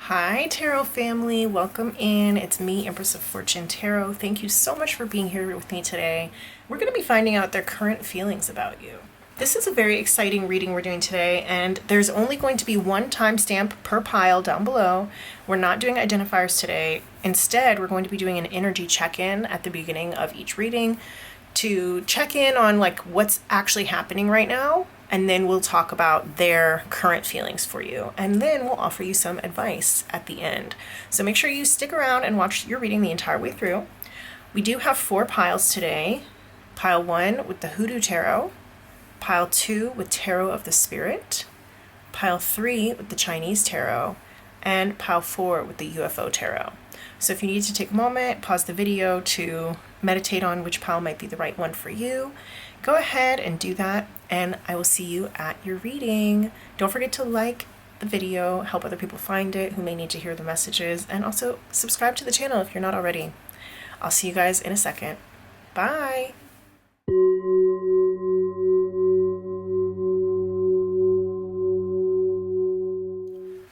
Hi Tarot family, welcome in. It's me, Empress of Fortune Tarot. Thank you so much for being here with me today. We're going to be finding out their current feelings about you. This is a very exciting reading we're doing today, and there's only going to be one timestamp per pile down below. We're not doing identifiers today. Instead, we're going to be doing an energy check-in at the beginning of each reading to check in on like what's actually happening right now. And then we'll talk about their current feelings for you. And then we'll offer you some advice at the end. So make sure you stick around and watch your reading the entire way through. We do have 4 piles today. Pile 1 with the Hoodoo Tarot. Pile 2 with Tarot of the Spirit. Pile 3 with the Chinese Tarot. And pile 4 with the UFO Tarot. So if you need to take a moment, pause the video to meditate on which pile might be the right one for you, go ahead and do that, and I will see you at your reading. Don't forget to like the video, help other people find it who may need to hear the messages, and also subscribe to the channel if you're not already. I'll see you guys in a second. Bye!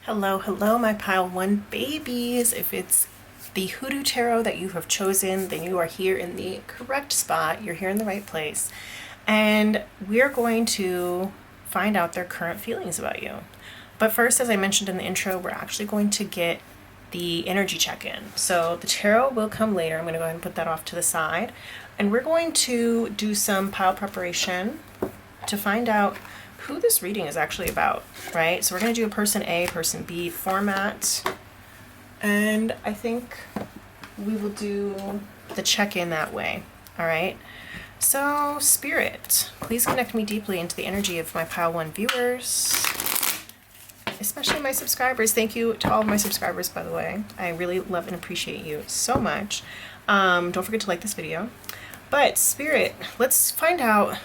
Hello, my pile 1 babies. If it's the Hoodoo Tarot that you have chosen, then you are here in the correct spot. You're here in the right place. And we're going to find out their current feelings about you. But first, as I mentioned in the intro, we're actually going to get the energy check-in. So the tarot will come later. I'm going to go ahead and put that off to the side. And we're going to do some pile preparation to find out who this reading is actually about, right? So we're going to do a person A, person B format. And I think we will do the check-in that way, all right? So, Spirit, please connect me deeply into the energy of my Pile 1 viewers, especially my subscribers. Thank you to all of my subscribers, by the way. I really love and appreciate you so much. Don't forget to like this video. But, Spirit, let's find out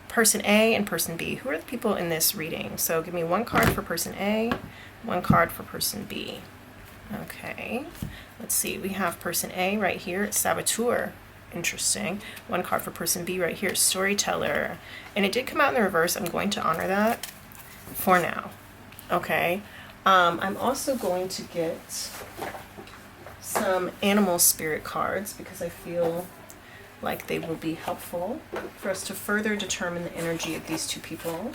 person A and person B. Who are the people in this reading? So, give me one card for person A, one card for person B. Okay, let's see. We have person A right here, Saboteur. Interesting. One card for person B right here, Storyteller. And it did come out in the reverse. I'm going to honor that for now. Okay. I'm also going to get some animal spirit cards because I feel like they will be helpful for us to further determine the energy of these two people.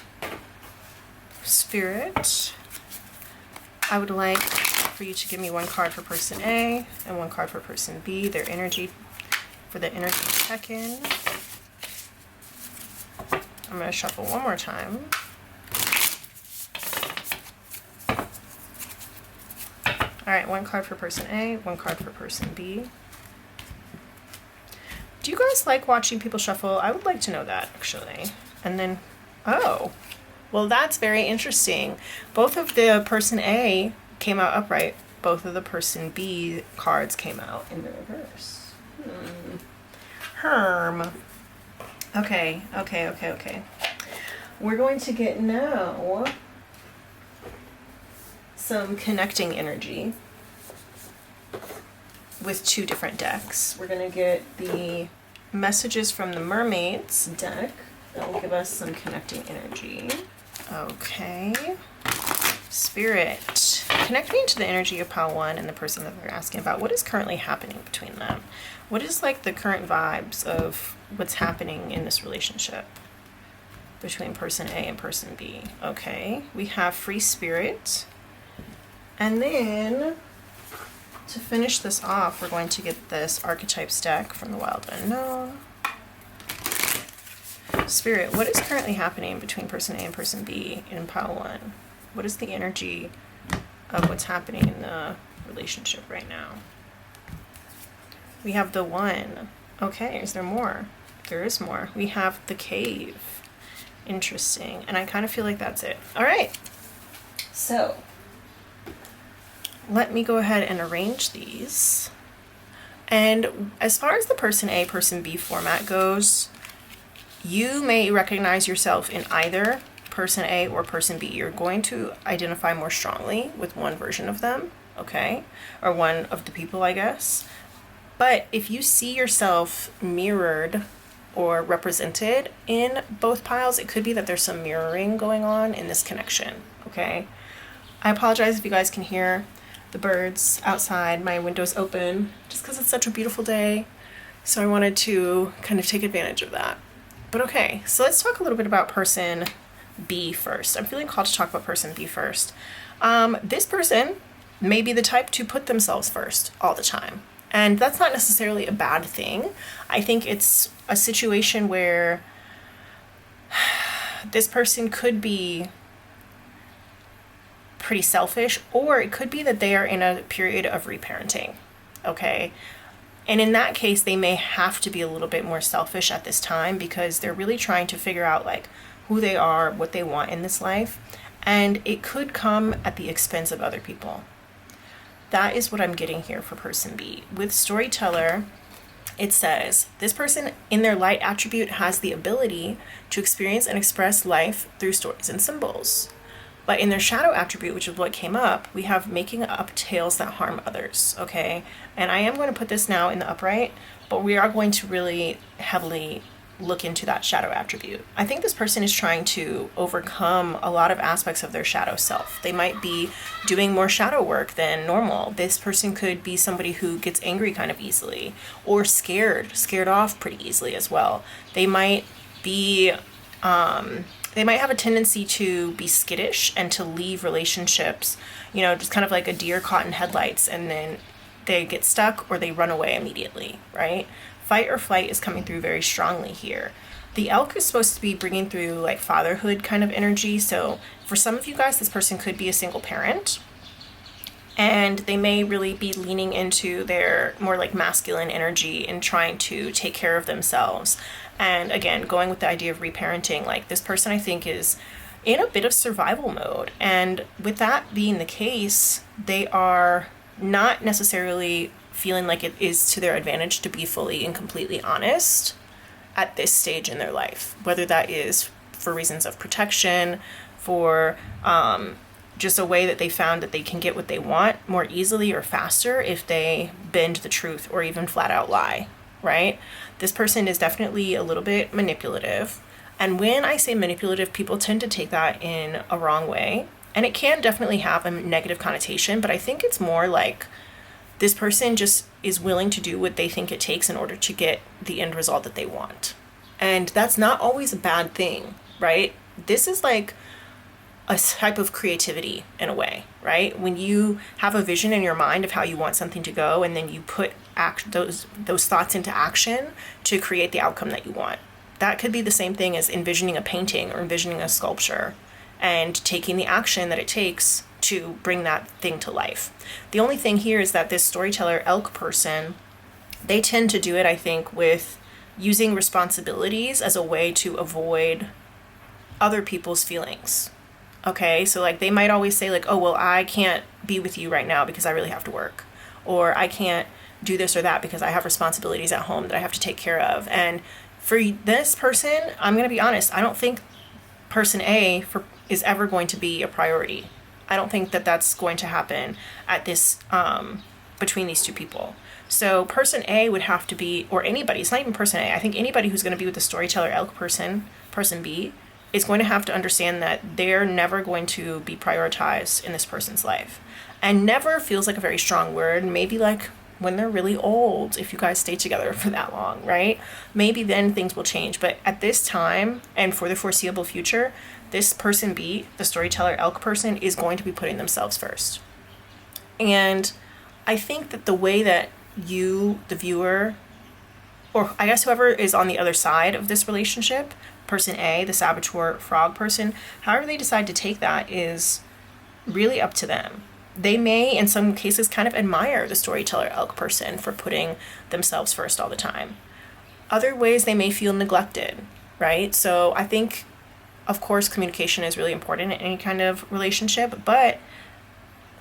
Spirit, I would like for you to give me one card for person A and one card for person B, their energy for the energy check-in. I'm going to shuffle one more time. Alright, one card for person A, one card for person B. Do you guys like watching people shuffle? I would like to know that, actually. And then, oh, well, that's very interesting. Both of the person A came out upright. Both of the person B cards came out in the reverse. Herm. Okay. We're going to get now some connecting energy with 2 different decks. We're going to get the messages from the Mermaids deck that will give us some connecting energy. Okay. Spirit, connect me into the energy of pile 1 and the person that they're asking about. What is currently happening between them? What is like the current vibes of what's happening in this relationship between person A and person B? Okay, we have Free Spirit. And then to finish this off, we're going to get this Archetypes deck from the Wild Unknown. Spirit, what is currently happening between person A and person B in pile 1? What is the energy of what's happening in the relationship right now? We have the 1. Okay, is there more? There is more. We have the Cave. Interesting. And I kind of feel like that's it. All right. So let me go ahead and arrange these. And as far as the person A, person B format goes, you may recognize yourself in either person A or person B. You're going to identify more strongly with one version of them, okay? Or one of the people, I guess. But if you see yourself mirrored or represented in both piles, it could be that there's some mirroring going on in this connection, okay? I apologize if you guys can hear the birds outside. My window's open just because it's such a beautiful day. So I wanted to kind of take advantage of that. But okay, so let's talk a little bit about person B first. I'm feeling called to talk about person B first. This person may be the type to put themselves first all the time. And that's not necessarily a bad thing. I think it's a situation where this person could be pretty selfish, or it could be that they are in a period of reparenting, okay? And in that case, they may have to be a little bit more selfish at this time because they're really trying to figure out like who they are, what they want in this life, and it could come at the expense of other people. That is what I'm getting here for person B. With Storyteller, it says, this person in their light attribute has the ability to experience and express life through stories and symbols. But in their shadow attribute, which is what came up, we have making up tales that harm others, okay? And I am going to put this now in the upright, but we are going to really heavily look into that shadow attribute. I think this person is trying to overcome a lot of aspects of their shadow self. They might be doing more shadow work than normal. This person could be somebody who gets angry kind of easily, or scared off pretty easily as well. They might be, they might have a tendency to be skittish and to leave relationships, you know, just kind of like a deer caught in headlights, and then they get stuck or they run away immediately, right? Fight or flight is coming through very strongly here. The elk is supposed to be bringing through like fatherhood kind of energy. So for some of you guys, this person could be a single parent, and they may really be leaning into their more like masculine energy and trying to take care of themselves. And again, going with the idea of reparenting, like this person I think is in a bit of survival mode. And with that being the case, they are not necessarily feeling like it is to their advantage to be fully and completely honest at this stage in their life, whether that is for reasons of protection, for just a way that they found that they can get what they want more easily or faster if they bend the truth or even flat out lie, right? This person is definitely a little bit manipulative. And when I say manipulative, people tend to take that in a wrong way. And it can definitely have a negative connotation, but I think it's more like this person just is willing to do what they think it takes in order to get the end result that they want. And that's not always a bad thing, right? This is like a type of creativity in a way, right? When you have a vision in your mind of how you want something to go, and then you put those thoughts into action to create the outcome that you want. That could be the same thing as envisioning a painting or envisioning a sculpture and taking the action that it takes to bring that thing to life. The only thing here is that this Storyteller elk person, they tend to do it, I think, with using responsibilities as a way to avoid other people's feelings. Okay, so like they might always say like, oh, well, I can't be with you right now because I really have to work. Or I can't do this or that because I have responsibilities at home that I have to take care of. And for this person, I'm going to be honest, I don't think person A is ever going to be a priority. I don't think that that's going to happen at this, between these two people. So person A would have to be, or anybody, it's not even person A, I think anybody who's going to be with the Storyteller elk person, person B, is going to have to understand that they're never going to be prioritized in this person's life. And never feels like a very strong word. Maybe like when they're really old, if you guys stay together for that long, right? Maybe then things will change. But at this time and for the foreseeable future, this person B, the Storyteller elk person, is going to be putting themselves first. And I think that the way that you, the viewer, or I guess whoever is on the other side of this relationship, person A, the saboteur frog person, however they decide to take that is really up to them. They may, in some cases, kind of admire the Storyteller elk person for putting themselves first all the time. Other ways they may feel neglected, right? So I think, of course, communication is really important in any kind of relationship, but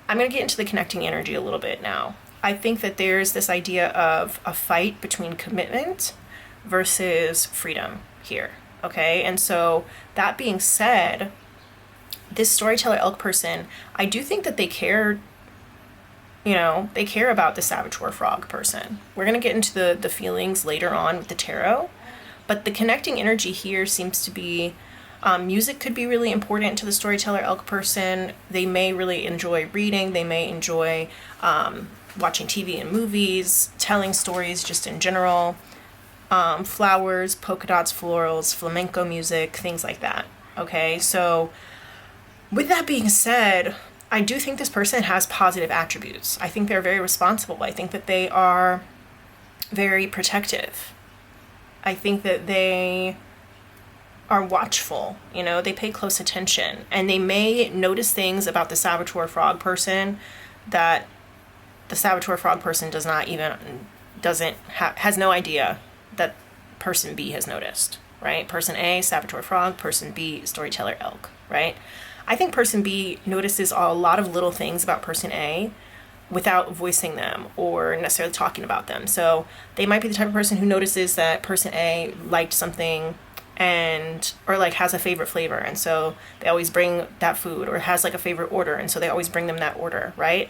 I'm going to get into the connecting energy a little bit now. I think that there's this idea of a fight between commitment versus freedom here, okay? And so that being said, this Storyteller elk person, I do think that they care, you know, they care about the saboteur frog person. We're going to get into the feelings later on with the tarot, but the connecting energy here seems to be Music could be really important to the storyteller elk person. They may really enjoy reading. They may enjoy watching TV and movies, telling stories just in general. Flowers, polka dots, florals, flamenco music, things like that. Okay, so with that being said, I do think this person has positive attributes. I think they're very responsible. I think that they are very protective. I think that they are watchful, you know, they pay close attention, and they may notice things about the saboteur frog person that the saboteur frog person has no idea that person B has noticed, right? Person A, saboteur frog, person B, storyteller elk, right? I think person B notices a lot of little things about person A without voicing them or necessarily talking about them. So they might be the type of person who notices that person A liked something or like has a favorite flavor, and so they always bring that food, or has like a favorite order, and so they always bring them that order, right?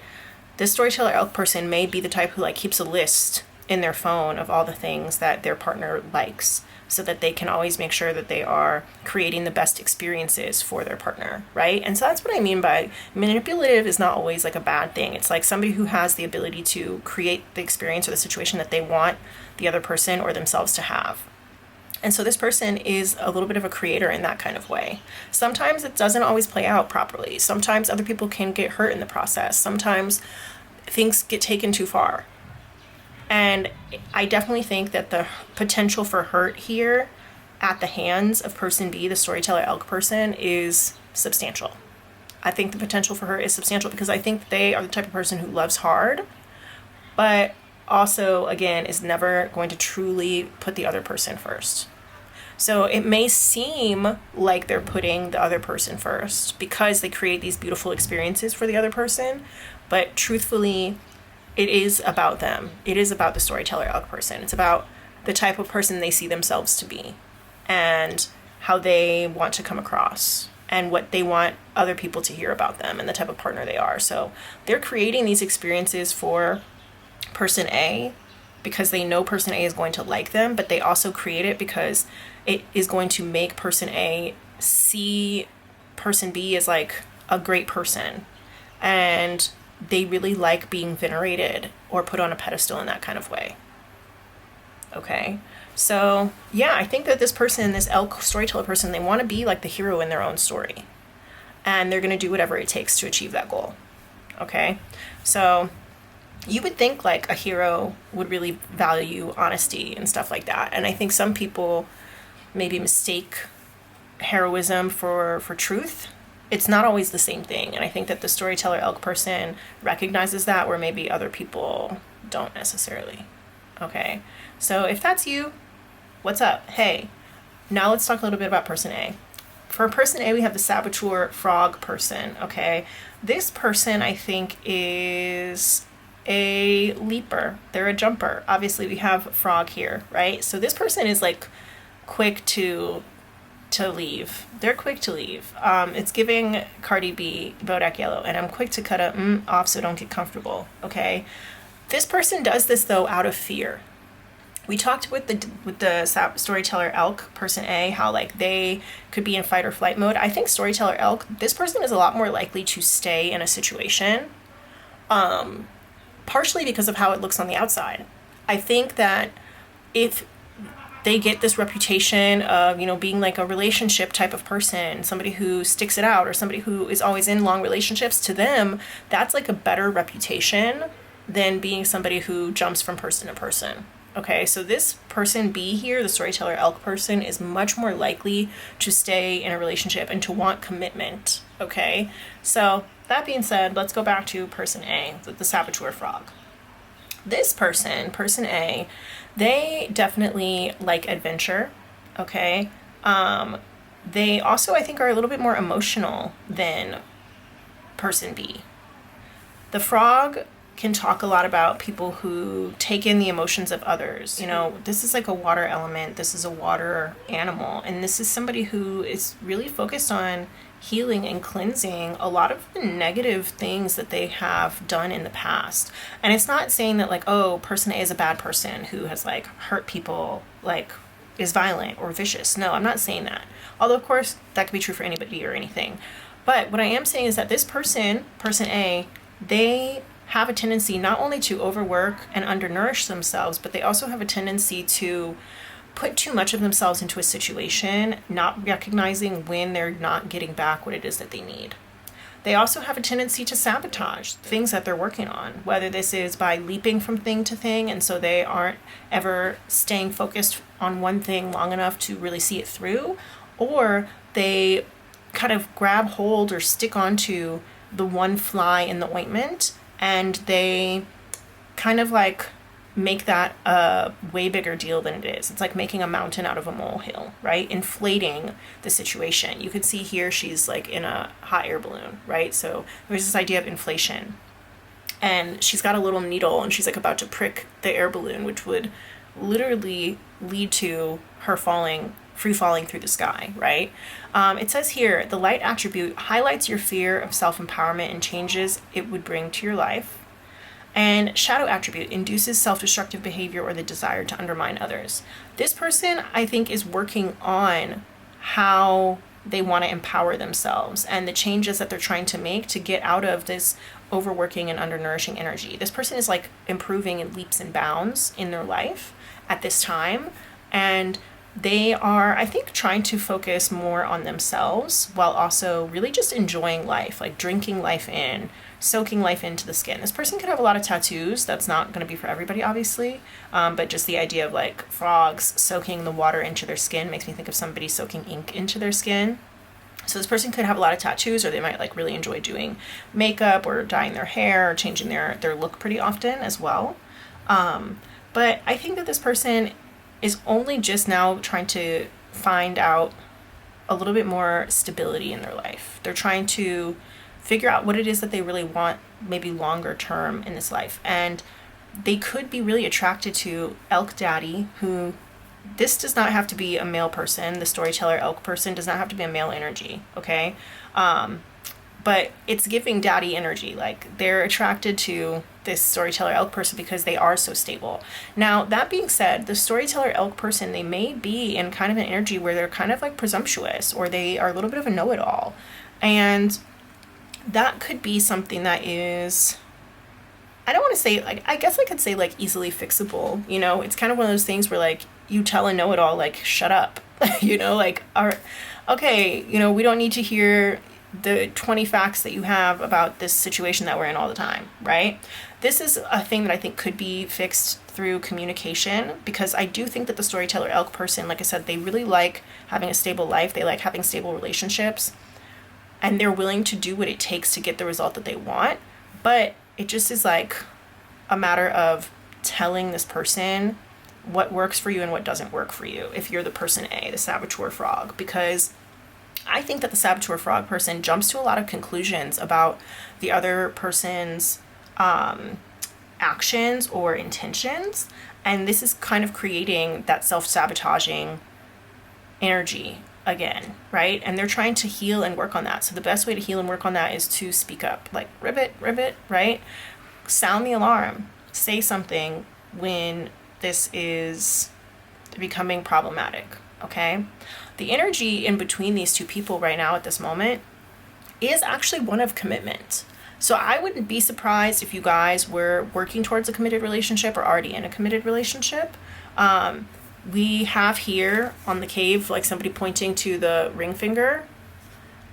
This storyteller elk person may be the type who like keeps a list in their phone of all the things that their partner likes, so that they can always make sure that they are creating the best experiences for their partner, right? And so that's what I mean by manipulative is not always like a bad thing. It's like somebody who has the ability to create the experience or the situation that they want the other person or themselves to have. And so this person is a little bit of a creator in that kind of way. Sometimes it doesn't always play out properly. Sometimes other people can get hurt in the process. Sometimes things get taken too far. And I definitely think that the potential for hurt here at the hands of person B, the storyteller elk person, is substantial. I think the potential for hurt is substantial because I think they are the type of person who loves hard, but also, again, is never going to truly put the other person first. So it may seem like they're putting the other person first because they create these beautiful experiences for the other person, but truthfully, it is about them. It is about the storyteller elk person. It's about the type of person they see themselves to be and how they want to come across and what they want other people to hear about them and the type of partner they are. So they're creating these experiences for person A because they know person A is going to like them, but they also create it because it is going to make person A see person B as like a great person, and they really like being venerated or put on a pedestal in that kind of way. Okay, so yeah, I think that this person, this elk storyteller person, they want to be like the hero in their own story, and they're going to do whatever it takes to achieve that goal. Okay, so you would think like a hero would really value honesty and stuff like that. And I think some people maybe mistake heroism for truth. It's not always the same thing. And I think that the storyteller elk person recognizes that, where maybe other people don't necessarily. Okay, so if that's you, what's up? Hey, now let's talk a little bit about person A. For person A, we have the saboteur frog person, okay? This person, I think, is a leaper. They're a jumper. Obviously, we have frog here, right? So this person is like quick to leave. They're quick to leave. It's giving Cardi B, Bodak Yellow, and I'm quick to cut off so don't get comfortable, okay? This person does this, though, out of fear. We talked with the storyteller elk person A, how like they could be in fight or flight mode. I think storyteller elk, this person is a lot more likely to stay in a situation, partially because of how it looks on the outside. I think that if they get this reputation of, you know, being like a relationship type of person, somebody who sticks it out, or somebody who is always in long relationships, to them, that's like a better reputation than being somebody who jumps from person to person. Okay, so this person B here, the storyteller elk person, is much more likely to stay in a relationship and to want commitment. Okay, so that being said, let's go back to person A, the saboteur frog. This person, person A, they definitely like adventure. Okay, they also, I think, are a little bit more emotional than person B. The frog can talk a lot about people who take in the emotions of others. You know, this is like a water element, this is a water animal, and this is somebody who is really focused on healing and cleansing a lot of the negative things that they have done in the past. And it's not saying that like, oh, person A is a bad person who has like hurt people like is violent or vicious. No, I'm not saying that. Although, of course, that could be true for anybody or anything. But what I am saying is that this person, person A, they have a tendency not only to overwork and undernourish themselves, but they also have a tendency to put too much of themselves into a situation, not recognizing when they're not getting back what it is that they need. They also have a tendency to sabotage things that they're working on, whether this is by leaping from thing to thing, and so they aren't ever staying focused on one thing long enough to really see it through, or they kind of grab hold or stick onto the one fly in the ointment, and they kind of like make that a way bigger deal than it is. It's like making a mountain out of a molehill, right? Inflating the situation. You can see here she's like in a hot air balloon, right? So there's this idea of inflation. And she's got a little needle and she's like about to prick the air balloon, which would literally lead to her free falling through the sky, right? It says here, the light attribute highlights your fear of self-empowerment and changes it would bring to your life. And shadow attribute induces self-destructive behavior or the desire to undermine others. This person, I think, is working on how they want to empower themselves and the changes that they're trying to make to get out of this overworking and undernourishing energy. This person is like improving in leaps and bounds in their life at this time. And they are, I think, trying to focus more on themselves while also really just enjoying life, like drinking life in, soaking life into the skin. This person could have a lot of tattoos. That's not going to be for everybody, obviously. But just the idea of like frogs soaking the water into their skin makes me think of somebody soaking ink into their skin. So this person could have a lot of tattoos, or they might like really enjoy doing makeup or dyeing their hair or changing their look pretty often as well. But I think that this person is only just now trying to find out a little bit more stability in their life. They're trying to figure out what it is that they really want, maybe longer term in this life. And they could be really attracted to Elk Daddy, who, this does not have to be a male person. The storyteller elk person does not have to be a male energy, okay? But it's giving daddy energy. Like, they're attracted to this storyteller elk person because they are so stable. Now, that being said, the storyteller elk person, they may be in kind of an energy where they're kind of like presumptuous, or they are a little bit of a know-it-all. And that could be something that is, I don't want to say, like, I guess I could say like easily fixable. You know, it's kind of one of those things where like you tell a know-it-all, like, shut up, you know, like, okay, you know, we don't need to hear the 20 facts that you have about this situation that we're in all the time, right? This is a thing that I think could be fixed through communication, because I do think that the storyteller elk person, like I said, they really like having a stable life. They like having stable relationships, and they're willing to do what it takes to get the result that they want. But it just is like a matter of telling this person what works for you and what doesn't work for you if you're the person A, the saboteur frog, because I think that the saboteur frog person jumps to a lot of conclusions about the other person's actions or intentions, and this is kind of creating that self-sabotaging energy again, right? And they're trying to heal and work on that. So the best way to heal and work on that is to speak up, like ribbit, right? Sound the alarm, say something when this is becoming problematic, okay? The energy in between these two people right now at this moment is actually one of commitment. So I wouldn't be surprised if you guys were working towards a committed relationship or already in a committed relationship. We have here on the cave, like somebody pointing to the ring finger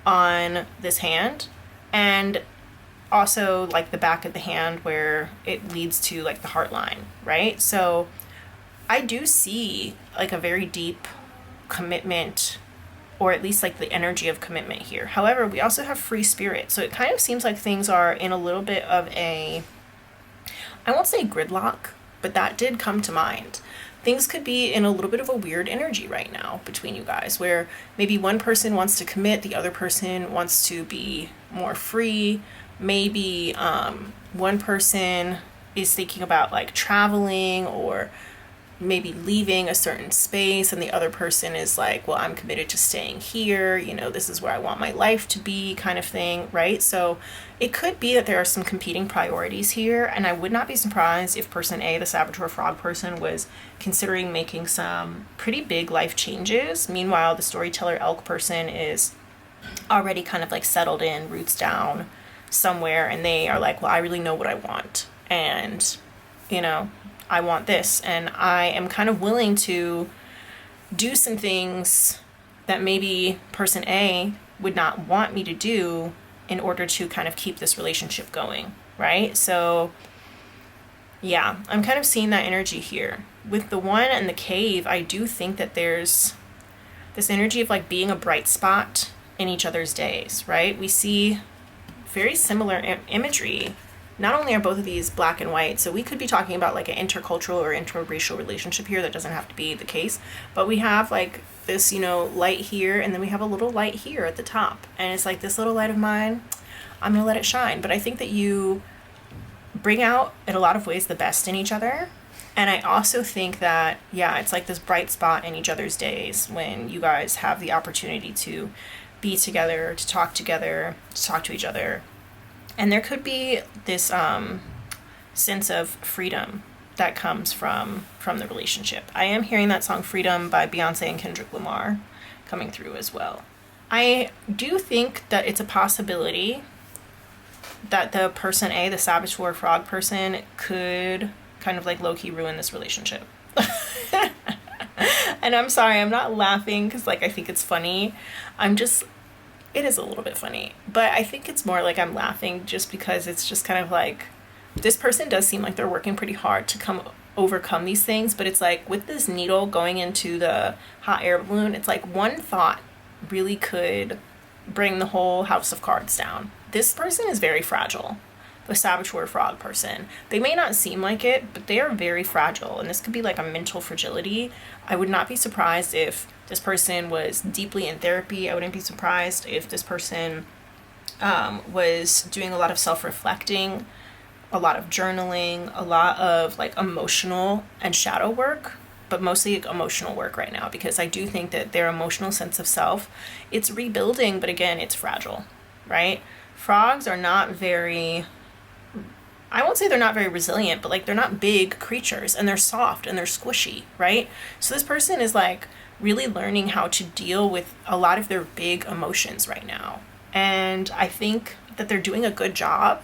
on this hand, and also like the back of the hand where it leads to like the heart line, right? So I do see like a very deep commitment, or at least like the energy of commitment here. However, we also have free spirit. So it kind of seems like things are in a little bit of a, I won't say gridlock, but that did come to mind. Things could be in a little bit of a weird energy right now between you guys, where maybe one person wants to commit, the other person wants to be more free. Maybe one person is thinking about like traveling or maybe leaving a certain space, and the other person is like, well, I'm committed to staying here, you know, this is where I want my life to be, kind of thing, right? So it could be that there are some competing priorities here, and I would not be surprised if person A, the saboteur frog person, was considering making some pretty big life changes. Meanwhile, the storyteller elk person is already kind of like settled in, roots down somewhere, and they are like, well, I really know what I want, and you know, I want this, and I am kind of willing to do some things that maybe person A would not want me to do in order to kind of keep this relationship going, right? So yeah, I'm kind of seeing that energy here. With the one and the cave, I do think that there's this energy of like being a bright spot in each other's days, right? We see very similar imagery. Not only are both of these black and white, so we could be talking about like an intercultural or interracial relationship here. That doesn't have to be the case, but we have like this, you know, light here, and then we have a little light here at the top, and it's like, this little light of mine, I'm gonna let it shine. But I think that you bring out in a lot of ways the best in each other, and I also think that, yeah, it's like this bright spot in each other's days when you guys have the opportunity to be together, to talk together, to talk to each other. And there could be this sense of freedom that comes from the relationship. I am hearing that song Freedom by Beyonce and Kendrick Lamar coming through as well. I do think that it's a possibility that the person A, the saboteur frog person, could kind of like low-key ruin this relationship. And I'm sorry, I'm not laughing because like I think it's funny. It is a little bit funny, but I think it's more like I'm laughing just because it's just kind of like, this person does seem like they're working pretty hard to overcome these things, but it's like with this needle going into the hot air balloon, it's like one thought really could bring the whole house of cards down. This person is very fragile. The saboteur frog person. They may not seem like it, but they are very fragile, and this could be like a mental fragility. I would not be surprised if this person was deeply in therapy. I wouldn't be surprised if this person was doing a lot of self-reflecting, a lot of journaling, a lot of like emotional and shadow work, but mostly emotional work right now, because I do think that their emotional sense of self, it's rebuilding, but again, it's fragile, right? Frogs are not very, I won't say they're not very resilient, but like they're not big creatures, and they're soft and they're squishy, right? So this person is like really learning how to deal with a lot of their big emotions right now. And I think that they're doing a good job,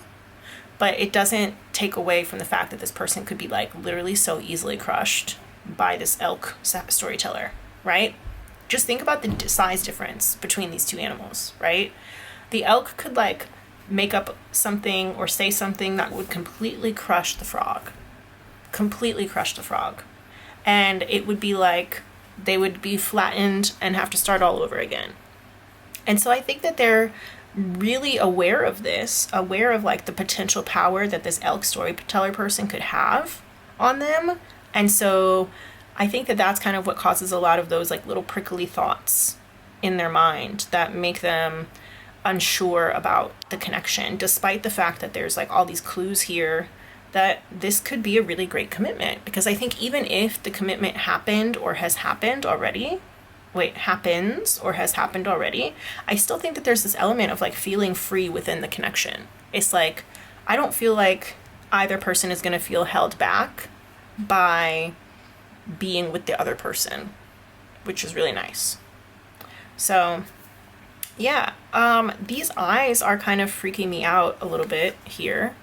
but it doesn't take away from the fact that this person could be like literally so easily crushed by this elk storyteller, right? Just think about the size difference between these two animals, right? The elk could like make up something or say something that would completely crush the frog. And it would be like they would be flattened and have to start all over again. And so I think that they're really aware of this, aware of like the potential power that this elk storyteller person could have on them. And so I think that that's kind of what causes a lot of those like little prickly thoughts in their mind that make them unsure about the connection, despite the fact that there's like all these clues here that this could be a really great commitment. Because I think even if the commitment happened or has happened already, I still think that there's this element of like feeling free within the connection. It's like, I don't feel like either person is going to feel held back by being with the other person, which is really nice. So yeah, these eyes are kind of freaking me out a little bit here.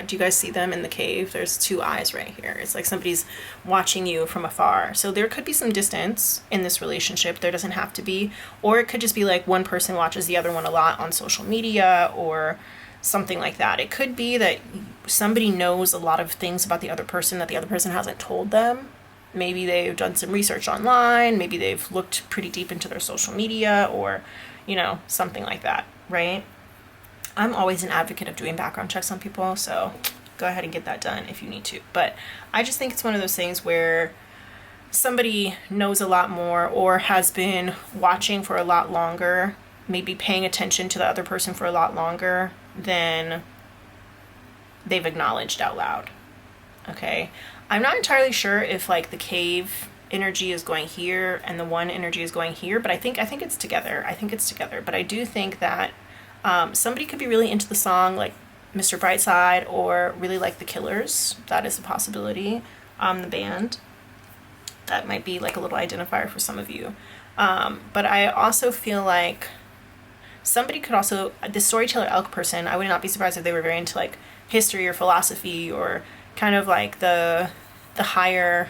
Do you guys see them in the cave? There's two eyes right here. It's like somebody's watching you from afar. So there could be some distance in this relationship. There doesn't have to be. Or it could just be like one person watches the other one a lot on social media or something like that. It could be that somebody knows a lot of things about the other person that the other person hasn't told them. Maybe they've done some research online. Maybe they've looked pretty deep into their social media, or you know, something like that, right? I'm always an advocate of doing background checks on people, so go ahead and get that done if you need to. But I just think it's one of those things where somebody knows a lot more or has been watching for a lot longer, maybe paying attention to the other person for a lot longer than they've acknowledged out loud. Okay. I'm not entirely sure if like the cave energy is going here and the one energy is going here, but I think it's together. I think it's together. But I do think that somebody could be really into the song like Mr. Brightside or really like the Killers. That is a possibility. The band. That might be like a little identifier for some of you. But I also feel like somebody could also, the storyteller elk person, I would not be surprised if they were very into like history or philosophy or kind of like the higher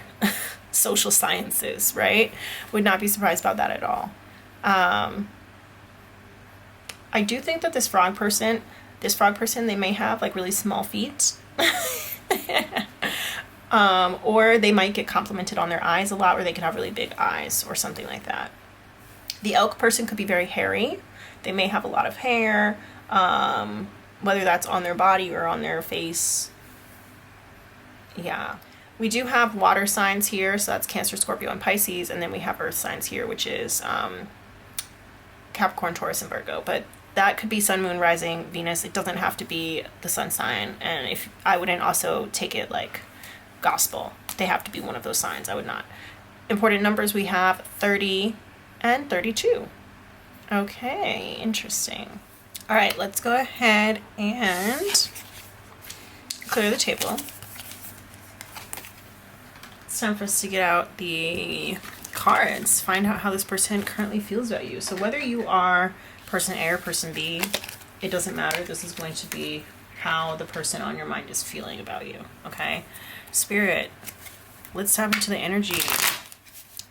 social sciences, right? Would not be surprised about that at all. I do think that this frog person, they may have like really small feet. Or they might get complimented on their eyes a lot, or they could have really big eyes or something like that. The elk person could be very hairy. They may have a lot of hair, whether that's on their body or on their face. Yeah. We do have water signs here, so that's Cancer, Scorpio, and Pisces, and then we have earth signs here, which is Capricorn, Taurus, and Virgo. But that could be Sun, Moon, Rising, Venus. It doesn't have to be the sun sign, and if I wouldn't also take it like gospel. They have to be one of those signs. I would not. Important numbers, we have 30 and 32. Okay, interesting. All right, let's go ahead and clear the table. It's time for us to get out the cards, find out how this person currently feels about you. So whether you are person A or person B, it doesn't matter. This is going to be how the person on your mind is feeling about you, okay? Spirit, let's tap into the energy.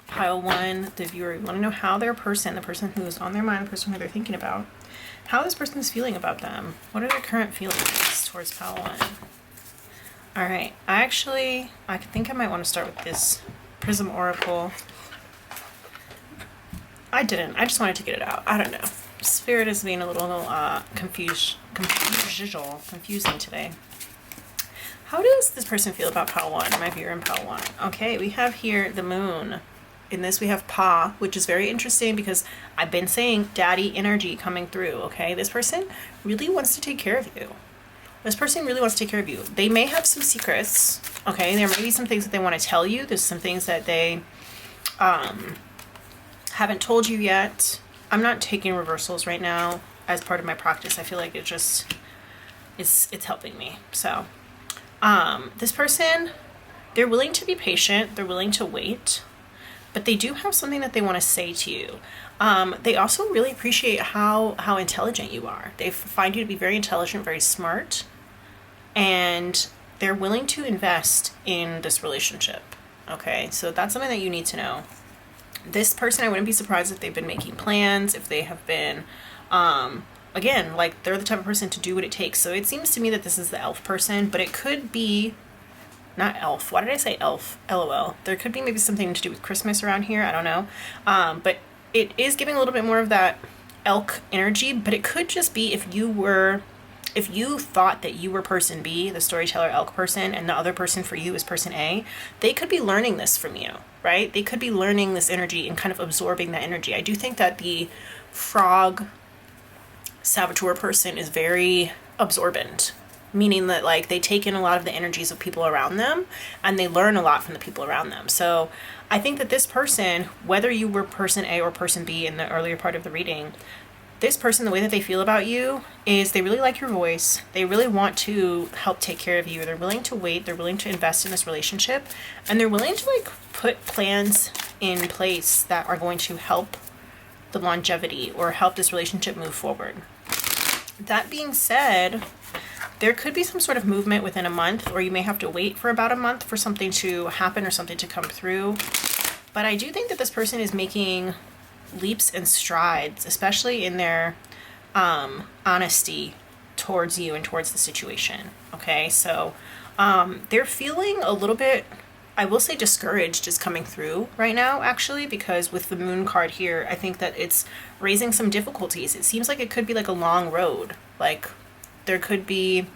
Pile 1, the viewer, you want to know how their person, the person who is on their mind, the person who they're thinking about, how this person is feeling about them. What are their current feelings towards pile 1? All right, I think I might want to start with this Prism Oracle. I didn't. I just wanted to get it out. I don't know. Spirit is being a little confusing today. How does this person feel about pile 1? My viewer in pile 1. Okay, we have here the moon. In this we have Pa, which is very interesting because I've been saying daddy energy coming through, okay? This person really wants to take care of you. This person really wants to take care of you. They may have some secrets, okay? There may be some things that they want to tell you. There's some things that they haven't told you yet. I'm not taking reversals right now as part of my practice. I feel like it's helping me. So this person, they're willing to be patient. They're willing to wait, but they do have something that they want to say to you. They also really appreciate how intelligent you are. They find you to be very intelligent, very smart, and they're willing to invest in this relationship. Okay, so that's something that you need to know. This person, I wouldn't be surprised if they've been making plans, if they have been, again, like they're the type of person to do what it takes. So it seems to me that this is the elf person, but it could be not elf. Why did I say elf? LOL. There could be maybe something to do with Christmas around here. I don't know. But it is giving a little bit more of that elk energy, but it could just be if you thought that you were person B, the storyteller elk person, and the other person for you is person A, they could be learning this from you, right? They could be learning this energy and kind of absorbing that energy. I do think that the frog saboteur person is very absorbent, meaning that like they take in a lot of the energies of people around them and they learn a lot from the people around them. So I think that this person, whether you were person A or person B in the earlier part of the reading, this person, the way that they feel about you is they really like your voice. They really want to help take care of you. They're willing to wait. They're willing to invest in this relationship, and they're willing to like put plans in place that are going to help the longevity or help this relationship move forward. That being said, there could be some sort of movement within a month, or you may have to wait for about a month for something to happen or something to come through. But I do think that this person is making leaps and strides, especially in their honesty towards you and towards the situation. Okay, so they're feeling a little bit, I will say, discouraged is coming through right now, actually, because with the moon card here, I think that it's raising some difficulties. It seems like it could be like a long road. Like there could be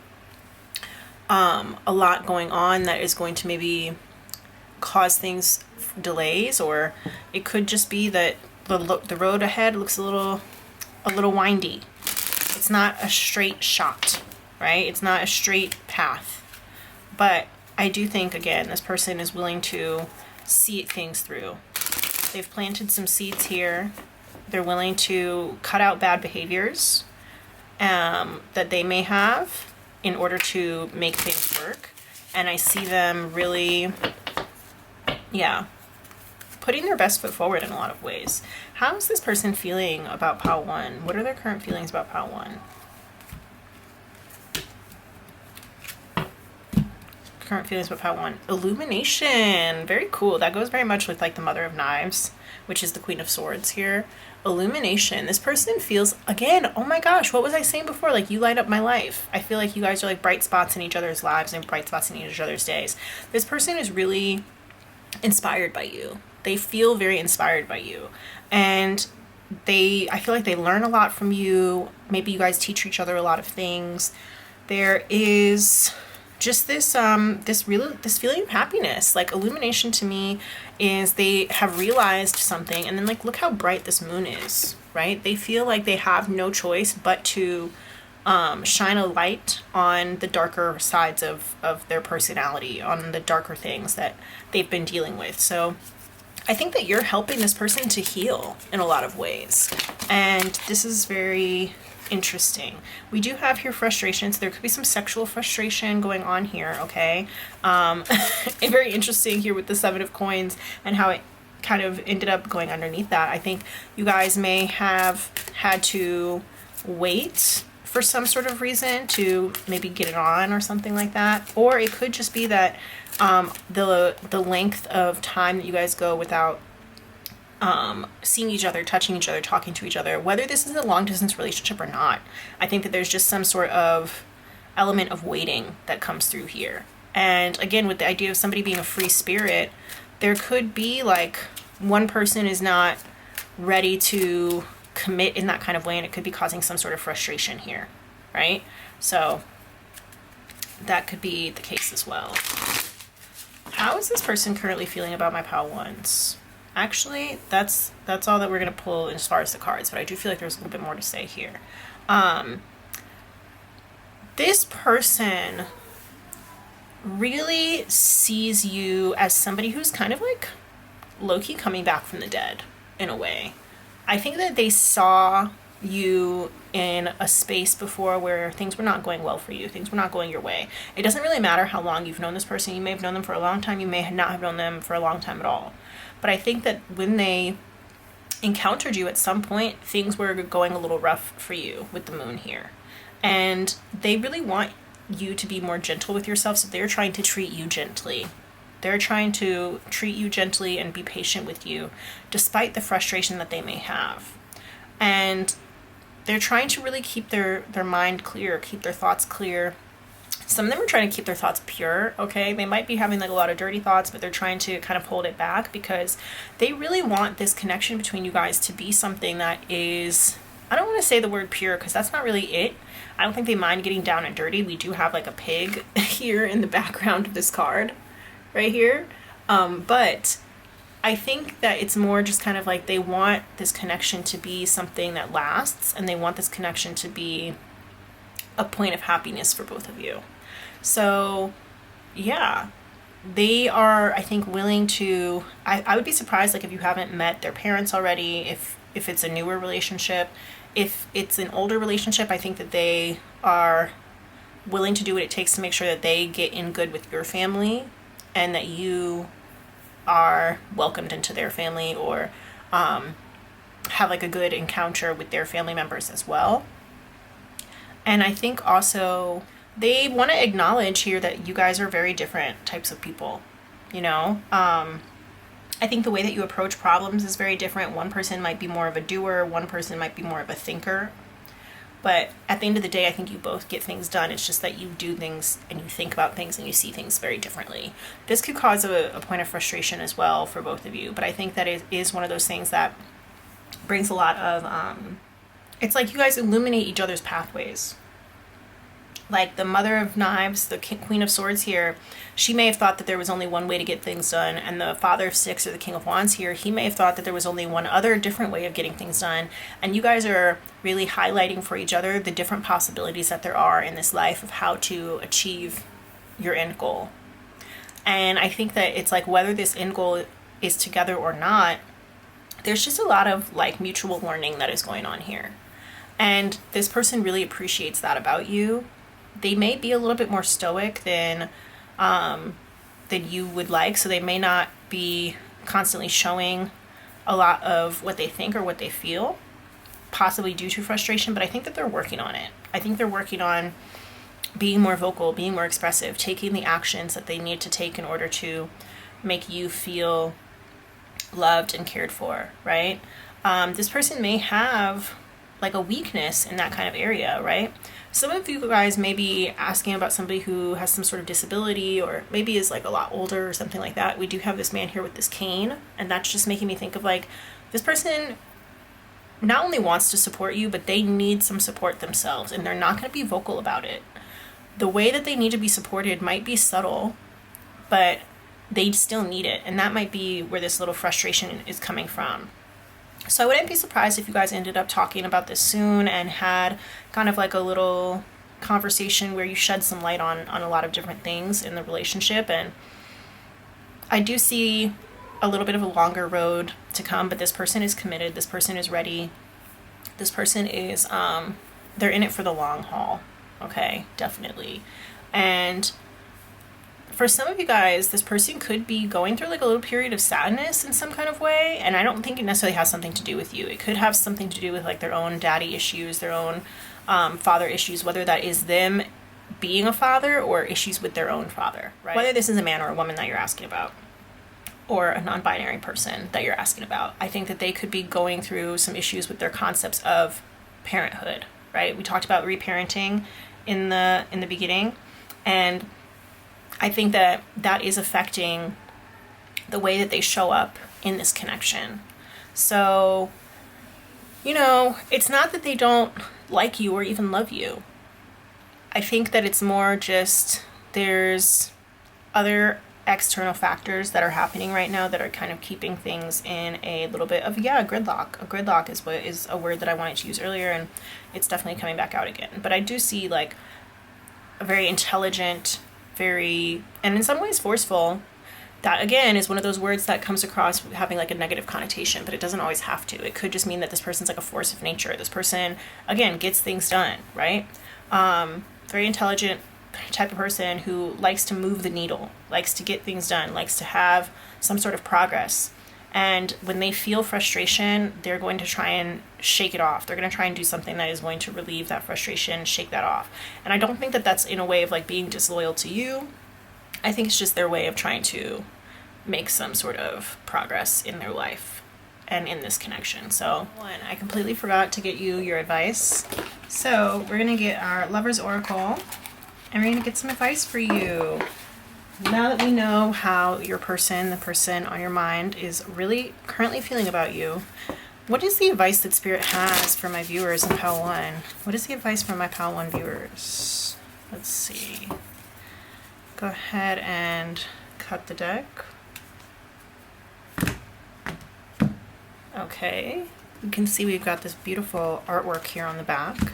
a lot going on that is going to maybe cause things delays, or it could just be that the road ahead looks a little windy. It's not a straight shot, right? It's not a straight path. But I do think, again, this person is willing to see things through. They've planted some seeds here. They're willing to cut out bad behaviors that they may have in order to make things work. And I see them really, yeah, putting their best foot forward in a lot of ways. How is this person feeling about pile 1? What are their current feelings about pile 1? Current feelings about pile 1. Illumination. Very cool. That goes very much with like the Mother of Knives, which is the Queen of Swords here. Illumination. This person feels, again, oh my gosh, what was I saying before? Like, you light up my life. I feel like you guys are like bright spots in each other's lives and bright spots in each other's days. This person is really inspired by you. They feel very inspired by you. And I feel like they learn a lot from you. Maybe you guys teach each other a lot of things. There is just this feeling of happiness. Like, illumination to me is they have realized something, and then like, look how bright this moon is, right? They feel like they have no choice but to shine a light on the darker sides of their personality, on the darker things that they've been dealing with. So I think that you're helping this person to heal in a lot of ways, and this is very interesting. We do have here frustration, so there could be some sexual frustration going on here, okay? Very interesting here with the 7 of Coins and how it kind of ended up going underneath that. I think you guys may have had to wait for some sort of reason to maybe get it on or something like that, or it could just be that the length of time that you guys go without seeing each other, touching each other, talking to each other, whether this is a long distance relationship or not. I think that there's just some sort of element of waiting that comes through here. And again, with the idea of somebody being a free spirit, there could be like one person is not ready to commit in that kind of way, and it could be causing some sort of frustration here, right? So that could be the case as well. How is this person currently feeling about my pile 1s? Actually, that's all that we're going to pull as far as the cards, but I do feel like there's a little bit more to say here. This person really sees you as somebody who's kind of like low-key coming back from the dead in a way. I think that they saw you in a space before where things were not going well for you, things were not going your way. It doesn't really matter how long you've known this person. You may have known them for a long time, you may not have known them for a long time at all. But I think that when they encountered you at some point, things were going a little rough for you with the moon here. And they really want you to be more gentle with yourself, so they're trying to treat you gently. They're trying to treat you gently and be patient with you, despite the frustration that they may have. And they're trying to really keep their mind clear, keep their thoughts clear. Some of them are trying to keep their thoughts pure, okay? They might be having like a lot of dirty thoughts, but they're trying to kind of hold it back because they really want this connection between you guys to be something that is, I don't want to say the word pure because that's not really it. I don't think they mind getting down and dirty. We do have like a pig here in the background of this card right here. But I think that it's more just kind of like they want this connection to be something that lasts, and they want this connection to be a point of happiness for both of you. So yeah, they are, I think, willing to, I would be surprised like if you haven't met their parents already, if it's a newer relationship. If it's an older relationship, I think that they are willing to do what it takes to make sure that they get in good with your family and that you are welcomed into their family, or have like a good encounter with their family members as well. And I think also they want to acknowledge here that you guys are very different types of people, you know? I think the way that you approach problems is very different. One person might be more of a doer, one person might be more of a thinker. But at the end of the day, I think you both get things done. It's just that you do things and you think about things and you see things very differently. This could cause a point of frustration as well for both of you. But I think that it is one of those things that brings a lot of, it's like you guys illuminate each other's pathways. Like the Mother of Knives, the Queen of Swords here, she may have thought that there was only one way to get things done. And the Father of Six, or the King of Wands here, he may have thought that there was only one other different way of getting things done. And you guys are really highlighting for each other the different possibilities that there are in this life of how to achieve your end goal. And I think that it's like whether this end goal is together or not, there's just a lot of like mutual learning that is going on here. And this person really appreciates that about you. They may be a little bit more stoic than you would like, so they may not be constantly showing a lot of what they think or what they feel, possibly due to frustration, but I think that they're working on it. I think they're working on being more vocal, being more expressive, taking the actions that they need to take in order to make you feel loved and cared for, right? This person may have like a weakness in that kind of area, right? Some of you guys may be asking about somebody who has some sort of disability or maybe is like a lot older or something like that. We do have this man here with this cane, and that's just making me think of like this person not only wants to support you, but they need some support themselves, and they're not going to be vocal about it. The way that they need to be supported might be subtle, but they still need it, and that might be where this little frustration is coming from. So I wouldn't be surprised if you guys ended up talking about this soon and had kind of like a little conversation where you shed some light on a lot of different things in the relationship. And I do see a little bit of a longer road to come, but this person is committed. This person is ready. This person is, they're in it for the long haul. Okay, definitely. And for some of you guys, this person could be going through like a little period of sadness in some kind of way, and I don't think it necessarily has something to do with you. It could have something to do with like their own daddy issues, their own father issues, whether that is them being a father or issues with their own father, right? Whether this is a man or a woman that you're asking about, or a non-binary person that you're asking about, I think that they could be going through some issues with their concepts of parenthood, right? We talked about reparenting in the beginning, and I think that that is affecting the way that they show up in this connection. So, you know, it's not that they don't like you or even love you. I think that it's more just there's other external factors that are happening right now that are kind of keeping things in a little bit of, gridlock. A gridlock is a word that I wanted to use earlier, and it's definitely coming back out again. But I do see like a very intelligent, very, and in some ways forceful. That again is one of those words that comes across having like a negative connotation, but it doesn't always have to. It could just mean that this person's like a force of nature. This person, again, gets things done, right? Very intelligent type of person who likes to move the needle, likes to get things done, likes to have some sort of progress. And when they feel frustration, they're going to try and shake it off. They're going to try and do something that is going to relieve that frustration, shake that off. And I don't think that that's in a way of like being disloyal to you. I think it's just their way of trying to make some sort of progress in their life and in this connection. So, one, I completely forgot to get you your advice. So we're going to get our Lover's Oracle, and we're going to get some advice for you. Now that we know how your person, the person on your mind, is really currently feeling about you, what is the advice that Spirit has for my viewers in Pile 1? What is the advice for my Pile 1 viewers? Let's see. Go ahead and cut the deck. Okay. You can see we've got this beautiful artwork here on the back.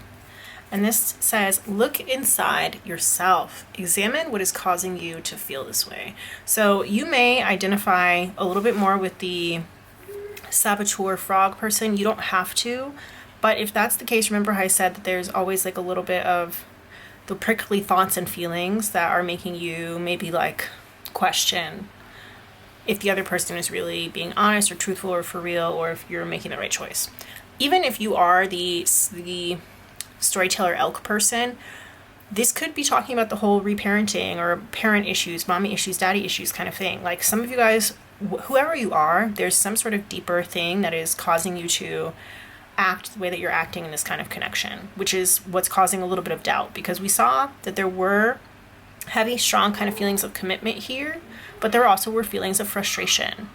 And this says, look inside yourself. Examine what is causing you to feel this way. So you may identify a little bit more with the saboteur frog person. You don't have to. But if that's the case, remember how I said that there's always like a little bit of the prickly thoughts and feelings that are making you maybe like question if the other person is really being honest or truthful or for real, or if you're making the right choice. Even if you are the storyteller elk person, this could be talking about the whole reparenting or parent issues, mommy issues, daddy issues kind of thing. Like some of you guys, whoever you are, there's some sort of deeper thing that is causing you to act the way that you're acting in this kind of connection, which is what's causing a little bit of doubt, because we saw that there were heavy, strong kind of feelings of commitment here, but there also were feelings of frustration.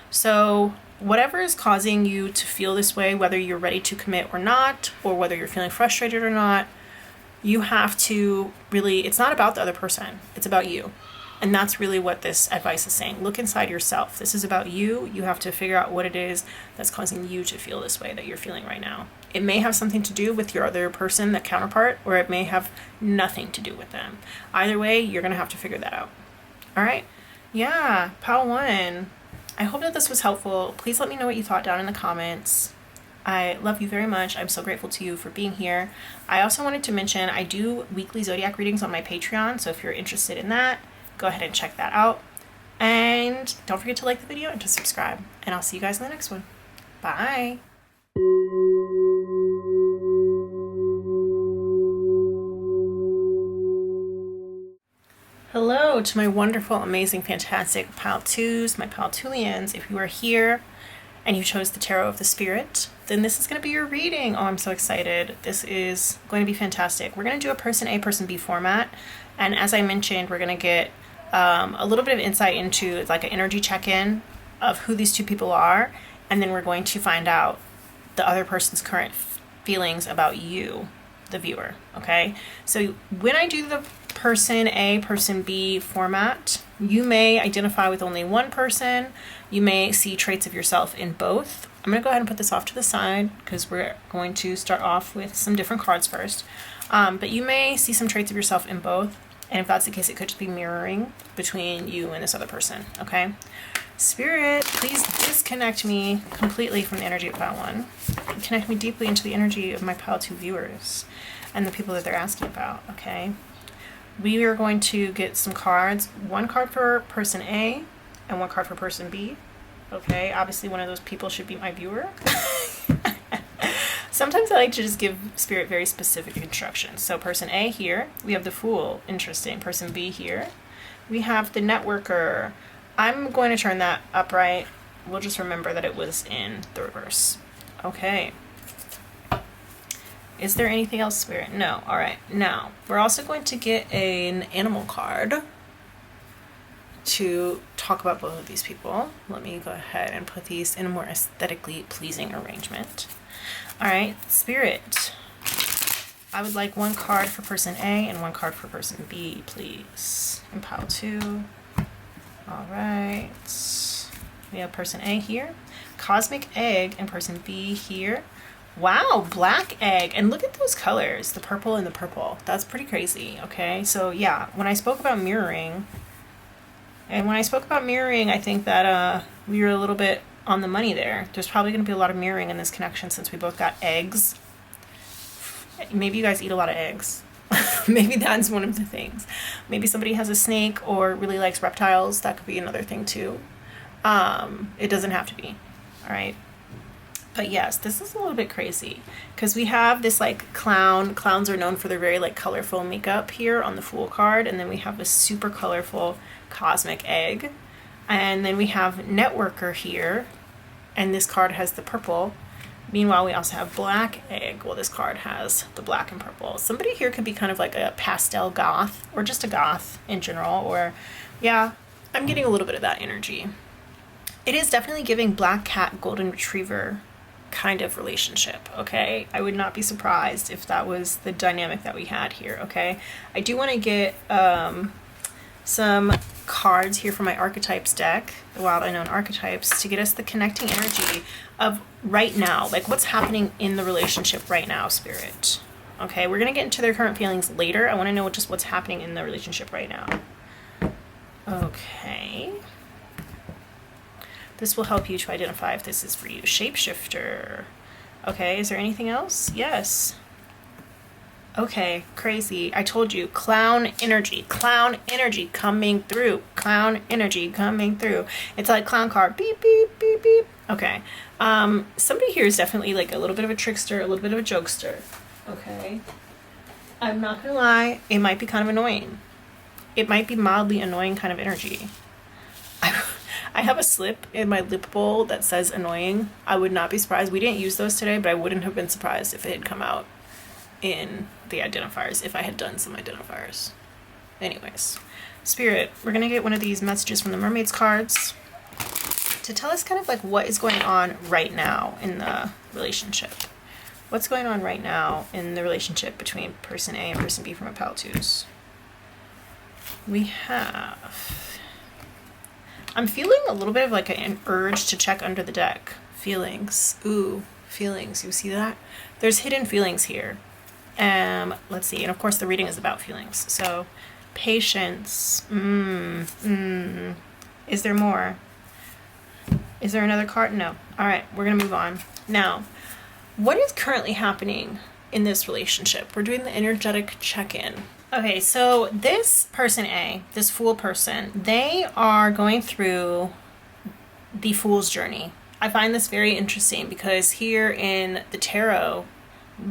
So whatever is causing you to feel this way, whether you're ready to commit or not, or whether you're feeling frustrated or not, you have to really, it's not about the other person, it's about you. And that's really what this advice is saying. Look inside yourself. This is about you. You have to figure out what it is that's causing you to feel this way that you're feeling right now. It may have something to do with your other person, that counterpart, or it may have nothing to do with them. Either way, you're going to have to figure that out. All right? Yeah, pile one. I hope that this was helpful. Please let me know what you thought down in the comments. I love you very much. I'm so grateful to you for being here. I also wanted to mention I do weekly zodiac readings on my Patreon, so if you're interested in that, go ahead and check that out. And don't forget to like the video and to subscribe. And I'll see you guys in the next one. Bye. Hello to my wonderful, amazing, fantastic Pile 2s, my Pile 2lians. If you are here and you chose the Tarot of the Spirit, then this is going to be your reading. Oh, I'm so excited. This is going to be fantastic. We're going to do a person A, person B format. And as I mentioned, we're going to get a little bit of insight into like an energy check-in of who these two people are. And then we're going to find out the other person's current feelings about you, the viewer. Okay. So when I do the person A, person B format, you may identify with only one person. You may see traits of yourself in both. I'm going to go ahead and put this off to the side because we're going to start off with some different cards first. But you may see some traits of yourself in both. And if that's the case, it could just be mirroring between you and this other person. Okay. Spirit, please disconnect me completely from the energy of Pile 1. Connect me deeply into the energy of my Pile 2 viewers and the people that they're asking about. Okay. We are going to get some cards. One card for person A and one card for person B. Okay, obviously one of those people should be my viewer. Sometimes I like to just give Spirit very specific instructions. So person A here, we have the Fool. Interesting. Person B here, we have the Networker. I'm going to turn that upright. We'll just remember that it was in the reverse. Okay. Is there anything else, Spirit? No. All right. Now, we're also going to get an animal card to talk about both of these people. Let me go ahead and put these in a more aesthetically pleasing arrangement. All right, Spirit. I would like one card for person A and one card for person B, please. In Pile 2. All right. We have person A here. Cosmic Egg and person B here. Wow, black egg. And look at those colors, the purple and the purple. That's pretty crazy, okay? So yeah, when I spoke about mirroring, I think that we were a little bit on the money there. There's probably going to be a lot of mirroring in this connection since we both got eggs. Maybe you guys eat a lot of eggs. Maybe that's one of the things. Maybe somebody has a snake or really likes reptiles. That could be another thing too. It doesn't have to be, all right? But yes, this is a little bit crazy because we have this like clown. Clowns are known for their very like colorful makeup here on the Fool card. And then we have this super colorful cosmic egg. And then we have Networker here. And this card has the purple. Meanwhile, we also have black egg. Well, this card has the black and purple. Somebody here could be kind of like a pastel goth or just a goth in general. Or yeah, I'm getting a little bit of that energy. It is definitely giving black cat, golden retriever kind of relationship, okay? I would not be surprised if that was the dynamic that we had here, okay? I do want to get some cards here from my archetypes deck, the Wild Unknown Archetypes, to get us the connecting energy of right now, like what's happening in the relationship right now, Spirit. Okay, we're going to get into their current feelings later. I want to know just what's happening in the relationship right now. Okay. This will help you to identify if this is for you. Shapeshifter. Okay, is there anything else? Yes. Okay, crazy. I told you, clown energy coming through. Clown energy coming through. It's like clown card. Beep, beep, beep, beep. Okay. Somebody here is definitely like a little bit of a trickster, a little bit of a jokester. Okay. I'm not gonna lie, it might be kind of annoying. It might be mildly annoying kind of energy. I have a slip in my lip bowl that says annoying. I would not be surprised. We didn't use those today, but I wouldn't have been surprised if it had come out in the identifiers, if I had done some identifiers. Anyways, Spirit, we're going to get one of these messages from the Mermaids cards to tell us kind of like what is going on right now in the relationship. What's going on right now in the relationship between person A and person B from a Pile 2s? We have... I'm feeling a little bit of like an urge to check under the deck. Feelings. Ooh, feelings. You see that? There's hidden feelings here. Let's see. And of course the reading is about feelings. So patience. Is there more? Is there another card? No. All right, we're going to move on. Now, what is currently happening in this relationship? We're doing the energetic check-in. Okay, so this person A, this Fool person, they are going through the Fool's journey. I find this very interesting because here in the tarot,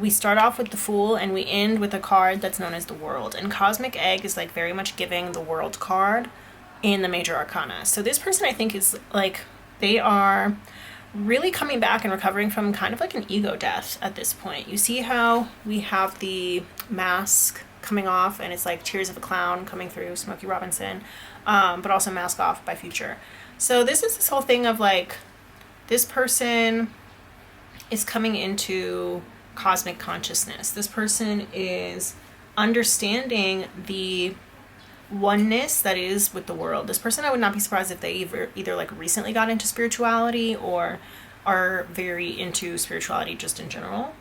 we start off with the Fool and we end with a card that's known as the World. And Cosmic Egg is like very much giving the World card in the major arcana. So this person, I think, is like, they are really coming back and recovering from kind of like an ego death at this point. You see how we have the mask coming off and it's like Tears of a Clown coming through, Smokey Robinson, but also Mask Off by Future. So this is this whole thing of like, this person is coming into cosmic consciousness. This person is understanding the oneness that is with the world. This person, I would not be surprised if they either like recently got into spirituality or are very into spirituality just in general.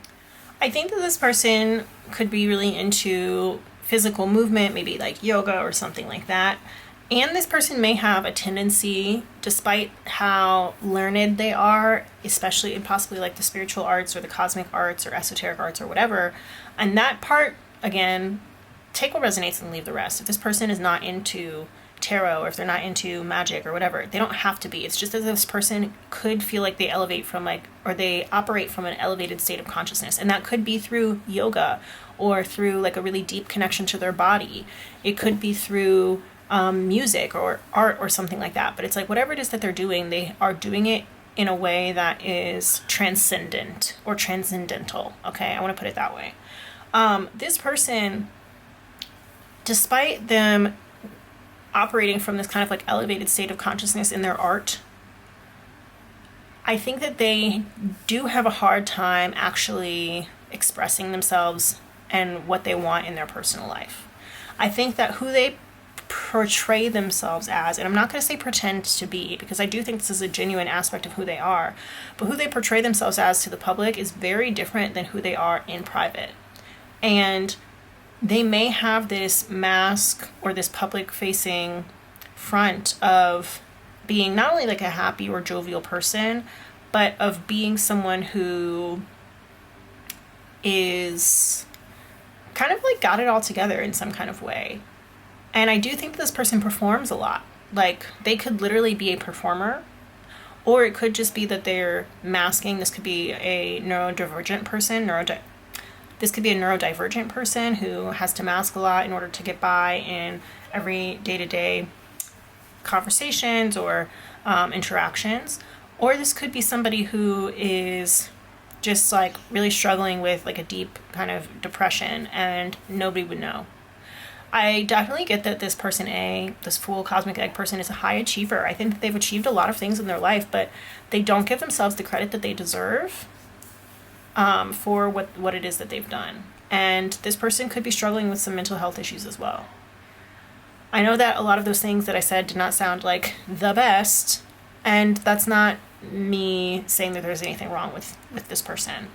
I think that this person could be really into physical movement, maybe like yoga or something like that. And this person may have a tendency, despite how learned they are, especially in possibly like the spiritual arts or the cosmic arts or esoteric arts or whatever, and that part, again, take what resonates and leave the rest. If this person is not into tarot or if they're not into magic or whatever, they don't have to be. It's just that this person could feel like they elevate from like, or they operate from an elevated state of consciousness. And that could be through yoga or through like a really deep connection to their body. It could be through music or art or something like that. But it's like whatever it is that they're doing, they are doing it in a way that is transcendent or transcendental. Okay, I want to put it that way. This person, despite them operating from this kind of like elevated state of consciousness in their art, I think that they do have a hard time actually expressing themselves and what they want in their personal life. I think that who they portray themselves as, and I'm not going to say pretend to be, because I do think this is a genuine aspect of who they are, but who they portray themselves as to the public is very different than who they are in private. And they may have this mask or this public facing front of being not only like a happy or jovial person, but of being someone who is kind of like got it all together in some kind of way. And I do think this person performs a lot. Like they could literally be a performer, or it could just be that they're masking. This could be a neurodivergent person, this could be a neurodivergent person who has to mask a lot in order to get by in every day-to-day conversations or interactions. Or this could be somebody who is just like really struggling with like a deep kind of depression and nobody would know. I definitely get that this person A, this Fool Cosmic Egg person, is a high achiever. I think that they've achieved a lot of things in their life, but they don't give themselves the credit that they deserve for what it is that they've done. And this person could be struggling with some mental health issues as well. I know that a lot of those things that I said did not sound like the best, and that's not me saying that there's anything wrong with this person.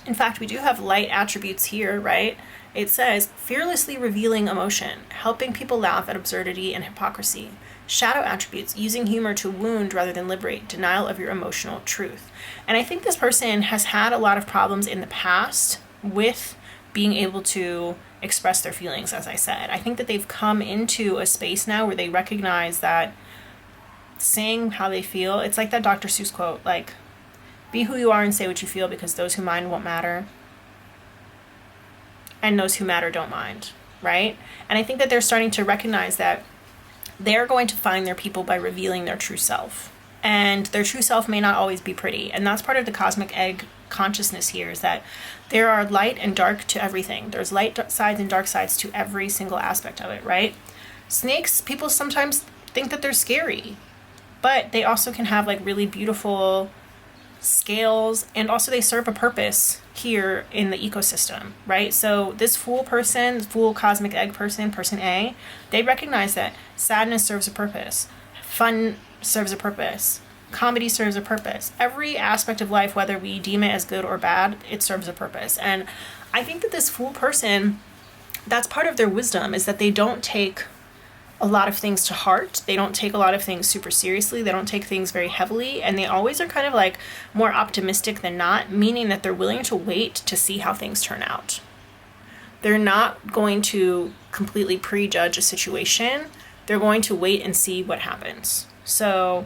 In fact, we do have light attributes here, right? It says, fearlessly revealing emotion, helping people laugh at absurdity and hypocrisy. Shadow attributes, using humor to wound rather than liberate, denial of your emotional truth. And I think this person has had a lot of problems in the past with being able to express their feelings, as I said. I think that they've come into a space now where they recognize that saying how they feel, it's like that Dr. Seuss quote, like, be who you are and say what you feel, because those who mind won't matter. And those who matter don't mind, right? And I think that they're starting to recognize that they're going to find their people by revealing their true self. And their true self may not always be pretty. And that's part of the Cosmic Egg consciousness here, is that there are light and dark to everything. There's light sides and dark sides to every single aspect of it, right? Snakes, people sometimes think that they're scary, but they also can have like really beautiful scales, and also they serve a purpose here in the ecosystem, right? So this Fool person, Fool Cosmic Egg person, person A, they recognize that sadness serves a purpose, fun serves a purpose, comedy serves a purpose. Every aspect of life, whether we deem it as good or bad, it serves a purpose. And I think that this Fool person, that's part of their wisdom, is that they don't take a lot of things to heart. They don't take a lot of things super seriously. They don't take things very heavily. And they always are kind of like more optimistic than not, meaning that they're willing to wait to see how things turn out. They're not going to completely prejudge a situation. They're going to wait and see what happens. So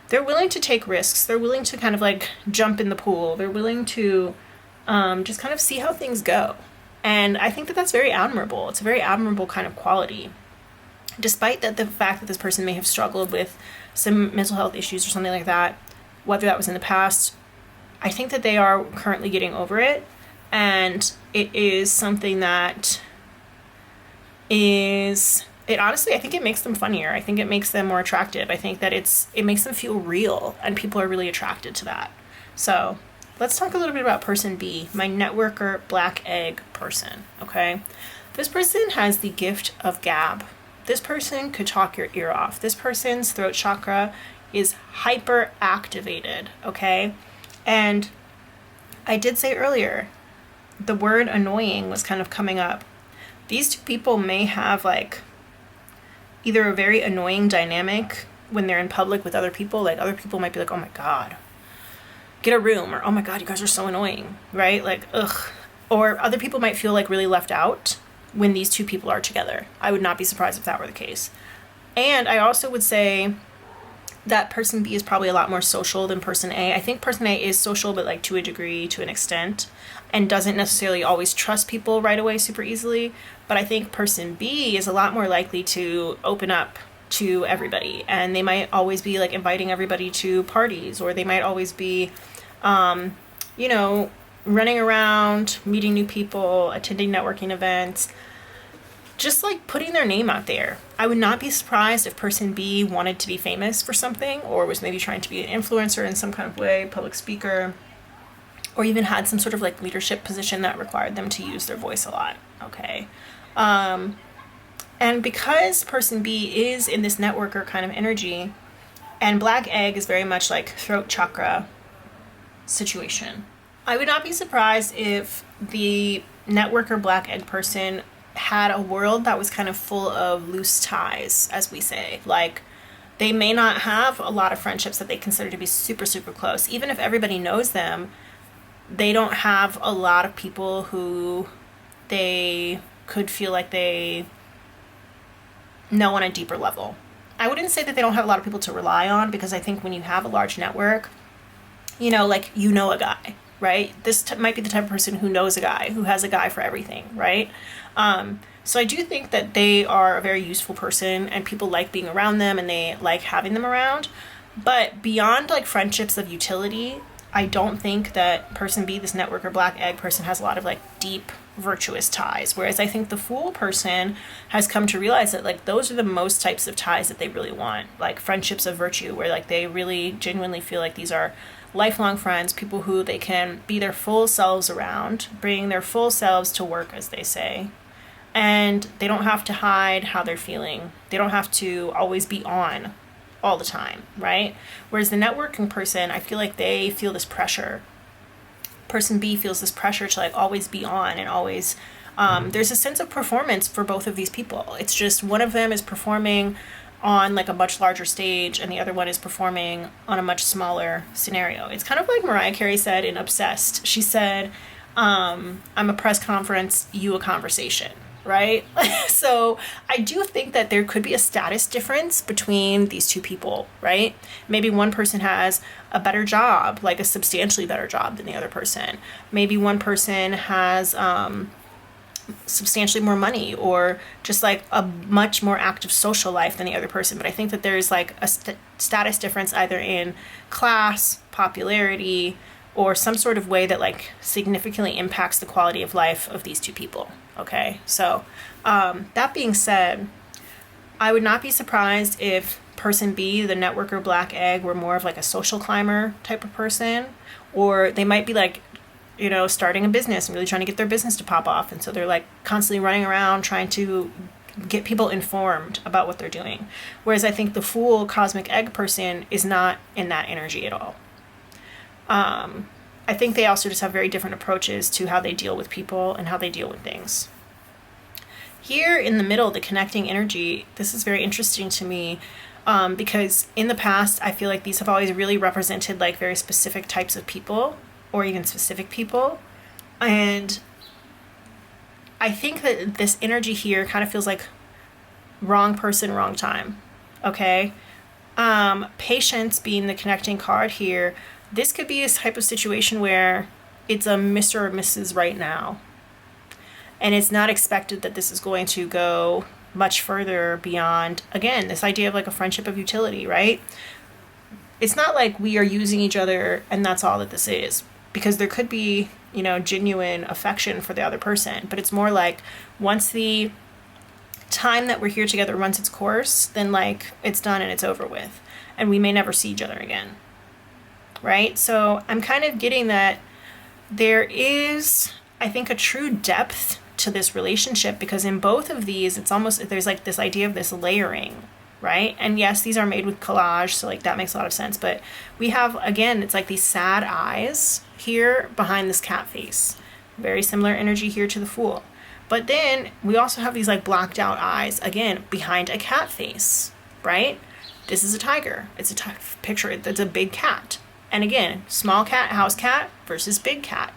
they're willing to take risks. They're willing to kind of like jump in the pool. They're willing to just kind of see how things go. And I think that that's very admirable. It's a very admirable kind of quality. Despite that, the fact that this person may have struggled with some mental health issues or something like that, whether that was in the past, I think that they are currently getting over it. And it is something that is, it honestly, I think it makes them funnier. I think it makes them more attractive. I think that it makes them feel real, and people are really attracted to that. So let's talk a little bit about person B, my networker black egg person, okay? This person has the gift of gab. This person could talk your ear off. This person's throat chakra is hyper activated, okay? And I did say earlier, the word annoying was kind of coming up. These two people may have like either a very annoying dynamic when they're in public with other people. Like other people might be like, oh my God, get a room, or oh my God, you guys are so annoying, right? Like, ugh. Or other people might feel like really left out when these two people are together. I would not be surprised if that were the case. And I also would say that person B is probably a lot more social than person A. I think person A is social, but like to a degree, to an extent, and doesn't necessarily always trust people right away super easily. But I think person B is a lot more likely to open up to everybody, and they might always be like inviting everybody to parties, or they might always be, running around, meeting new people, attending networking events, just like putting their name out there. I would not be surprised if person B wanted to be famous for something, or was maybe trying to be an influencer in some kind of way, public speaker, or even had some sort of like leadership position that required them to use their voice a lot, okay? And because person B is in this networker kind of energy, and black egg is very much like throat chakra situation, I would not be surprised if the networker black egg person had a world that was kind of full of loose ties, as we say. Like, they may not have a lot of friendships that they consider to be super, super close. Even if everybody knows them, they don't have a lot of people who they could feel like they know on a deeper level. I wouldn't say that they don't have a lot of people to rely on, because I think when you have a large network, a guy, right? This might be the type of person who knows a guy, who has a guy for everything, right? So I do think that they are a very useful person, and people like being around them, and they like having them around. But beyond like friendships of utility, I don't think that person B, this networker black egg person, has a lot of like deep virtuous ties. Whereas I think the fool person has come to realize that like those are the most types of ties that they really want, like friendships of virtue, where like they really genuinely feel like these are lifelong friends, people who they can be their full selves around, bring their full selves to work, as they say. And they don't have to hide how they're feeling. They don't have to always be on all the time, right? Whereas the networking person, I feel like they feel this pressure. Person B feels this pressure to like always be on and always, there's a sense of performance for both of these people. It's just one of them is performing on like a much larger stage, and the other one is performing on a much smaller scenario. It's kind of like Mariah Carey said in Obsessed. She said, I'm a press conference, you a conversation, right? So I do think that there could be a status difference between these two people, right? Maybe one person has a better job, like a substantially better job than the other person. Maybe one person has substantially more money, or just like a much more active social life than the other person. But I think that there's like a status difference either in class, popularity, or some sort of way that like significantly impacts the quality of life of these two people. Okay, so that being said, I would not be surprised if person B, the networker black egg, were more of like a social climber type of person, or they might be like, starting a business and really trying to get their business to pop off. And so they're like constantly running around trying to get people informed about what they're doing. Whereas I think the fool cosmic egg person is not in that energy at all. I think they also just have very different approaches to how they deal with people and how they deal with things. Here in the middle, the connecting energy, this is very interesting to me, because in the past, I feel like these have always really represented like very specific types of people or even specific people. And I think that this energy here kind of feels like wrong person, wrong time. Okay. Patience being the connecting card here. This could be a type of situation where it's a Mr. or Mrs. right now. And it's not expected that this is going to go much further beyond, again, this idea of like a friendship of utility, right? It's not like we are using each other and that's all that this is, because there could be, you know, genuine affection for the other person, but it's more like once the time that we're here together runs its course, then like it's done and it's over with, and we may never see each other again, right? So I'm kind of getting that there is, I think, a true depth to this relationship, because in both of these, it's almost, there's like this idea of this layering, right? And yes, these are made with collage, so like that makes a lot of sense. But we have, again, it's like these sad eyes here behind this cat face. Very similar energy here to the Fool. But then we also have these like blacked out eyes, again, behind a cat face, right? This is a tiger. It's a picture, it's a big cat. And again, small cat, house cat versus big cat.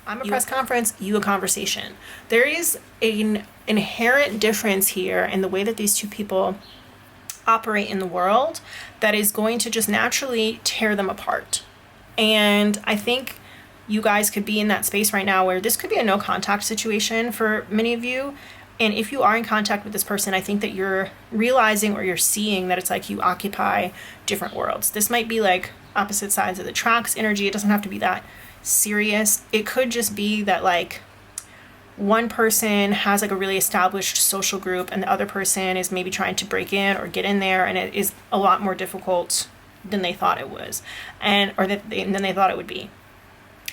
I'm a press conference, you a conversation. There is an inherent difference here in the way that these two people operate in the world that is going to just naturally tear them apart. And I think you guys could be in that space right now where this could be a no contact situation for many of you. And if you are in contact with this person, I think that you're realizing or you're seeing that it's like you occupy different worlds. This might be like opposite sides of the tracks energy. It doesn't have to be that serious. It could just be that like one person has like a really established social group and the other person is maybe trying to break in or get in there, and it is a lot more difficult than they thought it was, than they thought it would be.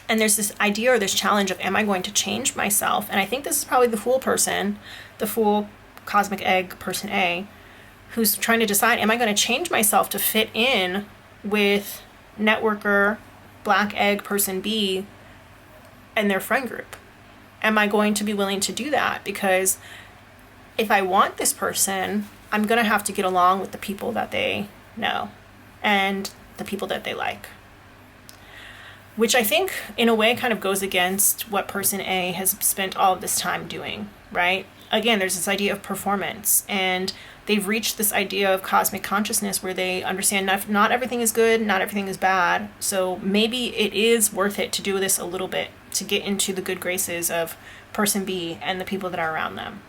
And there's this idea or this challenge of, am I going to change myself? And I think this is probably the Fool person, the Fool cosmic egg person A, who's trying to decide, am I going to change myself to fit in with networker black egg person B and their friend group? Am I going to be willing to do that? Because if I want this person, I'm going to have to get along with the people that they know and the people that they like. Which I think in a way kind of goes against what person A has spent all of this time doing, right? Again, there's this idea of performance, and they've reached this idea of cosmic consciousness where they understand not everything is good, not everything is bad. So maybe it is worth it to do this a little bit to get into the good graces of person B and the people that are around them.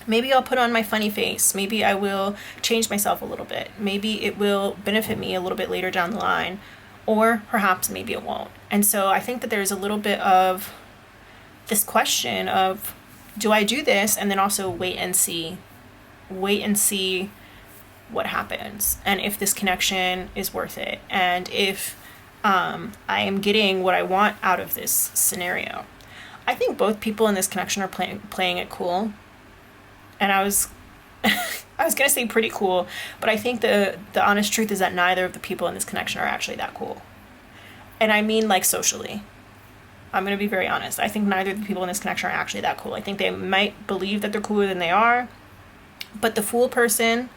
Maybe I'll put on my funny face. Maybe I will change myself a little bit. Maybe it will benefit me a little bit later down the line, or perhaps maybe it won't. And so I think that there's a little bit of this question of, do I do this and then also wait and see what happens, and if this connection is worth it, and if I am getting what I want out of this scenario. I think both people in this connection are playing it cool, and I was gonna say pretty cool, but I think the honest truth is that neither of the people in this connection are actually that cool. And I mean like socially. I'm gonna be very honest. I think neither of the people in this connection are actually that cool. I think they might believe that they're cooler than they are. But the Fool person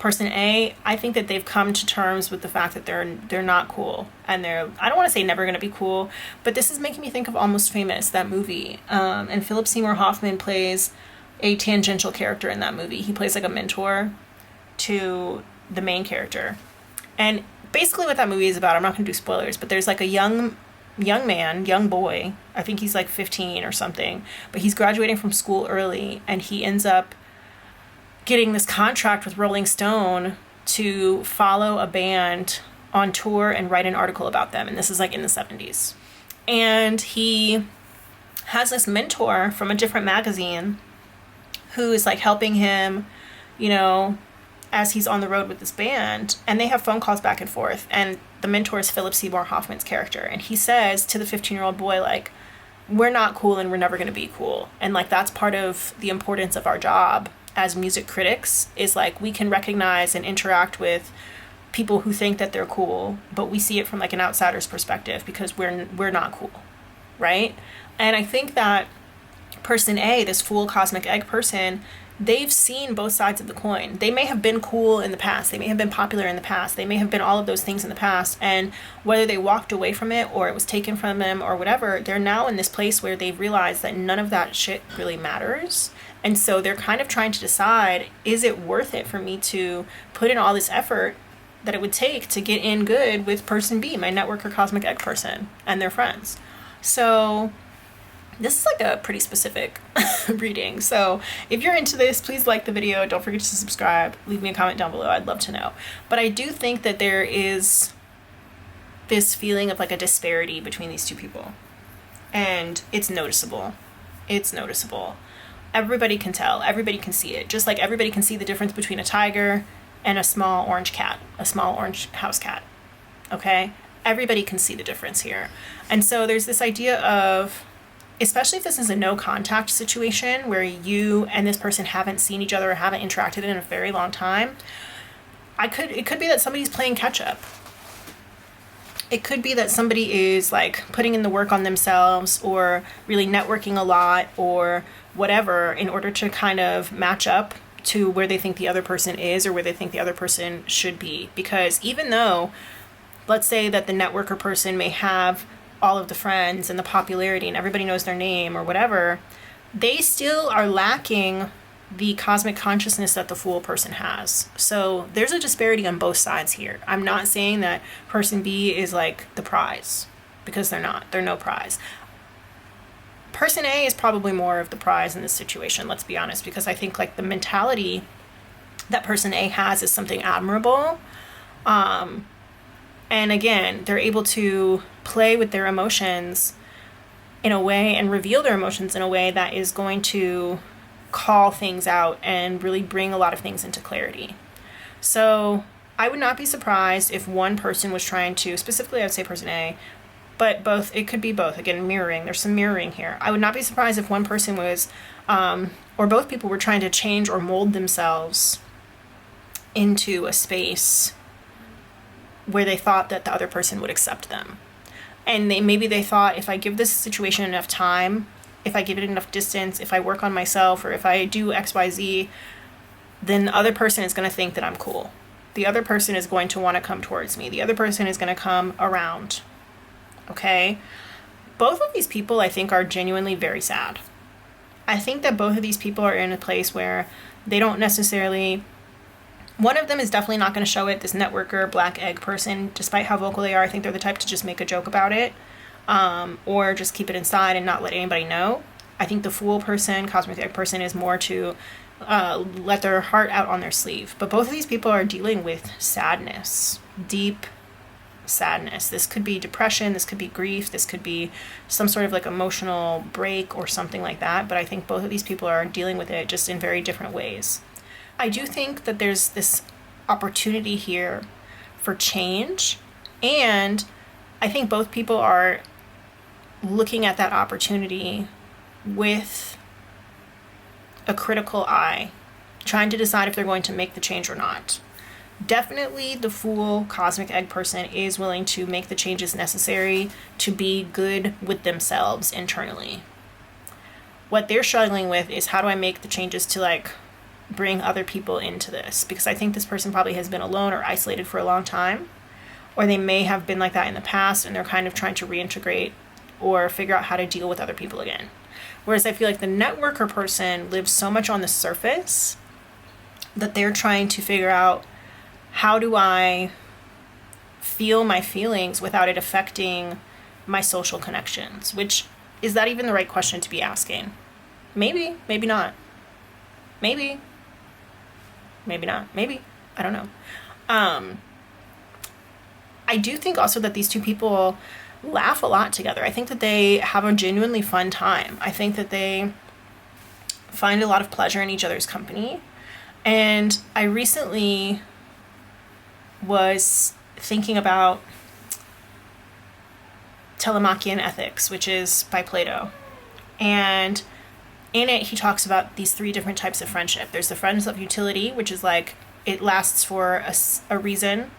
A, I think that they've come to terms with the fact that they're not cool, and I don't want to say never going to be cool, but this is making me think of Almost Famous, that movie. And Philip Seymour Hoffman plays a tangential character in that movie. He plays like a mentor to the main character. And basically what that movie is about, I'm not going to do spoilers, but there's like a young boy, I think he's like 15 or something, but he's graduating from school early, and he ends up getting this contract with Rolling Stone to follow a band on tour and write an article about them. And this is like in the 70s. And he has this mentor from a different magazine who is like helping him, you know, as he's on the road with this band. And they have phone calls back and forth. And the mentor is Philip Seymour Hoffman's character. And he says to the 15-year-old boy, like, we're not cool and we're never going to be cool. And like, that's part of the importance of our job as music critics, is like, we can recognize and interact with people who think that they're cool, but we see it from like an outsider's perspective because we're not cool, right? And I think that person A, this Fool cosmic egg person, they've seen both sides of the coin. They may have been cool in the past. They may have been popular in the past. They may have been all of those things in the past. And whether they walked away from it or it was taken from them or whatever, they're now in this place where they've realized that none of that shit really matters. And so they're kind of trying to decide, is it worth it for me to put in all this effort that it would take to get in good with person B, my networker cosmic egg person, and their friends? So this is like a pretty specific reading. So if you're into this, please like the video. Don't forget to subscribe. Leave me a comment down below. I'd love to know. But I do think that there is this feeling of like a disparity between these two people. And it's noticeable. It's noticeable. Everybody can tell. Everybody can see it. Just like everybody can see the difference between a tiger and a small orange cat, a small orange house cat. Okay? Everybody can see the difference here. And so there's this idea of, especially if this is a no contact situation where you and this person haven't seen each other or haven't interacted in a very long time, it could be that somebody's playing catch up. It could be that somebody is like putting in the work on themselves or really networking a lot or whatever in order to kind of match up to where they think the other person is or where they think the other person should be. Because even though, let's say that the networker person may have all of the friends and the popularity and everybody knows their name or whatever, they still are lacking the cosmic consciousness that the Fool person has. So there's a disparity on both sides here. I'm not saying that person B is like the prize, because they're not. They're no prize. Person A is probably more of the prize in this situation, let's be honest, because I think like the mentality that person A has is something admirable. And again, they're able to play with their emotions in a way and reveal their emotions in a way that is going to call things out and really bring a lot of things into clarity. So I would not be surprised if one person was trying to, specifically I would say person A, but both, it could be both. Again, mirroring, there's some mirroring here. I would not be surprised if one person was, or both people were trying to change or mold themselves into a space where they thought that the other person would accept them. And maybe they thought, if I give this situation enough time, if I give it enough distance, if I work on myself, or if I do XYZ, then the other person is going to think that I'm cool. The other person is going to want to come towards me. The other person is going to come around. Okay? Both of these people, I think, are genuinely very sad. I think that both of these people are in a place where they don't necessarily... One of them is definitely not going to show it, this networker, black egg person, despite how vocal they are. I think they're the type to just make a joke about it, or just keep it inside and not let anybody know. I think the Fool person, cosmic egg person, is more to let their heart out on their sleeve. But both of these people are dealing with sadness, deep sadness. This could be depression, this could be grief, this could be some sort of like emotional break or something like that. But I think both of these people are dealing with it just in very different ways. I do think that there's this opportunity here for change, and I think both people are looking at that opportunity with a critical eye, trying to decide if they're going to make the change or not. Definitely the Fool cosmic egg person is willing to make the changes necessary to be good with themselves internally. What they're struggling with is, how do I make the changes to like bring other people into this? Because I think this person probably has been alone or isolated for a long time, or they may have been like that in the past and they're kind of trying to reintegrate or figure out how to deal with other people again. Whereas I feel like the networker person lives so much on the surface that they're trying to figure out, how do I feel my feelings without it affecting my social connections? Which, is that even the right question to be asking? Maybe, maybe not. Maybe. Maybe not. Maybe. I don't know. I do think also that these two people laugh a lot together. I think that they have a genuinely fun time. I think that they find a lot of pleasure in each other's company. And I recently was thinking about Telemachian Ethics, which is by Plato. And in it, he talks about these three different types of friendship. There's the friends of utility, which is like, it lasts for a reason.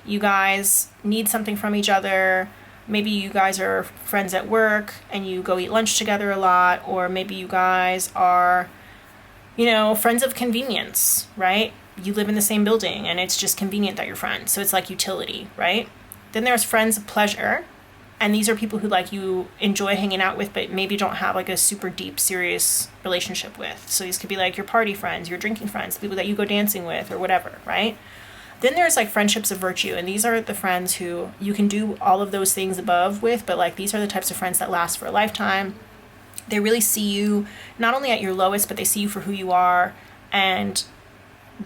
You guys need something from each other. maybe you guys are friends at work and you go eat lunch together a lot, or maybe you guys are, you know, friends of convenience, right? You live in the same building and it's just convenient that you're friends. So it's like utility, right? Then there's friends of pleasure. And these are people who like you enjoy hanging out with, but maybe don't have like a super deep, serious relationship with. So these could be like your party friends, your drinking friends, people that you go dancing with or whatever, right? Then there's like friendships of virtue. And these are the friends who you can do all of those things above with, but like these are the types of friends that last for a lifetime. They really see you not only at your lowest, but they see you for who you are. And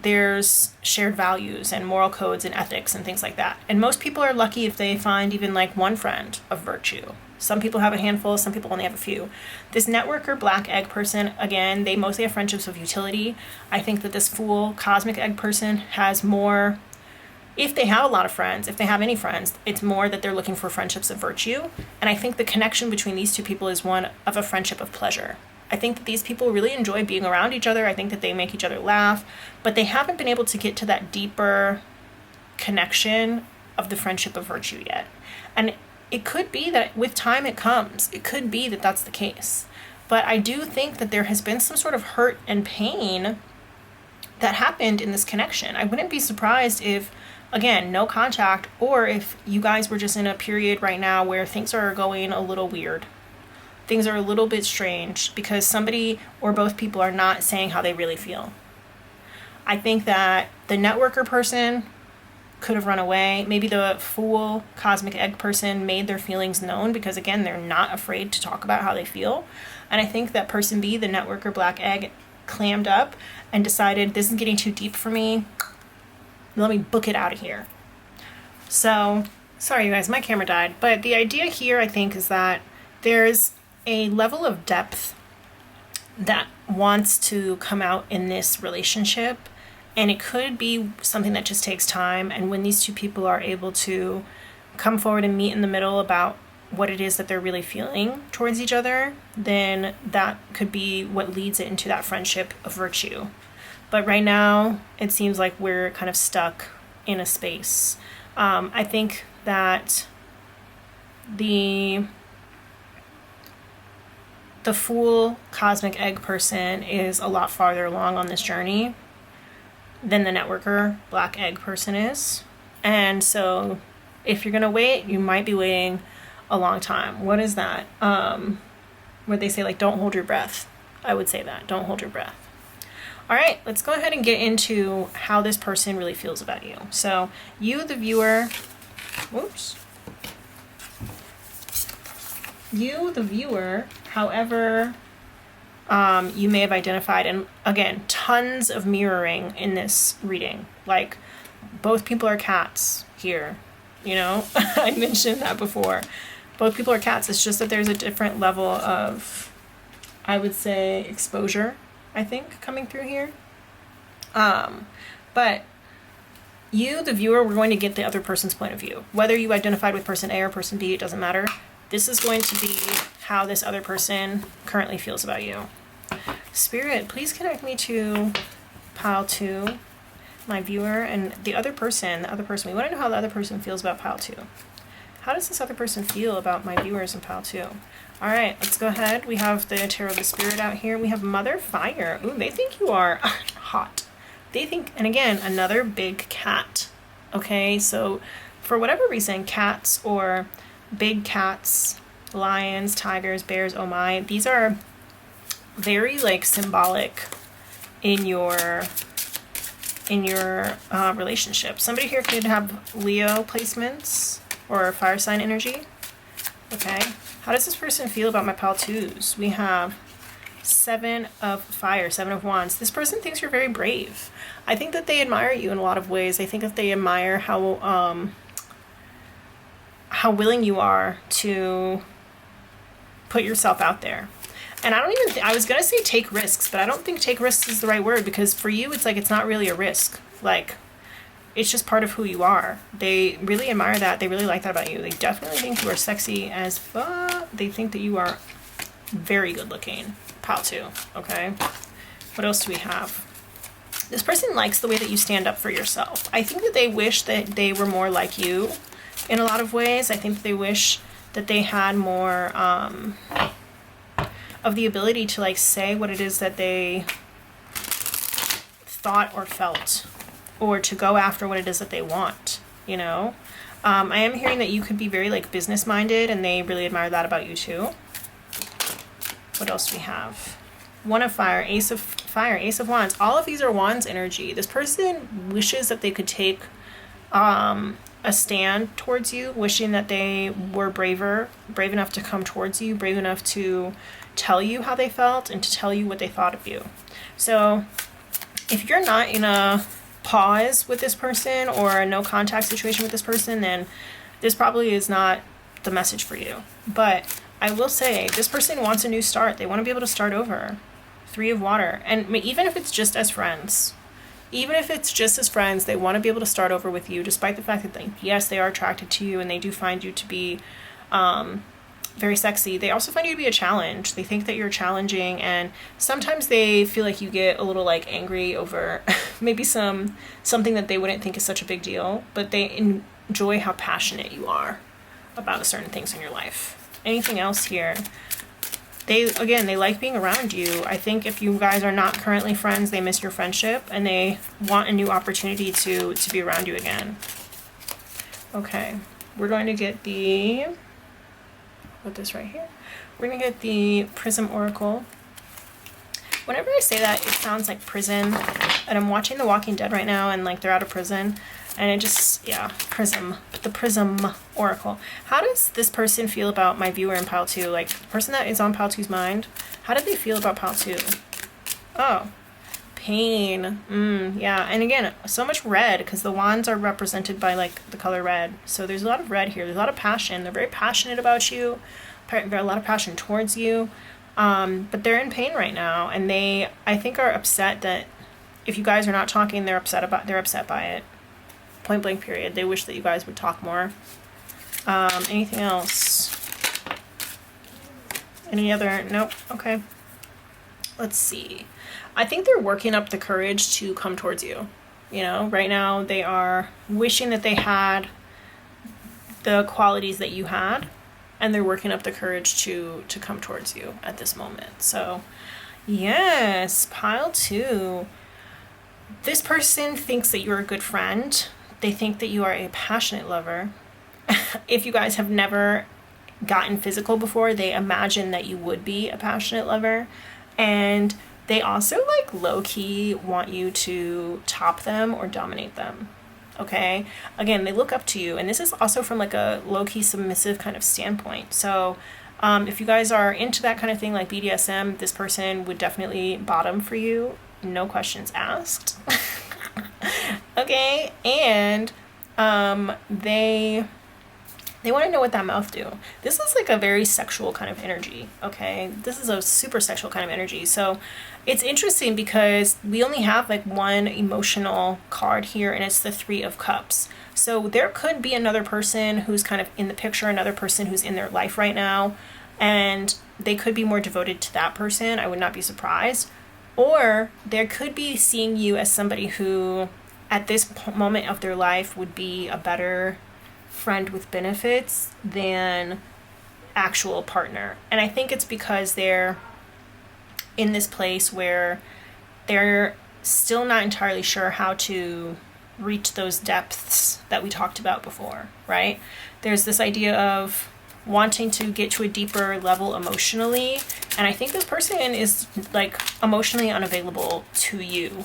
there's shared values and moral codes and ethics and things like that. And most people are lucky if they find even like one friend of virtue. Some people have a handful, some people only have a few. This networker black egg person, again, they mostly have friendships of utility. I think that this Fool cosmic egg person has more, if they have a lot of friends, if they have any friends, it's more that they're looking for friendships of virtue. And I think the connection between these two people is one of a friendship of pleasure. I think that these people really enjoy being around each other. I think that they make each other laugh, but they haven't been able to get to that deeper connection of the friendship of virtue yet. And it could be that with time it comes. It could be that that's the case. But I do think that there has been some sort of hurt and pain that happened in this connection. I wouldn't be surprised if, again, no contact, or if you guys were just in a period right now where things are going a little weird. Things are a little bit strange because somebody or both people are not saying how they really feel. I think that the networker person could have run away. Maybe the Fool cosmic egg person made their feelings known because, again, they're not afraid to talk about how they feel. And I think that person B, the networker black egg, clammed up and decided this is getting too deep for me. Let me book it out of here. So, sorry you guys, my camera died. But the idea here, I think, is that there's a level of depth that wants to come out in this relationship, and it could be something that just takes time. And when these two people are able to come forward and meet in the middle about what it is that they're really feeling towards each other, then that could be what leads it into that friendship of virtue. But right now it seems like we're kind of stuck in a space. I think that the Fool cosmic egg person is a lot farther along on this journey than the networker black egg person is. And so if you're going to wait, you might be waiting a long time. What is that? Where they say, like, don't hold your breath. I would say that. Don't hold your breath. All right, let's go ahead and get into how this person really feels about you. So you, the viewer, however you may have identified, and again, tons of mirroring in this reading. Like, both people are cats here, you know? I mentioned that before. Both people are cats. It's just that there's a different level of, I would say, exposure, I think, coming through here. But you, the viewer, we're going to get the other person's point of view. Whether you identified with person A or person B, it doesn't matter. This is going to be how this other person currently feels about you. Spirit, please connect me to pile 2, my viewer, and the other person. We want to know how the other person feels about pile 2. How does this other person feel about my viewers in pile 2? All right, let's go ahead. We have the Tarot of the Spirit out here. We have Mother Fire. Ooh, they think you are hot. They think, and again, another big cat. Okay, so for whatever reason, cats or big cats, lions, tigers, bears, oh my, these are very like symbolic in your relationship. Somebody here could have Leo placements or fire sign energy. Okay, how does this person feel about my pile 2s? We have 7 of fire, 7 of wands. This person thinks you're very brave. I think that they admire you in a lot of ways. I think that they admire how willing you are to put yourself out there. And I don't even I was going to say take risks, but I don't think take risks is the right word, because for you, it's like, it's not really a risk. Like, it's just part of who you are. They really admire that. They really like that about you. They definitely think you are sexy as fuck. They think that you are very good looking. Pile 2, okay? What else do we have? This person likes the way that you stand up for yourself. I think that they wish that they were more like you in a lot of ways. I think they wish that they had more of the ability to like say what it is that they thought or felt, or to go after what it is that they want, you know? I am hearing that you could be very like business minded, and they really admire that about you too. What else do we have? One of fire, ace of fire, ace of wands. All of these are wands energy. This person wishes that they could take a stand towards you, wishing that they were brave enough to come towards you, brave enough to tell you how they felt and to tell you what they thought of you. So if you're not in a pause with this person or a no contact situation with this person, then this probably is not the message for you. But I will say this person wants a new start. They want to be able to start over. Three of water. And even if it's just as friends, they want to be able to start over with you, despite the fact that yes, they are attracted to you and they do find you to be very sexy. They also find you to be a challenge. They think that you're challenging, and sometimes they feel like you get a little like angry over maybe something that they wouldn't think is such a big deal, but they enjoy how passionate you are about certain things in your life. Anything else here? They like being around you. I think if you guys are not currently friends, they miss your friendship and they want a new opportunity to be around you again. Okay, we're going to get put this right here. We're gonna get the Prism Oracle. Whenever I say that, it sounds like prison. And I'm watching The Walking Dead right now, and like they're out of prison. And it just, yeah, Prism. The Prism Oracle. How does this person feel about my viewer in Pile 2? Like, the person that is on Pile 2's mind, how did they feel about Pile 2? Oh, pain. Yeah, and again, so much red, because the wands are represented by like the color red. So there's a lot of red here. There's a lot of passion. They're very passionate about you. A lot of passion towards you. But they're in pain right now, and they, I think, are upset that if you guys are not talking, they're upset by it. Point blank period. They wish that you guys would talk more. Anything else? Any other? Nope. Okay. Let's see. I think they're working up the courage to come towards you. You know, right now they are wishing that they had the qualities that you had, and they're working up the courage to come towards you at this moment. So, yes, Pile 2. This person thinks that you're a good friend. They think that you are a passionate lover. If you guys have never gotten physical before, they imagine that you would be a passionate lover. And they also like low-key want you to top them or dominate them. Okay? Again, they look up to you. And this is also from like a low-key submissive kind of standpoint. So if you guys are into that kind of thing like BDSM, this person would definitely bottom for you. No questions asked. Okay? And they want to know what that mouth do. This is like a very sexual kind of energy, okay? This is a super sexual kind of energy. So it's interesting because we only have like one emotional card here, and it's the Three of Cups. So there could be another person who's kind of in the picture, another person who's in their life right now, and they could be more devoted to that person. I would not be surprised. Or there could be seeing you as somebody who at this moment of their life would be a better friend with benefits than actual partner. And I think it's because they're in this place where they're still not entirely sure how to reach those depths that we talked about before, right? There's this idea of wanting to get to a deeper level emotionally, and I think this person is like emotionally unavailable to you.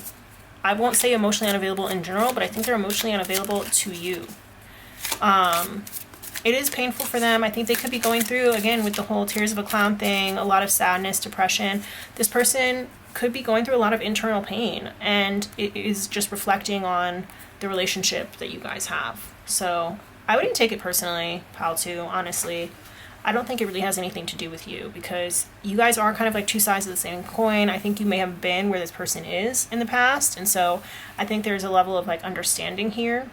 I won't say emotionally unavailable in general, but I think they're emotionally unavailable to you. It is painful for them. I think they could be going through, again, with the whole tears of a clown thing, a lot of sadness, depression. This person could be going through a lot of internal pain, and it is just reflecting on the relationship that you guys have. So I wouldn't take it personally, Pile 2, honestly. I don't think it really has anything to do with you, because you guys are kind of like two sides of the same coin. I think you may have been where this person is in the past, and so I think there's a level of like understanding here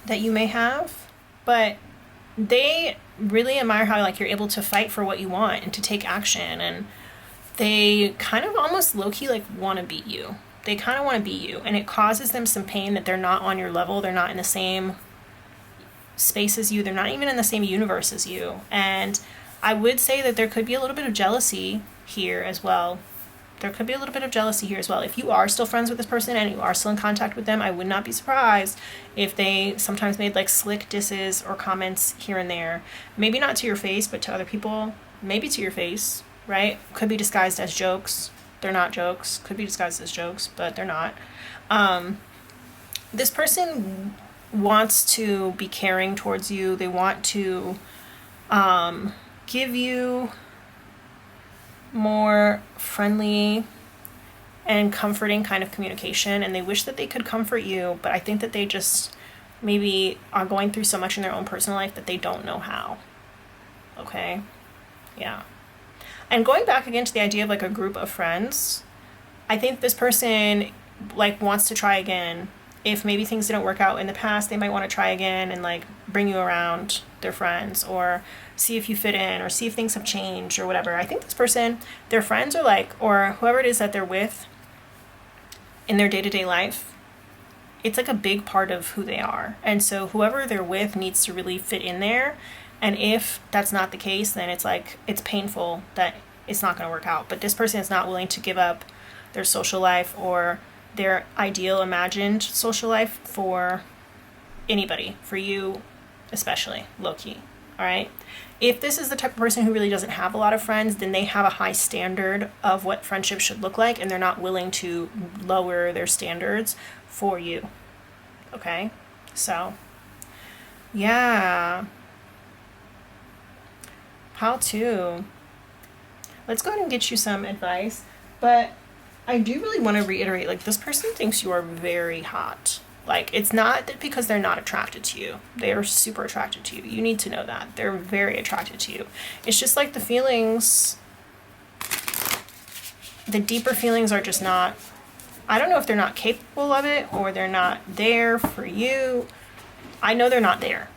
that you may have, but they really admire how like you're able to fight for what you want and to take action, and they kind of almost low-key like want to beat you. They kind of want to beat you, and it causes them some pain that they're not on your level. They're not in the same space as you. They're not even in the same universe as you. And I would say that there could be a little bit of jealousy here as well. There could be a little bit of jealousy here as well. If you are still friends with this person and you are still in contact with them, I would not be surprised if they sometimes made like slick disses or comments here and there. Maybe not to your face, but to other people. Maybe to your face, right? Could be disguised as jokes. They're not jokes. Could be disguised as jokes, but they're not. This person wants to be caring towards you. They want to give you more friendly and comforting kind of communication, and they wish that they could comfort you, but I think that they just maybe are going through so much in their own personal life that they don't know how. Okay? Yeah. And going back again to the idea of like a group of friends, I think this person like wants to try again. If maybe things didn't work out in the past, they might want to try again and like bring you around their friends, or see if you fit in, or see if things have changed or whatever. I think this person, their friends are like, or whoever it is that they're with in their day-to-day life, it's like a big part of who they are. And so whoever they're with needs to really fit in there. And if that's not the case, then it's like, it's painful that it's not going to work out. But this person is not willing to give up their social life or their ideal imagined social life for anybody, for you especially, low-key. All right? If this is the type of person who really doesn't have a lot of friends, then they have a high standard of what friendship should look like, and they're not willing to lower their standards for you. Okay? So, yeah. How to. Let's go ahead and get you some advice. But I do really want to reiterate, like, this person thinks you are very hot. Like, it's not that because they're not attracted to you. They are super attracted to you. You need to know that. They're very attracted to you. It's just like the feelings, the deeper feelings are just not, I don't know if they're not capable of it or they're not there for you. I know they're not there.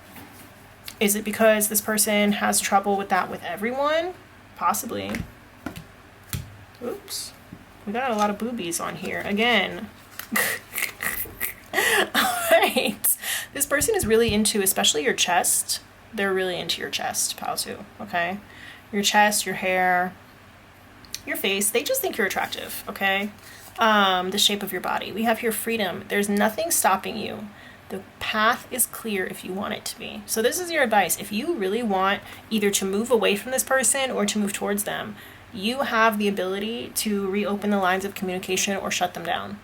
Is it because this person has trouble with that with everyone? Possibly. Oops. We got a lot of boobies on here. Again. Alright. This person is really into, especially your chest. They're really into your chest, Palsu. Okay? Your chest, your hair, your face. They just think you're attractive. Okay? The shape of your body. We have here freedom. There's nothing stopping you. The path is clear if you want it to be. So this is your advice. If you really want either to move away from this person or to move towards them, you have the ability to reopen the lines of communication or shut them down.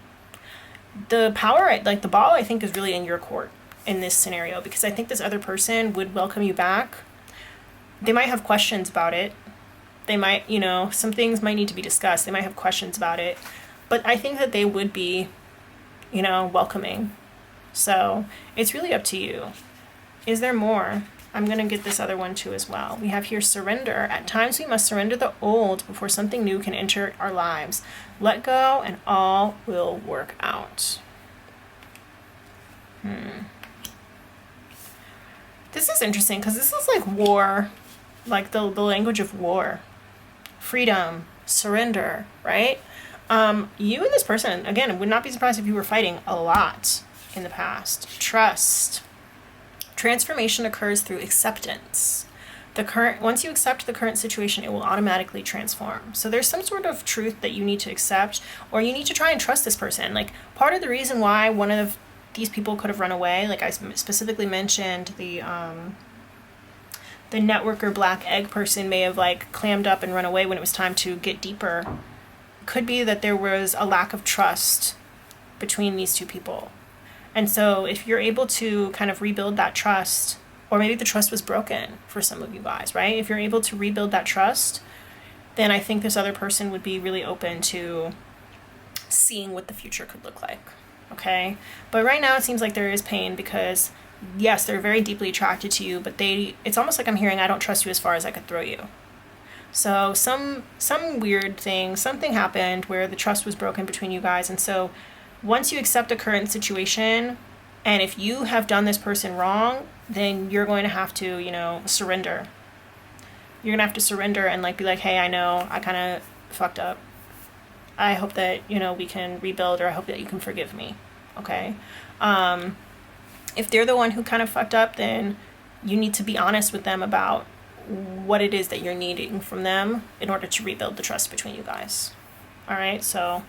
The power, like the ball, I think is really in your court in this scenario, because I think this other person would welcome you back. They might have questions about it. They might, you know, some things might need to be discussed. They might have questions about it. But I think that they would be, you know, welcoming. So it's really up to you. Is there more? I'm going to get this other one too as well. We have here surrender. At times we must surrender the old before something new can enter our lives. Let go and all will work out. This is interesting because this is like war, like the language of war. Freedom, surrender, right? You and this person, again, would not be surprised if you were fighting a lot in the past. Trust. Transformation occurs through acceptance. Once you accept the current situation, it will automatically transform. So there's some sort of truth that you need to accept, or you need to try and trust this person. Like, part of the reason why one of these people could have run away, like I specifically mentioned, the networker black egg person may have like clammed up and run away when it was time to get deeper. Could be that there was a lack of trust between these two people. And so if you're able to kind of rebuild that trust, or maybe the trust was broken for some of you guys, right? If you're able to rebuild that trust, then I think this other person would be really open to seeing what the future could look like, okay? But right now it seems like there is pain because, yes, they're very deeply attracted to you, but it's almost like I'm hearing, I don't trust you as far as I could throw you. So some weird thing, something happened where the trust was broken between you guys, and so once you accept the current situation, and if you have done this person wrong, then you're going to have to, you know, surrender. You're going to have to surrender and like be like, hey, I know I kind of fucked up. I hope that, you know, we can rebuild, or I hope that you can forgive me. Okay? If they're the one who kind of fucked up, then you need to be honest with them about what it is that you're needing from them in order to rebuild the trust between you guys. All right, so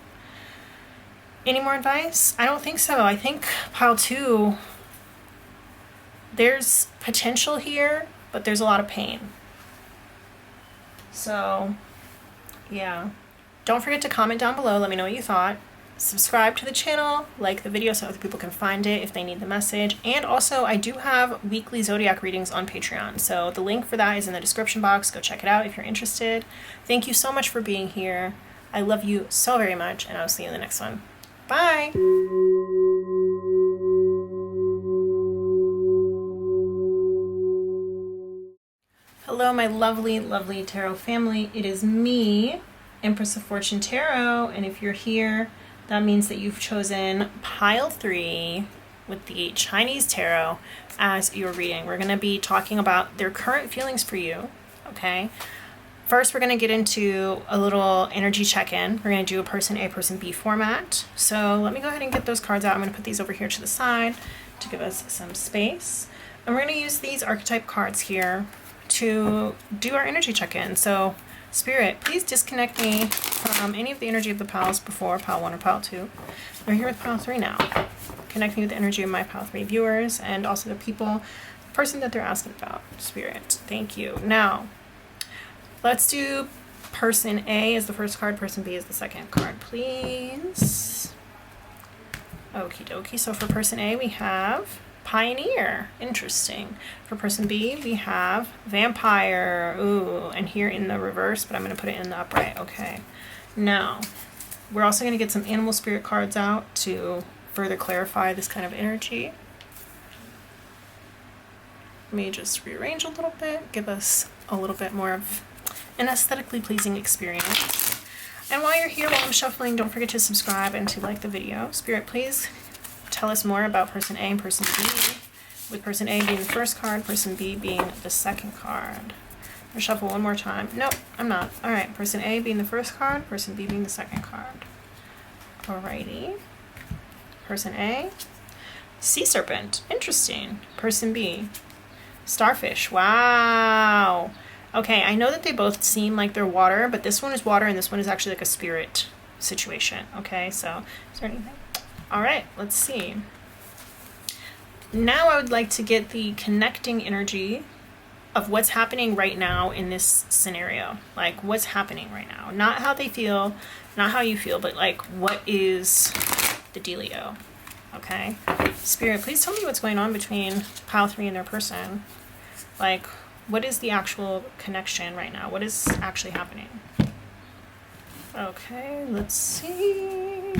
any more advice? I don't think so. I think pile 2, there's potential here, but there's a lot of pain. So, yeah. Don't forget to comment down below. Let me know what you thought. Subscribe to the channel, like the video so other people can find it if they need the message. And also, I do have weekly zodiac readings on Patreon. So the link for that is in the description box. Go check it out if you're interested. Thank you so much for being here. I love you so very much, and I'll see you in the next one. Bye! Hello, my lovely, lovely tarot family. It is me, Empress of Fortune Tarot, and if you're here, that means that you've chosen pile 3 with the Chinese Tarot as your reading. We're going to be talking about their current feelings for you, okay? First, we're going to get into a little energy check-in. We're going to do a person A, person B format. So let me go ahead and get those cards out. I'm going to put these over here to the side to give us some space. And we're going to use these archetype cards here to do our energy check-in. So Spirit, please disconnect me from any of the energy of the piles before pile 1 or pile 2. We're here with pile 3 now. Connect me with the energy of my pile 3 viewers and also the people, the person that they're asking about. Spirit, thank you. Now, let's do person A as the first card, person B as the second card, please. Okie dokie. So for person A, we have Pioneer. Interesting. For person B, we have Vampire. Ooh, and here in the reverse, but I'm going to put it in the upright. Okay. Now, we're also going to get some animal spirit cards out to further clarify this kind of energy. Let me just rearrange a little bit, give us a little bit more of an aesthetically pleasing experience. And while you're here, while I'm shuffling, don't forget to subscribe and to like the video. Spirit, please tell us more about person A and person B, with person A being the first card, person B being the second card. I'm gonna shuffle one more time. Nope, I'm not. All right, person A being the first card, person B being the second card. Alrighty. Person A, Sea Serpent. Interesting. Person B, Starfish. Wow. Okay, I know that they both seem like they're water, but this one is water and this one is actually like a spirit situation. Okay, so is there anything? All right, let's see. Now I would like to get the connecting energy of what's happening right now in this scenario. Like, what's happening right now? Not how they feel, not how you feel, but like, what is the dealio? Okay? Spirit, please tell me what's going on between pile 3 and their person. Like, what is the actual connection right now? What is actually happening? Okay, let's see.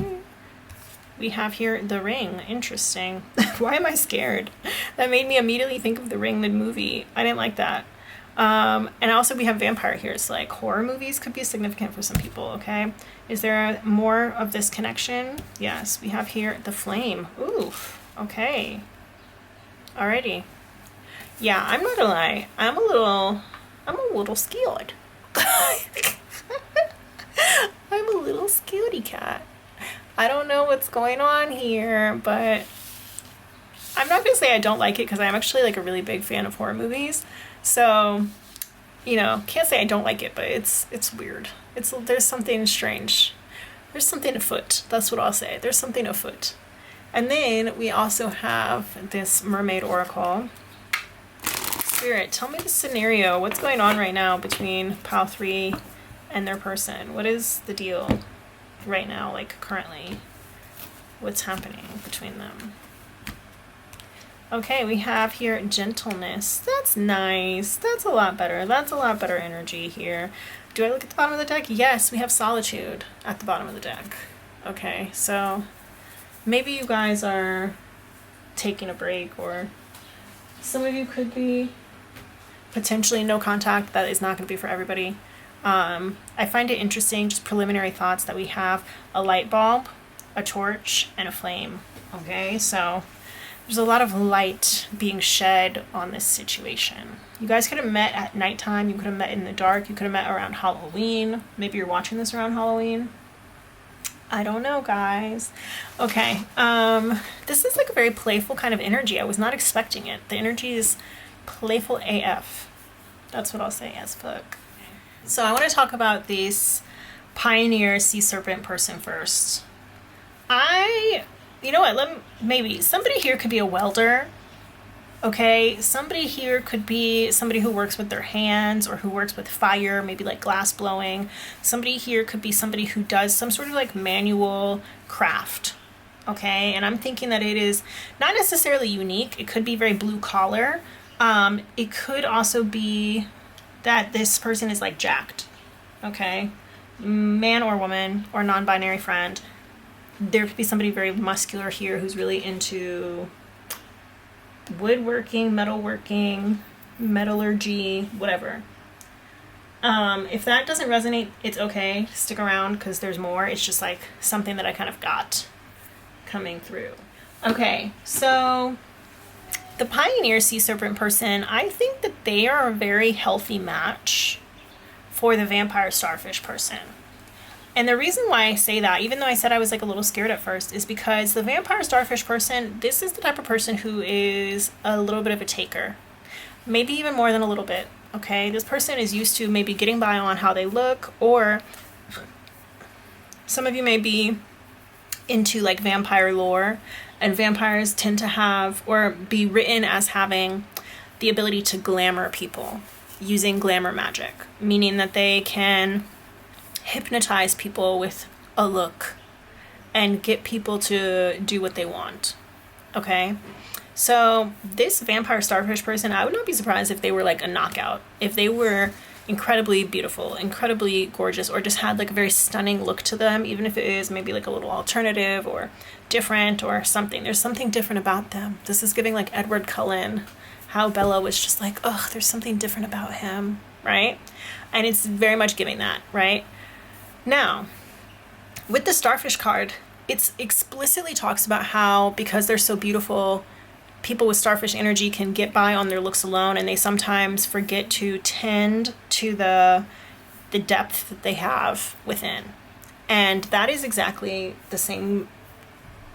We have here the Ring. Interesting. Why am I scared? That made me immediately think of the Ring, the movie. I didn't like that. And also we have Vampire here. So like horror movies could be significant for some people, okay? Is there more of this connection? Yes, we have here the Flame. Oof. Okay. Alrighty. Yeah, I'm not gonna lie. I'm a little scared. I'm a little scaredy cat. I don't know what's going on here, but I'm not gonna say I don't like it because I'm actually like a really big fan of horror movies. So, you know, can't say I don't like it, but it's weird. There's something strange. There's something afoot. That's what I'll say. There's something afoot. And then we also have this Mermaid Oracle. Spirit, tell me the scenario. What's going on right now between pile 3 and their person? What is the deal right now, like currently? What's happening between them? Okay, we have here Gentleness. That's nice. That's a lot better. That's a lot better energy here. Do I look at the bottom of the deck? Yes, we have Solitude at the bottom of the deck. Okay, so maybe you guys are taking a break, or some of you could be potentially no contact. That is not going to be for everybody. I find it interesting, just preliminary thoughts, that we have a light bulb, a torch, and a flame. Okay, so there's a lot of light being shed on this situation. You guys could have met at nighttime, you could have met in the dark, you could have met around Halloween. Maybe you're watching this around Halloween. I don't know, guys. Okay. This is like a very playful kind of energy. I was not expecting it. The energy is playful AF. That's what I'll say, as fuck. So I want to talk about this pioneer sea serpent person first. You know what, maybe somebody here could be a welder. Okay, somebody here could be somebody who works with their hands or who works with fire, maybe like glass blowing. Somebody here could be somebody who does some sort of like manual craft. Okay, and I'm thinking that it is not necessarily unique. It could be very blue collar. It could also be that this person is like jacked. Okay, man or woman or non-binary friend. There could be somebody very muscular here who's really into woodworking, metalworking, metallurgy, whatever. If that doesn't resonate, it's okay. Stick around because there's more. It's just like something that I kind of got coming through. Okay, so the pioneer sea serpent person, I think that they are a very healthy match for the vampire starfish person. And the reason why I say that, even though I said I was like a little scared at first, is because the vampire starfish person, this is the type of person who is a little bit of a taker. Maybe even more than a little bit, okay? This person is used to maybe getting by on how they look, or some of you may be into like vampire lore, and vampires tend to have, or be written as having, the ability to glamour people using glamour magic, meaning that they can hypnotize people with a look and get people to do what they want. Okay, so this vampire starfish person, I would not be surprised if they were like a knockout, if they were incredibly beautiful, incredibly gorgeous, or just had like a very stunning look to them, even if it is maybe like a little alternative or different or something. There's something different about them. This is giving like Edward Cullen, how Bella was just like, oh, there's something different about him, right? And it's very much giving that, right? Now, with the starfish card, it explicitly talks about how, because they're so beautiful, people with starfish energy can get by on their looks alone, and they sometimes forget to tend to the depth that they have within. And that is exactly the same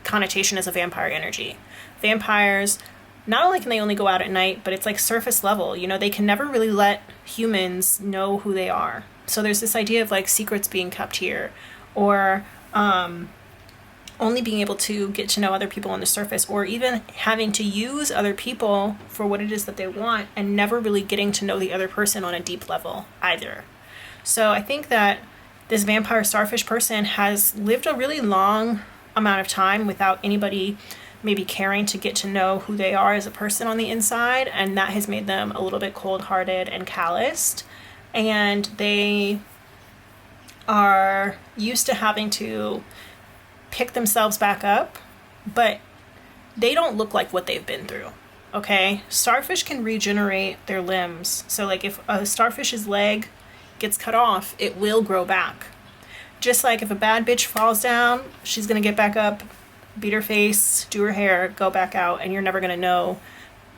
connotation as a vampire energy. Vampires, not only can they only go out at night, but it's like surface level. You know, they can never really let humans know who they are. So there's this idea of like secrets being kept here, or only being able to get to know other people on the surface, or even having to use other people for what it is that they want, and never really getting to know the other person on a deep level either. So I think that this vampire starfish person has lived a really long amount of time without anybody maybe caring to get to know who they are as a person on the inside, and that has made them a little bit cold-hearted and calloused. And they are used to having to pick themselves back up, but they don't look like what they've been through, okay? Starfish can regenerate their limbs. So like if a starfish's leg gets cut off, it will grow back. Just like if a bad bitch falls down, she's gonna get back up, beat her face, do her hair, go back out, and you're never gonna know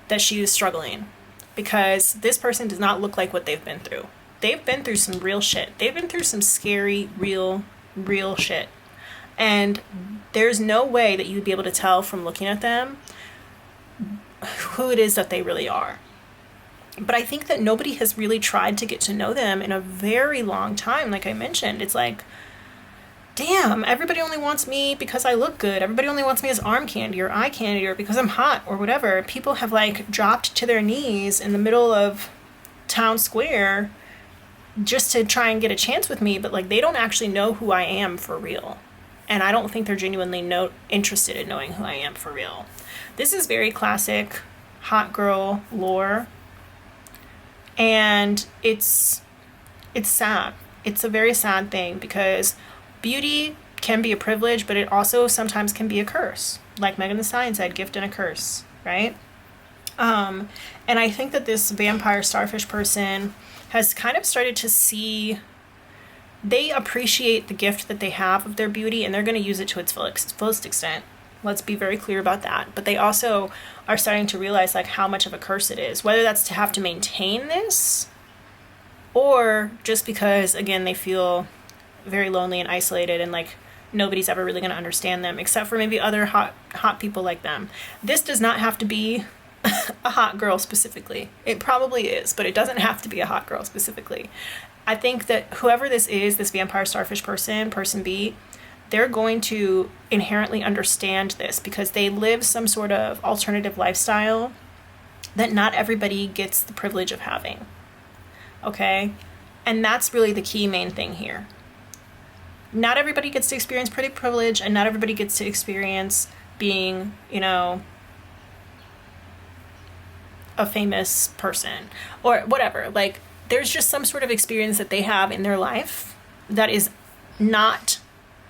that she is struggling, because this person does not look like what they've been through. They've been through some real shit. They've been through some scary, real shit. And there's no way that you'd be able to tell from looking at them who it is that they really are. But I think that nobody has really tried to get to know them in a very long time. Like I mentioned, it's like, damn, everybody only wants me because I look good. Everybody only wants me as arm candy or eye candy, or because I'm hot or whatever. People have like dropped to their knees in the middle of town square just to try and get a chance with me, but like they don't actually know who I am for real. And I don't think they're genuinely interested in knowing who I am for real. This is very classic hot girl lore. And it's sad. It's a very sad thing, because beauty can be a privilege, but it also sometimes can be a curse. Like Megan Thee Stallion said, gift and a curse, right? And I think that this vampire starfish person has kind of started to see, they appreciate the gift that they have of their beauty, and they're going to use it to its fullest extent. Let's be very clear about that. But they also are starting to realize like how much of a curse it is, whether that's to have to maintain this, or just because, again, they feel very lonely and isolated, and like nobody's ever really going to understand them except for maybe other hot people like them. This does not have to be a hot girl specifically. It probably is, but it doesn't have to be a hot girl specifically. I think that whoever this is, this vampire starfish person B, they're going to inherently understand this because they live some sort of alternative lifestyle that not everybody gets the privilege of having. Okay? And that's really the key main thing here. Not everybody gets to experience pretty privilege, and not everybody gets to experience being, you know, a famous person or whatever. Like, there's just some sort of experience that they have in their life that is not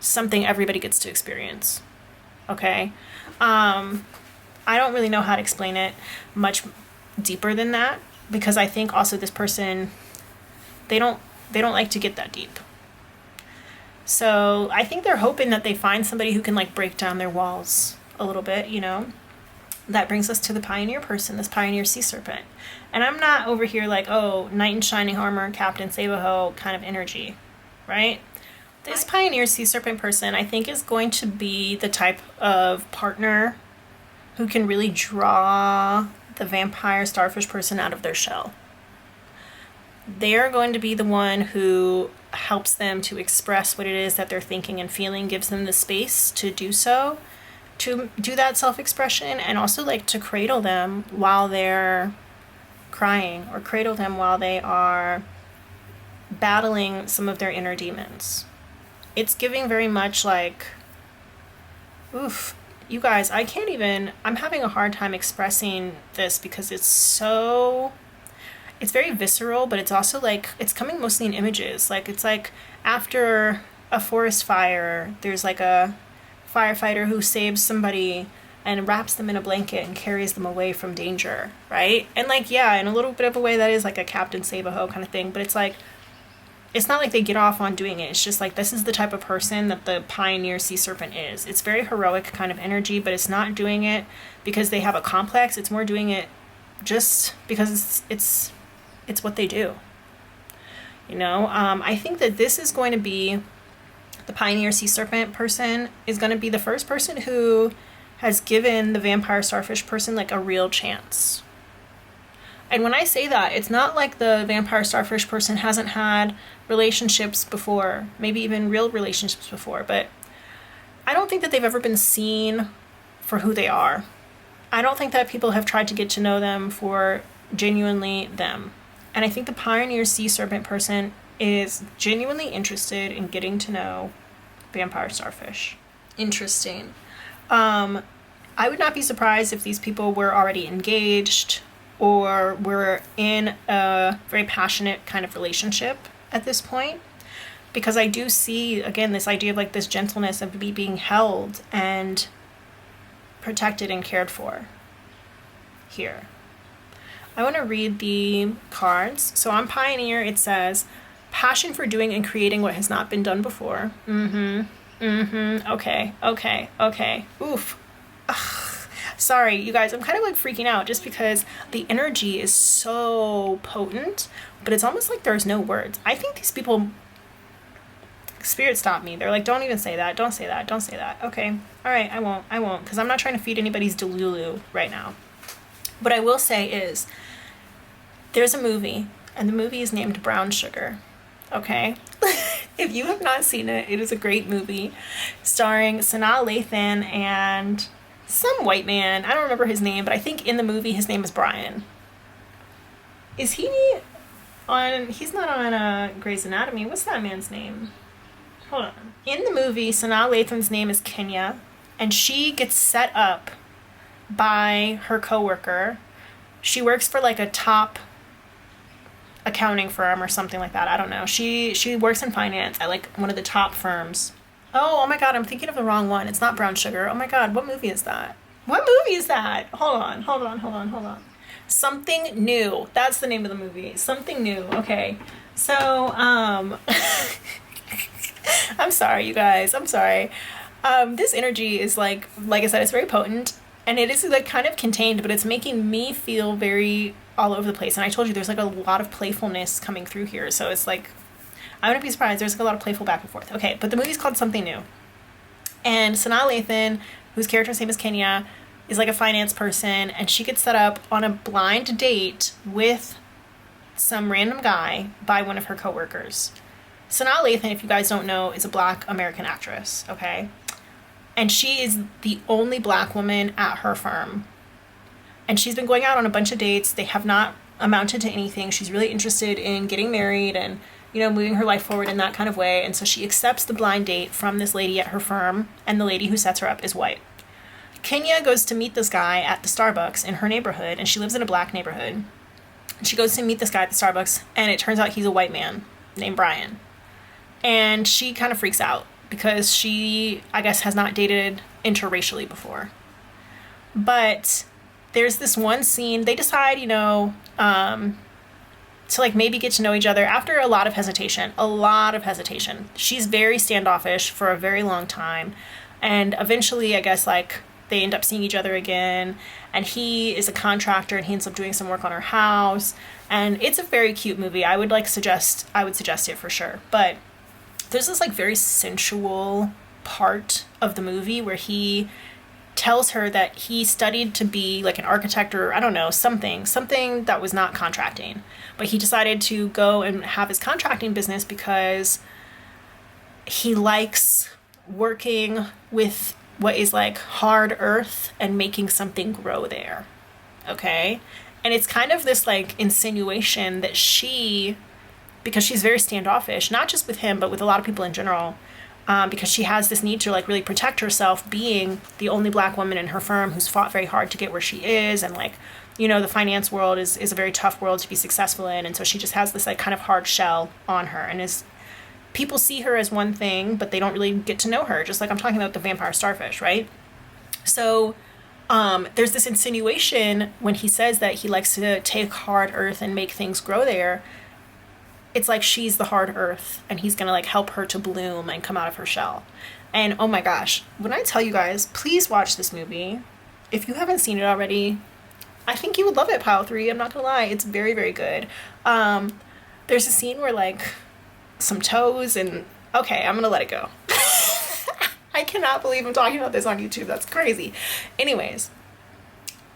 something everybody gets to experience. Okay? I don't really know how to explain it much deeper than that, because I think also this person, they don't like to get that deep. So I think they're hoping that they find somebody who can like break down their walls a little bit, you know. That brings us to the pioneer person, this pioneer sea serpent. And I'm not over here like, oh, knight in shining armor, Captain Save-A-Ho kind of energy, right? This pioneer sea serpent person, I think, is going to be the type of partner who can really draw the vampire starfish person out of their shell. They're going to be the one who helps them to express what it is that they're thinking and feeling, gives them the space to do so, to do that self-expression, and also like to cradle them while they're crying, or cradle them while they are battling some of their inner demons. It's giving very much like, oof, you guys, I'm having a hard time expressing this because it's very visceral, but it's also like, it's coming mostly in images. Like, it's like after a forest fire, there's like a firefighter who saves somebody and wraps them in a blanket and carries them away from danger, right? And like, yeah, in a little bit of a way that is like a Captain Save-A-Ho kind of thing, but it's like, it's not like they get off on doing it. It's just like, this is the type of person that the pioneer sea serpent is. It's very heroic kind of energy, but it's not doing it because they have a complex. It's more doing it just because it's what they do. You know, I think that this is going to be, the pioneer sea serpent person is going to be the first person who has given the vampire starfish person like a real chance. And when I say that, it's not like the vampire starfish person hasn't had relationships before, maybe even real relationships before, but I don't think that they've ever been seen for who they are. I don't think that people have tried to get to know them for genuinely them. And I think the pioneer sea serpent person is genuinely interested in getting to know vampire starfish. Interesting. I would not be surprised if these people were already engaged or were in a very passionate kind of relationship at this point, because I do see, again, this idea of like this gentleness of being held and protected and cared for here. I want to read the cards. So on Pioneer, it says, passion for doing and creating what has not been done before. Okay. Oof. Ugh. Sorry, you guys, I'm kind of like freaking out just because the energy is so potent, but it's almost like there's no words. I think these people, spirit stopped me. They're like, don't even say that. Don't say that. Don't say that. Okay. All right. I won't, because I'm not trying to feed anybody's delulu right now. What I will say is, there's a movie, and the movie is named Brown Sugar. Okay? If you have not seen it, it is a great movie starring Sanaa Lathan and some white man. I don't remember his name, but I think in the movie his name is Brian. Is he on... He's not on Grey's Anatomy. What's that man's name? Hold on. In the movie, Sanaa Lathan's name is Kenya, and she gets set up by her coworker. She works for like a top accounting firm or something like that. I don't know. She works in finance at like one of the top firms. Oh my God, I'm thinking of the wrong one. It's not Brown Sugar. Oh my God, what movie is that? What movie is that? Hold on. Something New. That's the name of the movie. Something New. Okay. So, I'm sorry, you guys. I'm sorry. This energy is like I said, it's very potent. And it is like kind of contained, but it's making me feel very all over the place. And I told you there's like a lot of playfulness coming through here. So it's like, I wouldn't be surprised. There's like a lot of playful back and forth. Okay, but the movie's called Something New. And Sanaa Lathan, whose character's name is Kenya, is like a finance person, and she gets set up on a blind date with some random guy by one of her coworkers. Sanaa Lathan, if you guys don't know, is a Black American actress, okay? And she is the only Black woman at her firm. And she's been going out on a bunch of dates. They have not amounted to anything. She's really interested in getting married and, you know, moving her life forward in that kind of way. And so she accepts the blind date from this lady at her firm, and the lady who sets her up is white. Kenya goes to meet this guy at the Starbucks in her neighborhood, and she lives in a Black neighborhood. She goes to meet this guy at the Starbucks, and it turns out he's a white man named Brian. And she kind of freaks out because she, I guess, has not dated interracially before. But there's this one scene, they decide, you know, to like maybe get to know each other after a lot of hesitation. She's very standoffish for a very long time. And eventually, I guess, like, they end up seeing each other again, and he is a contractor, and he ends up doing some work on her house, and it's a very cute movie. I would suggest it for sure. But there's this like very sensual part of the movie where he tells her that he studied to be like an architect, or I don't know, something that was not contracting, but he decided to go and have his contracting business because he likes working with what is like hard earth and making something grow there. Okay? And it's kind of this like insinuation that she, because she's very standoffish, not just with him, but with a lot of people in general, because she has this need to like really protect herself, being the only Black woman in her firm who's fought very hard to get where she is. And like, you know, the finance world is a very tough world to be successful in. And so she just has this like kind of hard shell on her, and is, people see her as one thing, but they don't really get to know her, just like I'm talking about the vampire starfish, right? So there's this insinuation when he says that he likes to take hard earth and make things grow there. It's like she's the hard earth, and he's gonna like help her to bloom and come out of her shell. And oh my gosh, when I tell you guys, please watch this movie. If you haven't seen it already, I think you would love it, Pile 3. I'm not gonna lie, it's very, very good. There's a scene where like some toes, and okay, I'm gonna let it go. I cannot believe I'm talking about this on YouTube. That's crazy. Anyways,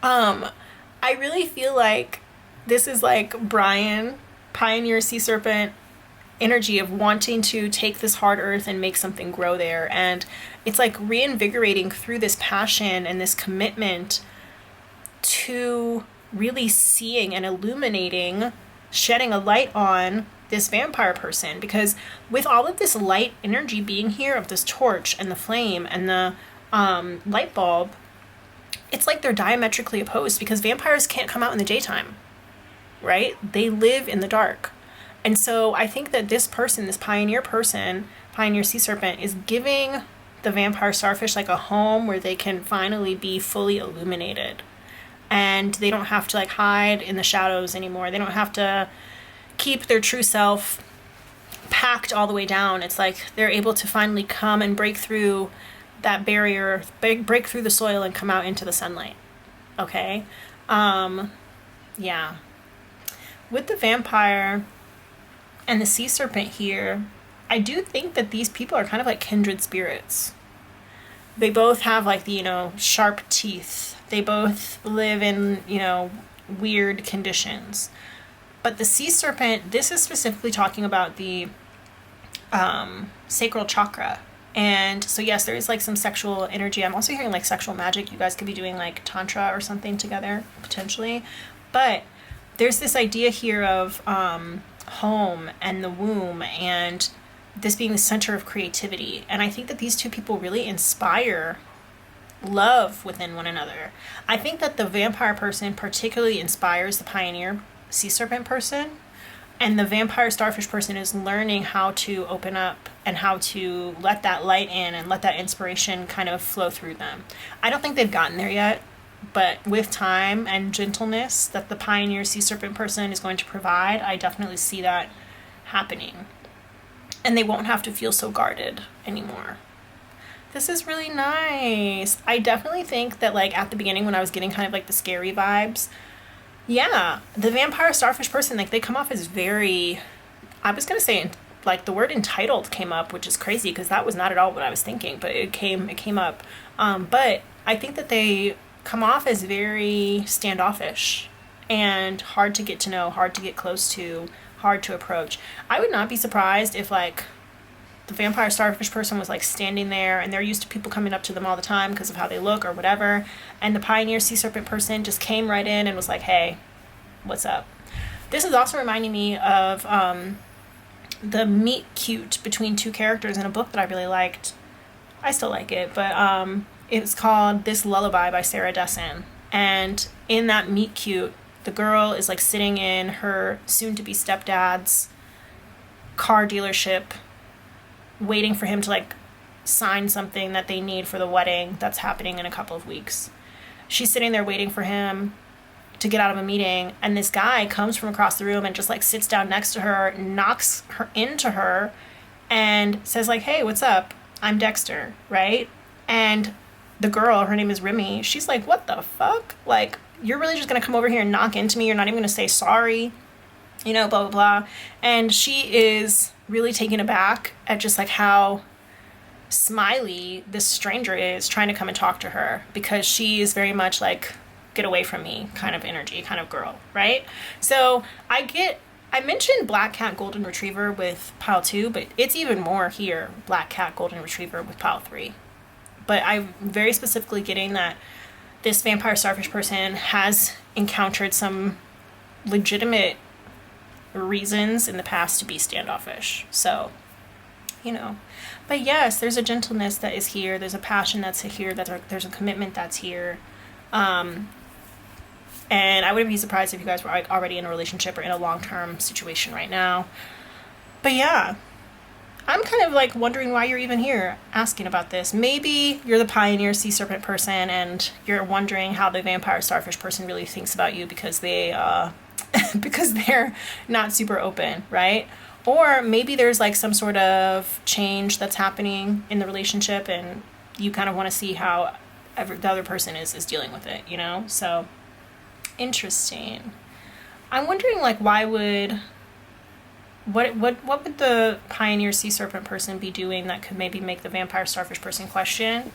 I really feel like this is like Brian, Pioneer Sea Serpent energy of wanting to take this hard earth and make something grow there. And it's like reinvigorating through this passion and this commitment to really seeing and illuminating, shedding a light on this vampire person. Because with all of this light energy being here of this torch and the flame and the light bulb, it's like they're diametrically opposed, because vampires can't come out in the daytime, right? They live in the dark. And so I think that this person, this pioneer person, Pioneer Sea Serpent, is giving the vampire starfish like a home where they can finally be fully illuminated, and they don't have to like hide in the shadows anymore. They don't have to keep their true self packed all the way down. It's like they're able to finally come and break through that barrier, break through the soil and come out into the sunlight. Okay? Yeah. With the vampire and the sea serpent here, I do think that these people are kind of like kindred spirits. They both have like the, you know, sharp teeth. They both live in, you know, weird conditions. But the sea serpent, this is specifically talking about the sacral chakra. And so yes, there is like some sexual energy. I'm also hearing like sexual magic. You guys could be doing like tantra or something together, potentially. But there's this idea here of home and the womb, and this being the center of creativity. And I think that these two people really inspire love within one another. I think that the vampire person particularly inspires the pioneer sea serpent person, and the vampire starfish person is learning how to open up and how to let that light in and let that inspiration kind of flow through them. I don't think they've gotten there yet, but with time and gentleness that the pioneer sea serpent person is going to provide, I definitely see that happening. And they won't have to feel so guarded anymore. This is really nice. I definitely think that like at the beginning when I was getting kind of like the scary vibes, yeah, the vampire starfish person, like they come off as very, I was going to say like the word entitled came up, which is crazy because that was not at all what I was thinking, but it came up. But I think that they come off as very standoffish and hard to get to know, hard to get close to, hard to approach. I would not be surprised if like the vampire starfish person was like standing there and they're used to people coming up to them all the time because of how they look or whatever, and the pioneer sea serpent person just came right in and was like, hey, what's up? This is also reminding me of the meet cute between two characters in a book that I really liked. I still like it, but it's called This Lullaby by Sarah Dessen. And in that meet cute, the girl is like sitting in her soon-to-be stepdad's car dealership waiting for him to like sign something that they need for the wedding that's happening in a couple of weeks. She's sitting there waiting for him to get out of a meeting, and this guy comes from across the room and just like sits down next to her, knocks her into her, and says like, hey, what's up? I'm Dexter, right? And the girl, her name is Remy, she's like, what the fuck? Like, you're really just gonna come over here and knock into me? You're not even gonna say sorry? You know, blah, blah, blah. And she is really taken aback at just like how smiley this stranger is trying to come and talk to her, because she is very much like, get away from me kind of energy, kind of girl, right? So I mentioned Black Cat Golden Retriever with pile 2, but it's even more here, Black Cat Golden Retriever with pile 3. But I'm very specifically getting that this vampire starfish person has encountered some legitimate reasons in the past to be standoffish. So, you know. But yes, there's a gentleness that is here. There's a passion that's here. There's a commitment that's here. And I wouldn't be surprised if you guys were already in a relationship or in a long-term situation right now. But yeah, I'm kind of like wondering why you're even here asking about this. Maybe you're the pioneer sea serpent person and you're wondering how the vampire starfish person really thinks about you because they're not super open, right? Or maybe there's like some sort of change that's happening in the relationship and you kind of want to see how the other person is dealing with it, you know? So interesting. I'm wondering like what would the pioneer sea serpent person be doing that could maybe make the vampire starfish person question?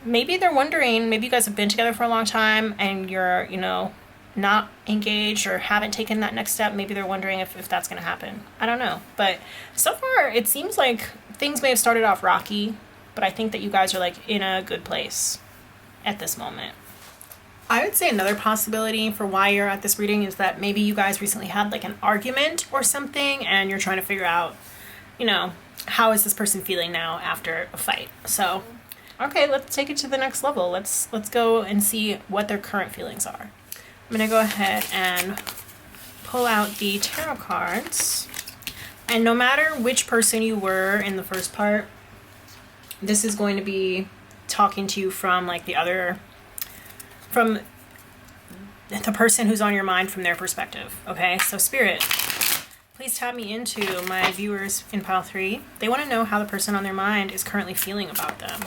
Maybe they're wondering, maybe you guys have been together for a long time and you're, you know, not engaged or haven't taken that next step. Maybe they're wondering if that's going to happen. I don't know. But so far it seems like things may have started off rocky, but I think that you guys are like in a good place at this moment. I would say another possibility for why you're at this reading is that maybe you guys recently had like an argument or something and you're trying to figure out, you know, how is this person feeling now after a fight. So, okay, let's take it to the next level. Let's go and see what their current feelings are. I'm going to go ahead and pull out the tarot cards. And no matter which person you were in the first part, this is going to be talking to you from like from the person who's on your mind from their perspective. Okay, so Spirit, please tap me into my viewers in pile 3. They want to know how the person on their mind is currently feeling about them.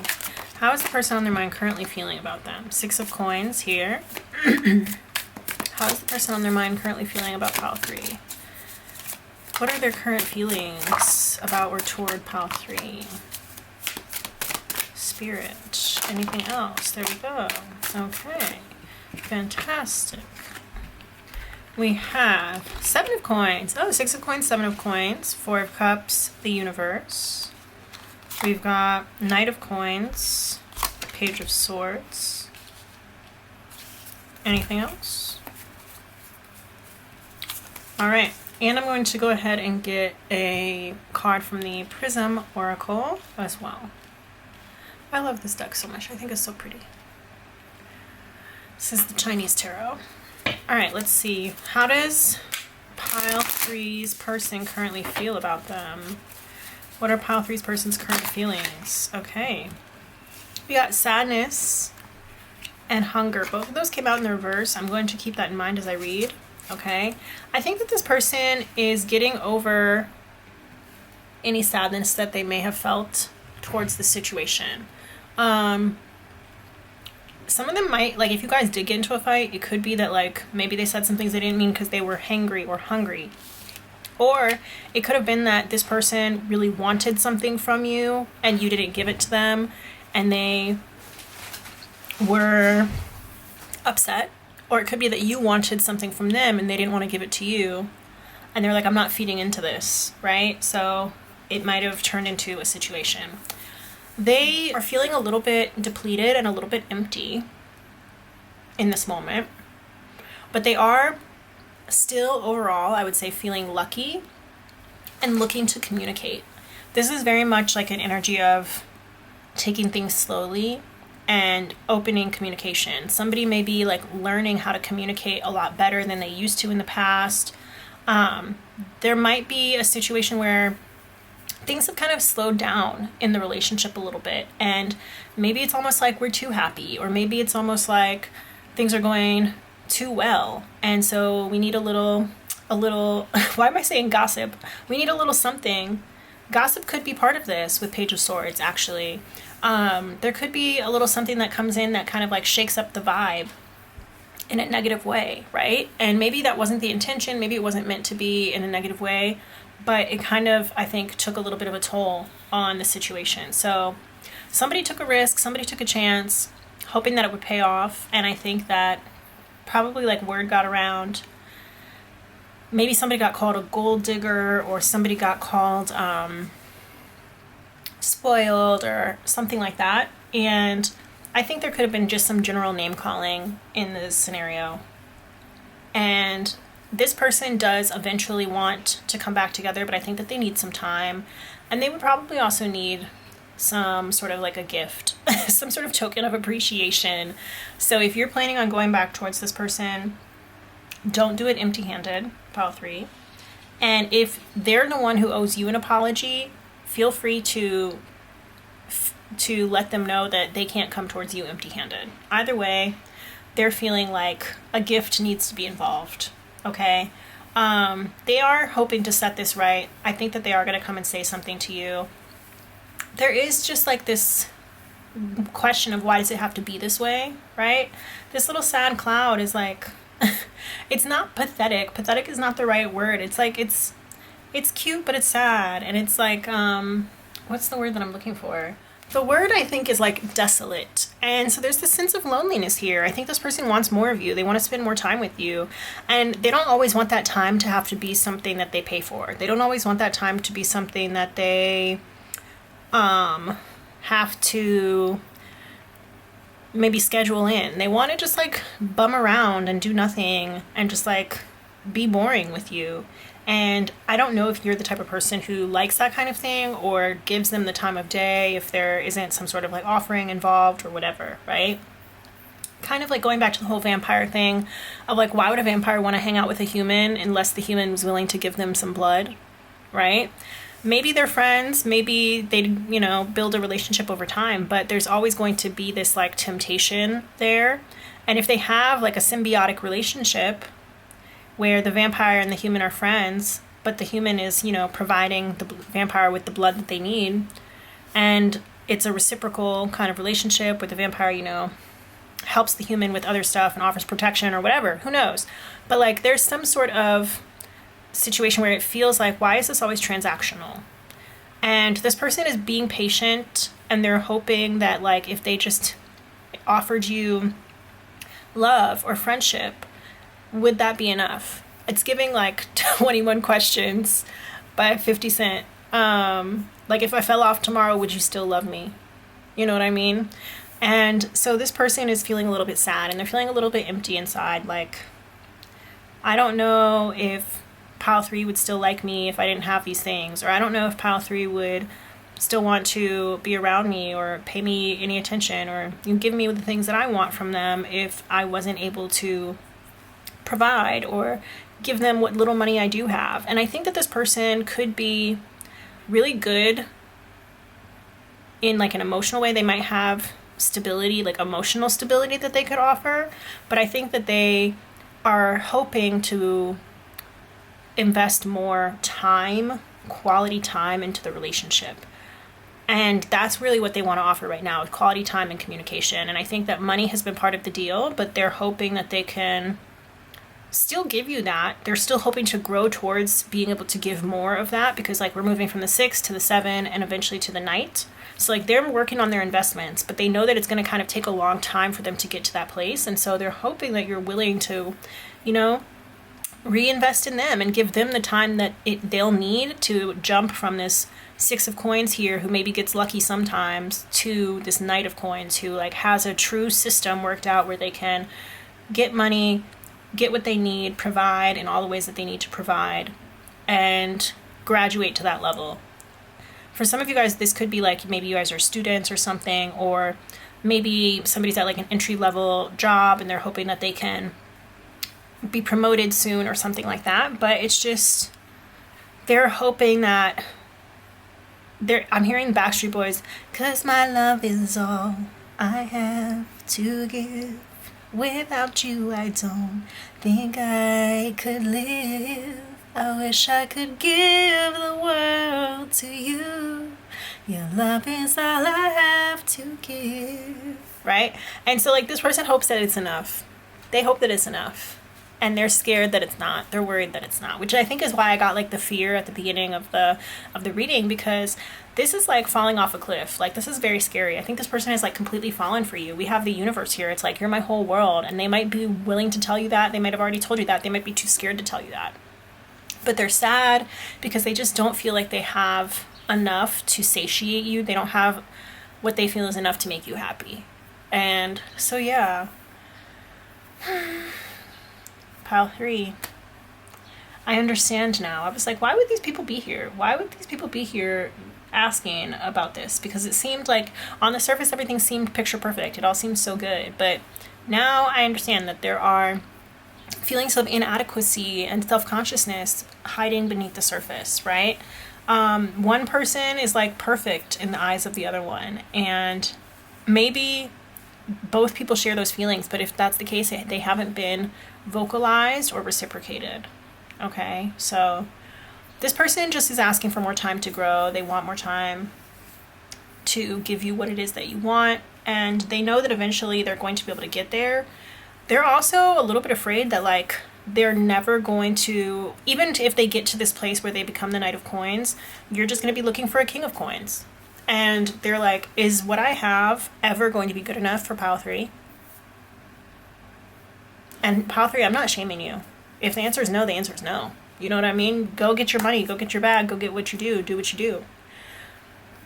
How is the person on their mind currently feeling about them? 6 of Coins here. How is the person on their mind currently feeling about pile 3? What are their current feelings about or toward pile 3? Spirit. Anything else? There we go. Okay. Fantastic. We have 7 of Coins. Oh, 6 of Coins, 7 of Coins. 4 of Cups, the Universe. We've got Knight of Coins, Page of Swords. Anything else? All right. And I'm going to go ahead and get a card from the Prism Oracle as well. I love this deck so much. I think it's so pretty. This is the Chinese Tarot. All right, let's see. How does pile 3's person currently feel about them? What are pile 3's person's current feelings? Okay. We got sadness and hunger. Both of those came out in the reverse. I'm going to keep that in mind as I read. Okay. I think that this person is getting over any sadness that they may have felt towards the situation. Some of them might, like, if you guys did get into a fight, it could be that, like, maybe they said some things they didn't mean because they were hangry or hungry. Or it could have been that this person really wanted something from you and you didn't give it to them, and they were upset. Or it could be that you wanted something from them and they didn't want to give it to you, and they're like, I'm not feeding into this, right? So it might have turned into a situation. They are feeling a little bit depleted and a little bit empty in this moment, but they are still overall, I would say, feeling lucky and looking to communicate. This is very much like an energy of taking things slowly and opening communication. Somebody may be like learning how to communicate a lot better than they used to in the past. There might be a situation where things have kind of slowed down in the relationship a little bit, and maybe it's almost like we're too happy, or maybe it's almost like things are going too well, and so we need a little why am I saying gossip? We need a little something. Gossip could be part of this with Page of Swords, actually. There could be a little something that comes in that kind of like shakes up the vibe in a negative way, right? And maybe that wasn't the intention, maybe it wasn't meant to be in a negative way, but it kind of, I think, took a little bit of a toll on the situation. So somebody took a risk, somebody took a chance, hoping that it would pay off, and I think that probably like word got around. Maybe somebody got called a gold digger, or somebody got called spoiled, or something like that. And I think there could have been just some general name calling in this scenario. And this person does eventually want to come back together, but I think that they need some time. And they would probably also need some sort of like a gift, some sort of token of appreciation. So if you're planning on going back towards this person, don't do it empty-handed, pile 3. And if they're the one who owes you an apology, feel free to let them know that they can't come towards you empty-handed. Either way, they're feeling like a gift needs to be involved, okay? They are hoping to set this right. I think that they are going to come and say something to you. There is just like this question of why does it have to be this way, right? This little sad cloud is like, it's not pathetic. Pathetic is not the right word. It's like, it's cute, but it's sad. And it's like, what's the word that I'm looking for? The word, I think, is like desolate. And so there's this sense of loneliness here. I think this person wants more of you. They want to spend more time with you. And they don't always want that time to have to be something that they pay for. They don't always want that time to be something that they have to maybe schedule in. They want to just like bum around and do nothing and just like be boring with you. And I don't know if you're the type of person who likes that kind of thing or gives them the time of day if there isn't some sort of like offering involved or whatever, right? Kind of like going back to the whole vampire thing of like, why would a vampire want to hang out with a human unless the human was willing to give them some blood, right? Maybe they're friends, maybe they, you know, build a relationship over time, but there's always going to be this like temptation there. And if they have like a symbiotic relationship where the vampire and the human are friends, but the human is, you know, providing the vampire with the blood that they need, and it's a reciprocal kind of relationship where the vampire, you know, helps the human with other stuff and offers protection or whatever, who knows? But like there's some sort of situation where it feels like, why is this always transactional? And this person is being patient, and they're hoping that like if they just offered you love or friendship, would that be enough? It's giving like 21 Questions by 50 Cent. Like, if I fell off tomorrow, would you still love me? You know what I mean? And so this person is feeling a little bit sad, and they're feeling a little bit empty inside. Like, I don't know if pile 3 would still like me if I didn't have these things, or I don't know if pile 3 would still want to be around me or pay me any attention or give me the things that I want from them if I wasn't able to provide or give them what little money I do have. And I think that this person could be really good in like an emotional way. They might have stability, like emotional stability that they could offer, but I think that they are hoping to invest more time, quality time, into the relationship. And that's really what they want to offer right now, is quality time and communication. And I think that money has been part of the deal, but they're hoping that they can still give you that. They're still hoping to grow towards being able to give more of that, because like we're moving from the 6 to the 7 and eventually to the Knight. So like they're working on their investments, but they know that it's going to kind of take a long time for them to get to that place. And so they're hoping that you're willing to, you know, reinvest in them and give them the time that they'll need to jump from this 6 of coins here, who maybe gets lucky sometimes, to this Knight of coins, who like has a true system worked out where they can get money, get what they need, provide in all the ways that they need to provide, and graduate to that level. For some of you guys, this could be like maybe you guys are students or something, or maybe somebody's at like an entry-level job and they're hoping that they can be promoted soon or something like that. But it's just, they're hoping that I'm hearing the Backstreet Boys, 'cause my love is all I have to give. Without you, I don't think I could live. I wish I could give the world to you. Your love is all I have to give. Right? And so like this person hopes that it's enough. They hope that it's enough. And they're scared that it's not. They're worried that it's not, which I think is why I got like the fear at the beginning of the reading, because this is like falling off a cliff. Like this is very scary. I think this person has like completely fallen for you. We have the universe here. It's like, you're my whole world. And they might be willing to tell you that. They might have already told you that. They might be too scared to tell you that. But they're sad because they just don't feel like they have enough to satiate you. They don't have what they feel is enough to make you happy. And so, yeah. Pile 3. I understand now. I was like, why would these people be here? Why would these people be here asking about this? Because it seemed like on the surface, everything seemed picture perfect. It all seemed so good. But now I understand that there are feelings of inadequacy and self-consciousness hiding beneath the surface, right? One person is like perfect in the eyes of the other one, and maybe both people share those feelings, but if that's the case, they haven't been vocalized or reciprocated. Okay, so this person just is asking for more time to grow. They want more time to give you what it is that you want, and they know that eventually they're going to be able to get there. They're also a little bit afraid that like they're never going to, even if they get to this place where they become the Knight of Coins, you're just going to be looking for a King of Coins. And they're like, is what I have ever going to be good enough for pile 3? And pile 3, I'm not shaming you. If the answer is no, the answer is no. You know what I mean? Go get your money, go get your bag, go get what you do what you do.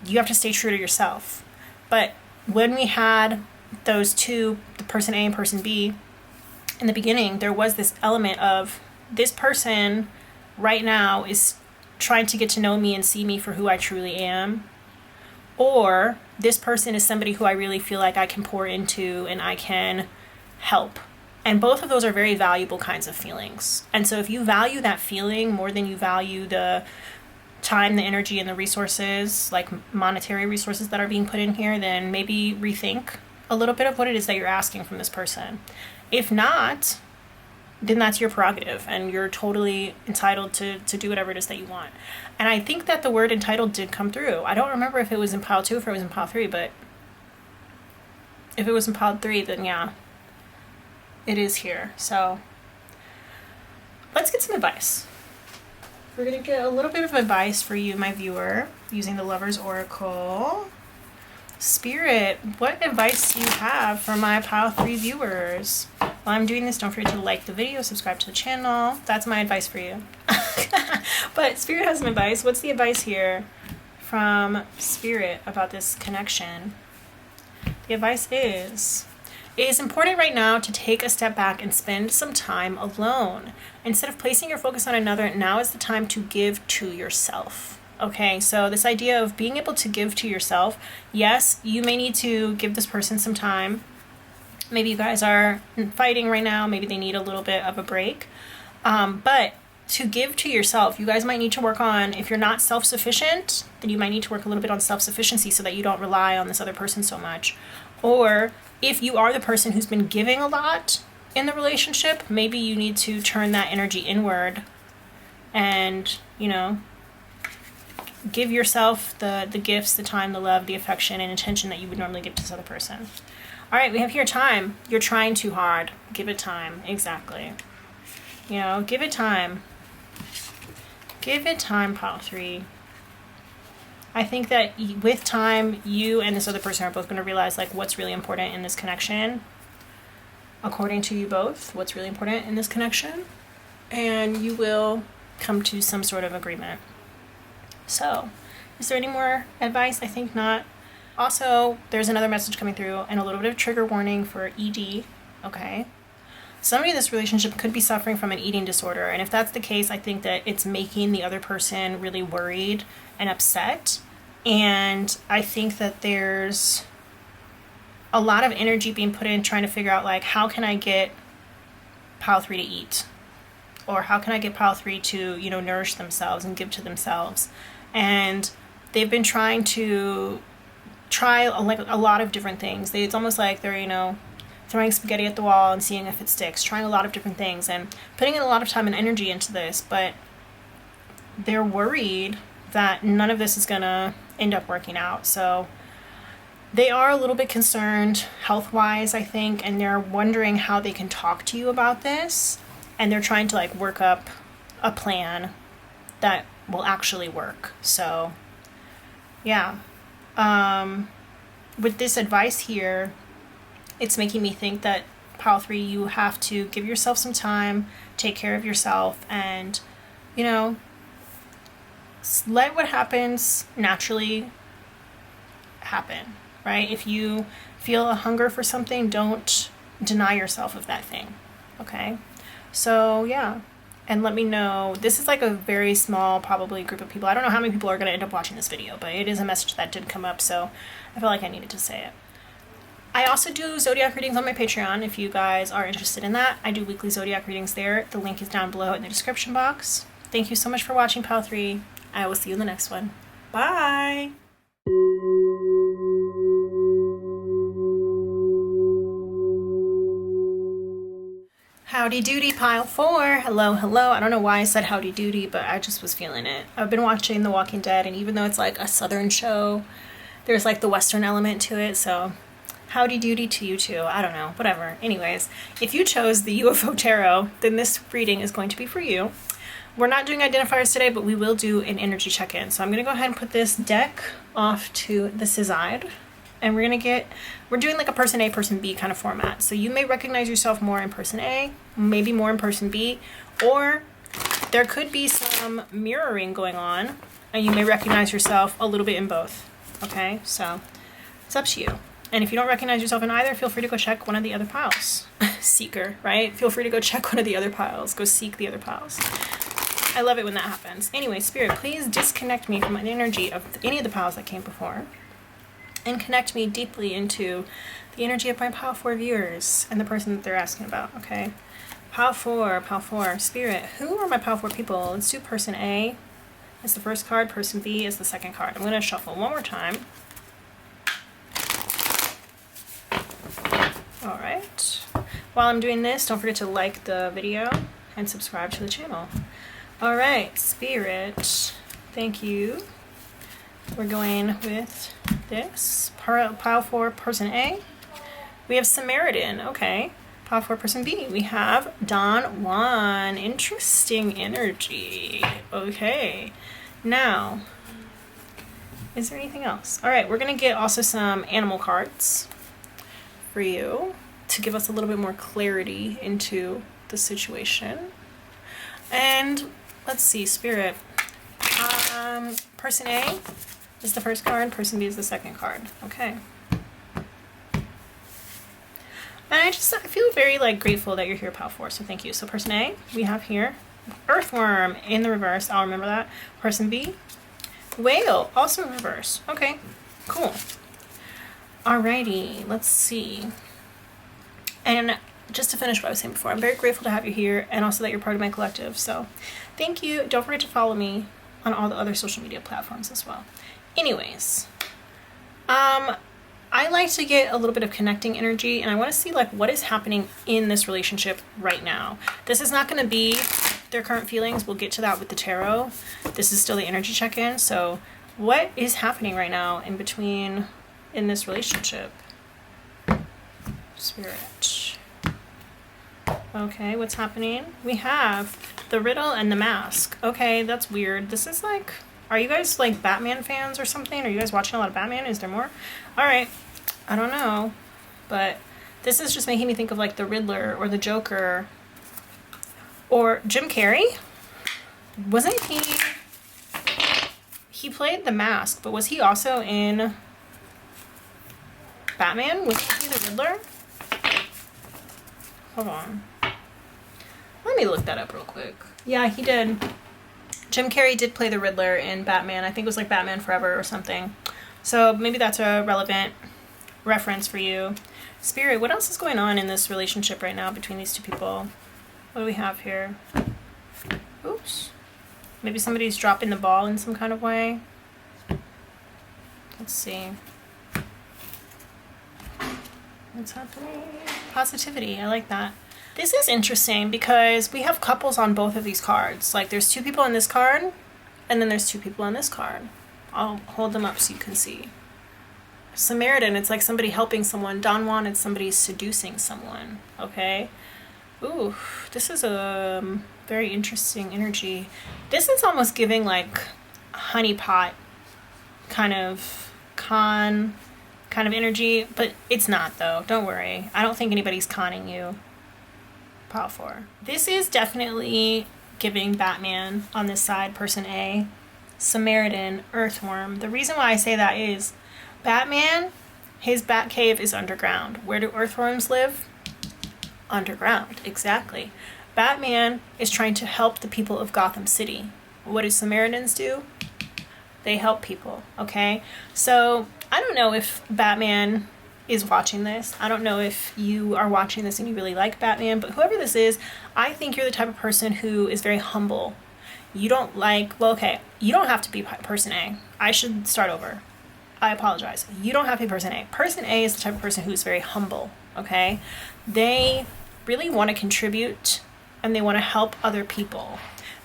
You have to stay true to yourself. But when we had those two, the person A and person B, in the beginning, there was this element of this person right now is trying to get to know me and see me for who I truly am. Or this person is somebody who I really feel like I can pour into and I can help. And both of those are very valuable kinds of feelings. And so if you value that feeling more than you value the time, the energy, and the resources, like monetary resources that are being put in here, then maybe rethink a little bit of what it is that you're asking from this person. If not, then that's your prerogative and you're totally entitled to do whatever it is that you want. And I think that the word entitled did come through. I don't remember if it was in pile 2 or if it was in pile 3, but if it was in pile 3, then yeah, it is here. So let's get some advice. We're going to get a little bit of advice for you, my viewer, using the Lover's Oracle. Spirit, what advice do you have for my pile 3 viewers? While I'm doing this, don't forget to like the video, subscribe to the channel. That's my advice for you. But Spirit has some advice. What's the advice here from Spirit about this connection? The advice is, it is important right now to take a step back and spend some time alone. Instead of placing your focus on another, now is the time to give to yourself. Okay, so this idea of being able to give to yourself, yes, you may need to give this person some time. Maybe you guys are fighting right now. Maybe they need a little bit of a break. But to give to yourself, you guys might need to work on, if you're not self-sufficient, then you might need to work a little bit on self-sufficiency so that you don't rely on this other person so much. Or if you are the person who's been giving a lot in the relationship, maybe you need to turn that energy inward and, you know, give yourself the gifts, the time, the love, the affection, and attention that you would normally give to this other person. All right, we have here time. You're trying too hard. Give it time. Exactly. You know, give it time. Give it time, pile 3. I think that with time, you and this other person are both going to realize like what's really important in this connection. According to you both, what's really important in this connection. And you will come to some sort of agreement. So, is there any more advice? I think not. Also, there's another message coming through and a little bit of trigger warning for ED. Okay. Somebody in this relationship could be suffering from an eating disorder. And if that's the case, I think that it's making the other person really worried and upset. And I think that there's a lot of energy being put in trying to figure out, like, how can I get pile 3 to eat? Or how can I get pile 3 to, you know, nourish themselves and give to themselves? And they've been trying to try like a lot of different things. It's almost like they're, you know, throwing spaghetti at the wall and seeing if it sticks, trying a lot of different things and putting in a lot of time and energy into this, but they're worried that none of this is gonna end up working out. So they are a little bit concerned health-wise, I think, and they're wondering how they can talk to you about this, and they're trying to like work up a plan that will actually work. So yeah, with this advice here, it's making me think that pile 3, you have to give yourself some time, take care of yourself, and, you know, let what happens naturally happen, right? If you feel a hunger for something, don't deny yourself of that thing, okay? So, yeah. And let me know. This is like a very small, probably, group of people. I don't know how many people are going to end up watching this video, but it is a message that did come up, so I felt like I needed to say it. I also do zodiac readings on my Patreon. If you guys are interested in that, I do weekly zodiac readings there. The link is down below in the description box. Thank you so much for watching, pile 3. I will see you in the next one. Bye! Howdy doody, pile 4. Hello, hello. I don't know why I said howdy doody, but I just was feeling it. I've been watching The Walking Dead, and even though it's like a southern show, there's like the western element to it, so howdy doody to you too. I don't know, whatever. Anyways, if you chose the UFO Tarot, then this reading is going to be for you. We're not doing identifiers today, but we will do an energy check-in. So I'm going to go ahead and put this deck off to the side, and we're doing like a person A, person B kind of format. So you may recognize yourself more in person A, maybe more in person B, or there could be some mirroring going on, and you may recognize yourself a little bit in both. Okay, so it's up to you. And if you don't recognize yourself in either, feel free to go check one of the other piles. Seeker, right? Feel free to go check one of the other piles. Go seek the other piles. I love it when that happens. Anyway, Spirit, please disconnect me from an energy of any of the piles that came before and connect me deeply into the energy of my pile 4 viewers and the person that they're asking about, okay? Pile 4, Spirit, who are my pile 4 people? Let's do person A as the first card, person B is the second card. I'm going to shuffle one more time. Alright. While I'm doing this, don't forget to like the video and subscribe to the channel. Alright, Spirit, thank you. We're going with this. Pile 4, person A. We have Samaritan, okay. Pile 4, person B. We have Don Juan. Interesting energy. Okay. Now, is there anything else? Alright, we're going to get also some animal cards for you to give us a little bit more clarity into the situation. And let's see, Spirit. Person A is the first card, person B is the second card. Okay. And I feel very like grateful that you're here, pile 4, so thank you. So person A, we have here Earthworm in the reverse. I'll remember that. Person B, Whale, also in reverse. Okay, cool. Alrighty, let's see. And just to finish what I was saying before, I'm very grateful to have you here and also that you're part of my collective. So thank you. Don't forget to follow me on all the other social media platforms as well. Anyways, I like to get a little bit of connecting energy, and I want to see like what is happening in this relationship right now. This is not going to be their current feelings. We'll get to that with the tarot. This is still the energy check-in. So what is happening right now in this relationship? Spirit. Okay, what's happening? We have the riddle and the mask. Okay, that's weird. This is like, are you guys like Batman fans or something? Are you guys watching a lot of Batman? Is there more? All right, I don't know, but this is just making me think of like the Riddler or the Joker or Jim Carrey. Wasn't he played the mask, but was he also in Batman? Was he the Riddler? Hold on. Let me look that up real quick. Yeah, he did. Jim Carrey did play the Riddler in Batman. I think it was like Batman Forever or something. So maybe that's a relevant reference for you. Spirit, what else is going on in this relationship right now between these two people? What do we have here? Oops. Maybe somebody's dropping the ball in some kind of way. Let's see. What's happening? Positivity. I like that. This is interesting because we have couples on both of these cards. Like there's two people on this card, and then there's two people on this card. I'll hold them up so you can see. Samaritan, it's like somebody helping someone. Don Juan, it's somebody seducing someone. Okay? Ooh, this is a very interesting energy. This is almost giving like honeypot kind of energy, but it's not though. Don't worry. I don't think anybody's conning you. Pile 4. This is definitely giving Batman on this side, person A, Samaritan, Earthworm. The reason why I say that is Batman, his bat cave is underground. Where do earthworms live? Underground, exactly. Batman is trying to help the people of Gotham City. What do Samaritans do? They help people, okay? So I don't know if Batman is watching this. I don't know if you are watching this and you really like Batman, but whoever this is, I think you're the type of person who is very humble. You don't like, well, okay, you don't have to be person A. I should start over. I apologize. You don't have to be person A. Person A is the type of person who's very humble, okay? They really want to contribute and they want to help other people,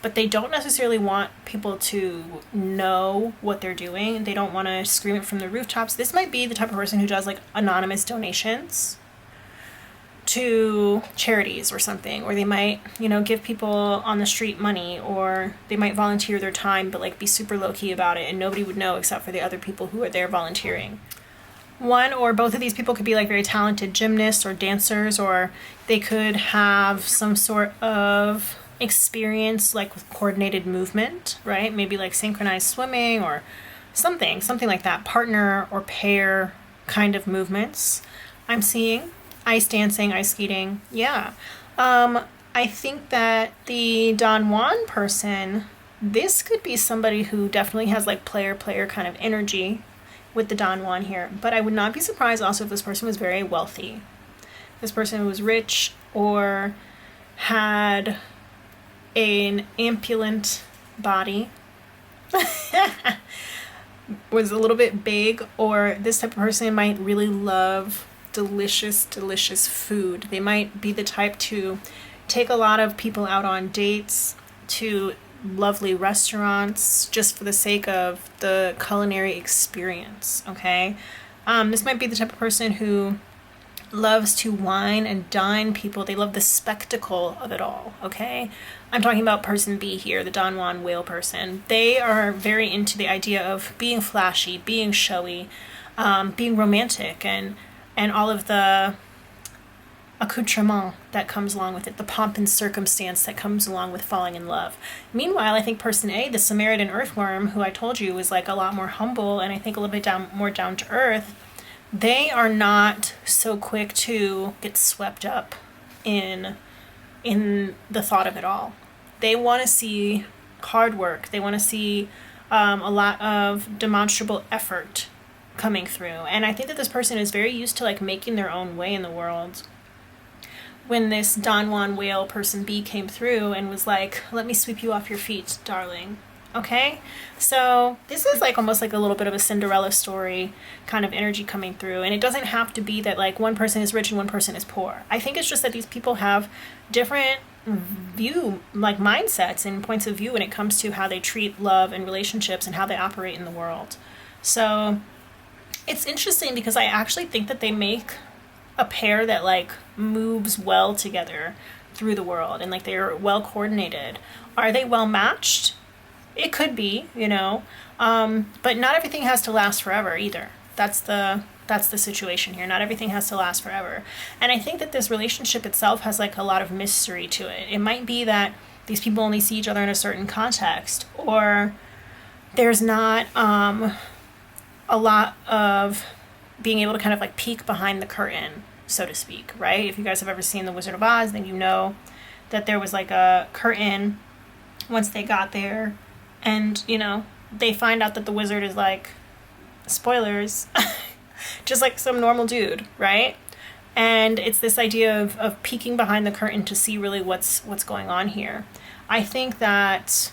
but they don't necessarily want people to know what they're doing. They don't want to scream it from the rooftops. This might be the type of person who does like anonymous donations to charities or something, or they might, give people on the street money, or they might volunteer their time, but like be super low-key about it and nobody would know except for the other people who are there volunteering. One or both of these people could be like very talented gymnasts or dancers, or they could have some sort of experience like with coordinated movement, right? Maybe like synchronized swimming or something like that. Partner or pair kind of movements. I'm seeing ice dancing, ice skating. Yeah. I think that the Don Juan person, this could be somebody who definitely has like player kind of energy with the Don Juan here. But I would not be surprised also if this person was very wealthy. This person was rich or had an opulent body, was a little bit big, or this type of person might really love delicious food. They might be the type to take a lot of people out on dates to lovely restaurants just for the sake of the culinary experience, okay? This might be the type of person who loves to wine and dine people. They love the spectacle of it all, okay? I'm talking about person B here, the Don Juan whale person. They are very into the idea of being flashy, being showy, being romantic, and all of the accoutrement that comes along with it, the pomp and circumstance that comes along with falling in love. Meanwhile, I think person A, the Samaritan earthworm, who I told you was like a lot more humble and I think a little bit more down to earth, they are not so quick to get swept up in the thought of it all. They want to see hard work. They want to see a lot of demonstrable effort coming through. And I think that this person is very used to like making their own way in the world. When this Don Juan whale person B came through and was like, let me sweep you off your feet, darling. Okay? So this is like almost like a little bit of a Cinderella story kind of energy coming through. And it doesn't have to be that like one person is rich and one person is poor. I think it's just that these people have different mindsets and points of view when it comes to how they treat love and relationships and how they operate in the world. So it's interesting because I actually think that they make a pair that like moves well together through the world, and like they're well coordinated. Are they well matched? It could be, you know, but not everything has to last forever either. That's the situation here. Not everything has to last forever. And I think that this relationship itself has like a lot of mystery to it. It might be that these people only see each other in a certain context, or there's not a lot of being able to kind of like peek behind the curtain, so to speak, right? If you guys have ever seen The Wizard of Oz, then you know that there was like a curtain once they got there, and, you know, they find out that the wizard is like, spoilers, just like some normal dude, right? And it's this idea of peeking behind the curtain to see really what's going on here. I think that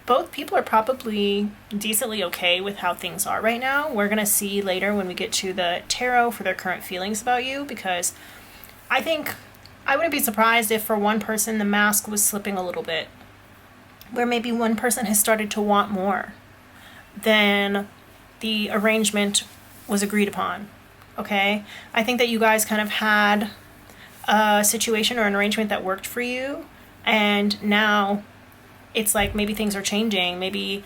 both people are probably decently okay with how things are right now. We're going to see later when we get to the tarot for their current feelings about you, because I think I wouldn't be surprised if for one person the mask was slipping a little bit, where maybe one person has started to want more than the arrangement was agreed upon. Okay? I think that you guys kind of had a situation or an arrangement that worked for you, and now it's like maybe things are changing. Maybe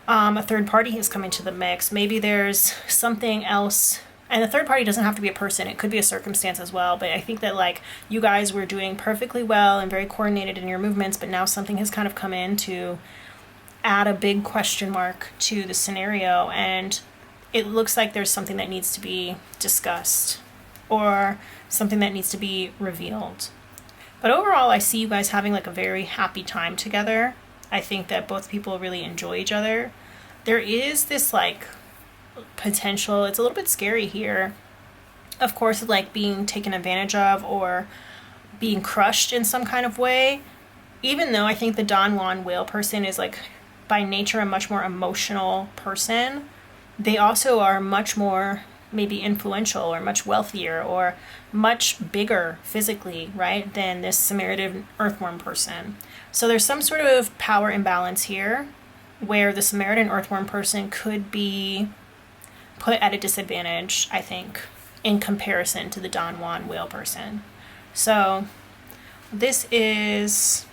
a third party has come into the mix. Maybe there's something else. And the third party doesn't have to be a person. It could be a circumstance as well. But I think that like you guys were doing perfectly well and very coordinated in your movements, but now something has kind of come in to add a big question mark to the scenario. And it looks like there's something that needs to be discussed or something that needs to be revealed. But overall, I see you guys having like a very happy time together. I think that both people really enjoy each other. There is this like potential, it's a little bit scary here, of course, of like being taken advantage of or being crushed in some kind of way. Even though I think the Don Juan whale person is like by nature a much more emotional person, they also are much more maybe influential or much wealthier or much bigger physically, right, than this Samaritan earthworm person. So there's some sort of power imbalance here where the Samaritan earthworm person could be put at a disadvantage, I think, in comparison to the Don Juan whale person. So this is,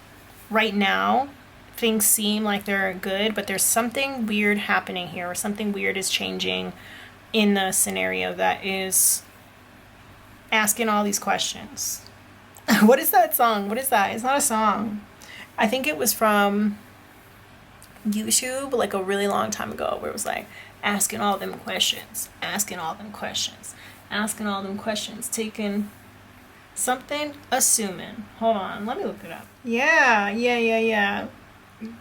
right now, things seem like they're good, but there's something weird happening here, or something weird is changing in the scenario that is asking all these questions. What is that song? What is that? It's not a song. I think it was from YouTube like a really long time ago, where it was like asking all them questions, asking all them questions, asking all them questions, taking something, assuming. Hold on, let me look it up. Yeah.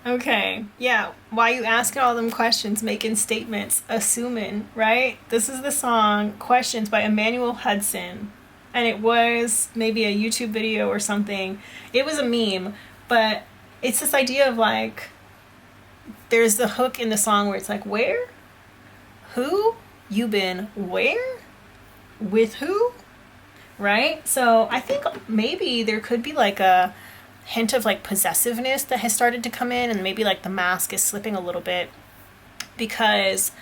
Okay, yeah, why you asking all them questions, making statements, assuming, right? This is the song Questions by Emmanuel Hudson. And it was maybe a YouTube video or something. It was a meme, but it's this idea of like, there's the hook in the song where it's like, where? Who? You been where? With who? Right? So I think maybe there could be like a hint of like possessiveness that has started to come in, and maybe like the mask is slipping a little bit, because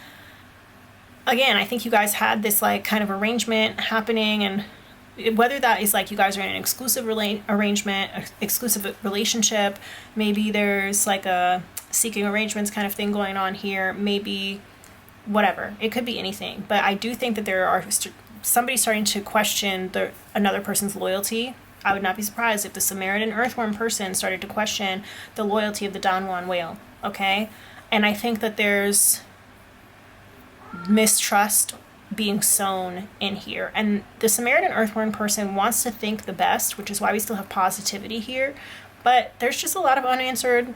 again, I think you guys had this like kind of arrangement happening, and whether that is like you guys are in an exclusive arrangement, exclusive relationship, maybe there's like a seeking arrangements kind of thing going on here, maybe whatever, it could be anything. But I do think that there are somebody starting to question another person's loyalty. I would not be surprised if the Samaritan earthworm person started to question the loyalty of the Don Juan whale, okay? And I think that there's mistrust being sown in here. And the Samaritan earthworm person wants to think the best, which is why we still have positivity here. But there's just a lot of unanswered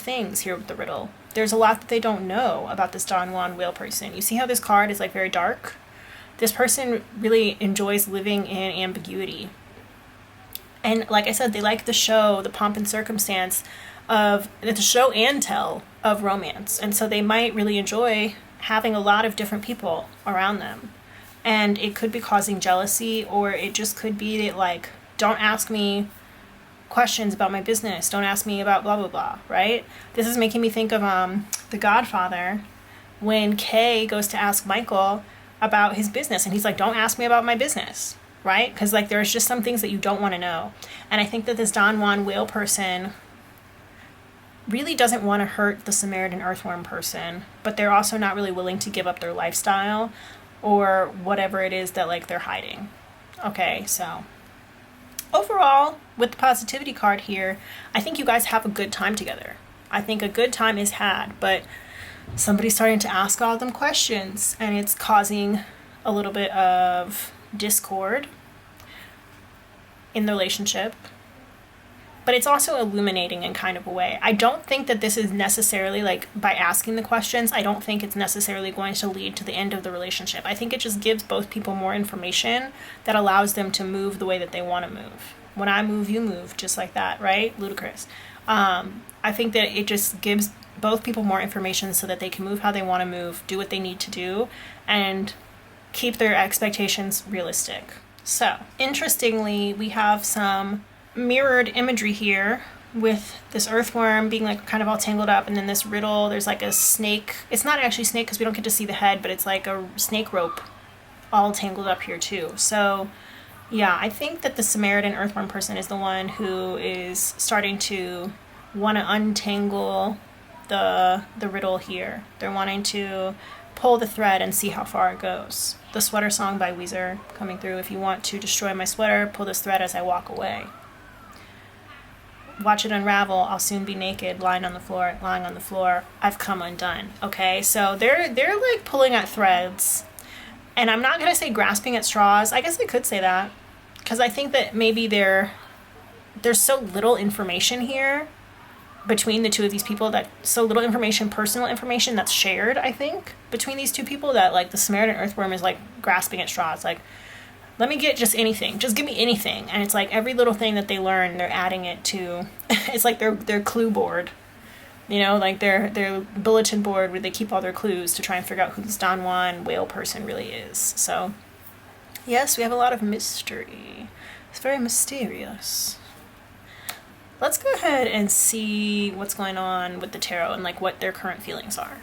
things here with the riddle. There's a lot that they don't know about this Don Juan whale person. You see how this card is like very dark? This person really enjoys living in ambiguity. And like I said, they like the show, the pomp and circumstance of the show and tell of romance. And so they might really enjoy having a lot of different people around them. And it could be causing jealousy, or it just could be like, don't ask me questions about my business. Don't ask me about blah, blah, blah, right? This is making me think of The Godfather, when Kay goes to ask Michael, about his business. And he's like, don't ask me about my business, right? Because like there's just some things that you don't want to know. And I think that this Don Juan whale person really doesn't want to hurt the Samaritan earthworm person, but they're also not really willing to give up their lifestyle or whatever it is that like they're hiding. Okay, so overall, with the positivity card here, I think you guys have a good time together. I think a good time is had, but somebody's starting to ask all them questions and it's causing a little bit of discord in the relationship. But it's also illuminating in kind of a way. I don't think that this is necessarily, like, by asking the questions, I don't think it's necessarily going to lead to the end of the relationship. I think it just gives both people more information that allows them to move the way that they want to move. When I move, you move, just like that, right? Ludicrous. I think that it just gives both people more information so that they can move how they want to move, do what they need to do, and keep their expectations realistic. So, interestingly, we have some mirrored imagery here with this earthworm being like kind of all tangled up, and then this riddle, there's like a snake. It's not actually snake because we don't get to see the head, but it's like a snake rope all tangled up here too. So yeah, I think that the Samaritan earthworm person is the one who is starting to want to untangle the riddle here. They're wanting to pull the thread and see how far it goes. The Sweater Song by Weezer coming through. If you want to destroy my sweater, pull this thread as I walk away. Watch it unravel, I'll soon be naked, lying on the floor, I've come undone. Okay, so they're like pulling at threads. And I'm not gonna say grasping at straws. I guess I could say that. Because I think that maybe there's so little information here between the two of these people, that so little information, personal information that's shared, I think, between these two people, that like the Samaritan earthworm is like grasping at straws. Like, let me get just anything. Just give me anything. And it's like every little thing that they learn, they're adding it to. It's like their clue board. You know, like their bulletin board where they keep all their clues to try and figure out who this Don Juan whale person really is. So, yes, we have a lot of mystery. It's very mysterious. Let's go ahead and see what's going on with the tarot and like what their current feelings are.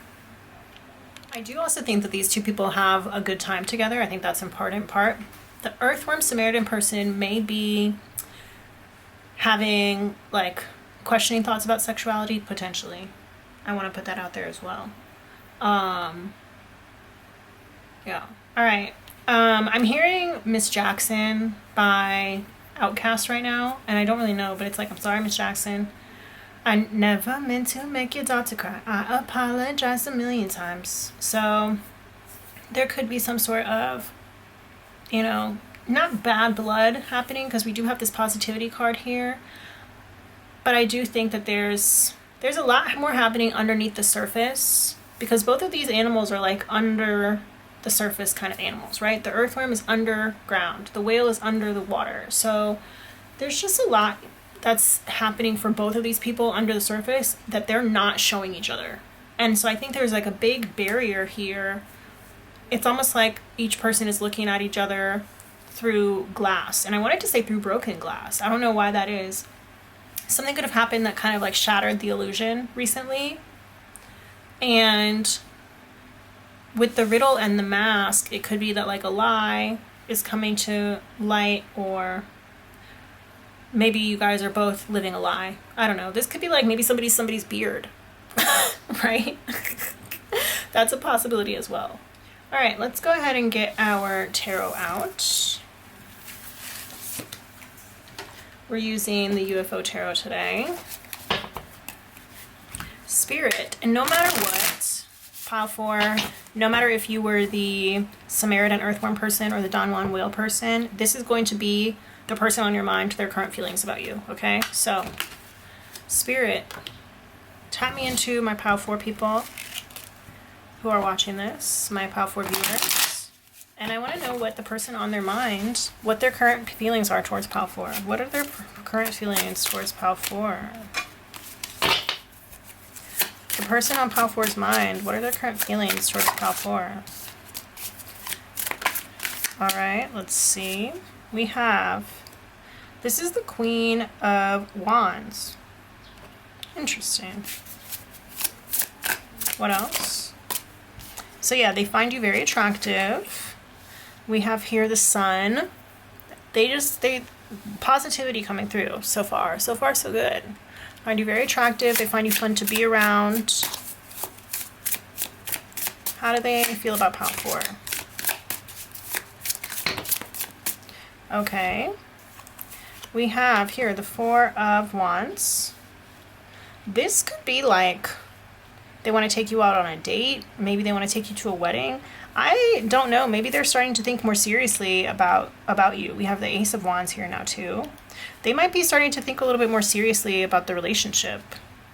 I do also think that these two people have a good time together. I think that's an important part. The earthworm Samaritan person may be having like questioning thoughts about sexuality, potentially. I want to put that out there as well. Yeah. All right. I'm hearing Miss Jackson by Outkast right now, and I don't really know, but it's like, I'm sorry, Miss Jackson. I never meant to make your daughter cry. I apologize a million times. So there could be some sort of, you know, not bad blood happening, because we do have this positivity card here. But I do think that there's a lot more happening underneath the surface, because both of these animals are like under the surface kind of animals, right? The earthworm is underground. The whale is under the water. So there's just a lot that's happening for both of these people under the surface that they're not showing each other. And so I think there's like a big barrier here. It's almost like each person is looking at each other through glass. And I wanted to say through broken glass. I don't know why that is. Something could have happened that kind of like shattered the illusion recently. And with the riddle and the mask, it could be that like a lie is coming to light, or maybe you guys are both living a lie. I don't know. This could be like maybe somebody's beard, right? That's a possibility as well. All right, let's go ahead and get our tarot out. We're using the UFO Tarot today. Spirit, and no matter what, pile 4, no matter if you were the Samaritan earthworm person or the Don Juan whale person, this is going to be the person on your mind, their current feelings about you, okay? So, Spirit, tap me into my pile 4 people who are watching this, my pile 4 viewers. And I want to know what the person on their mind, what their current feelings are towards pile 4. What are their current feelings towards pile 4? The person on pile 4's mind, what are their current feelings towards pile 4? Alright, let's see. We have, this is the Queen of Wands. Interesting. What else? So yeah, they find you very attractive. We have here the Sun. They positivity coming through so far. So far, so good. Find you very attractive. They find you fun to be around. How do they feel about pile 4? Okay. We have here the 4 of Wands. This could be like they want to take you out on a date. Maybe they want to take you to a wedding. I don't know. Maybe they're starting to think more seriously about you. We have the Ace of Wands here now too. They might be starting to think a little bit more seriously about the relationship.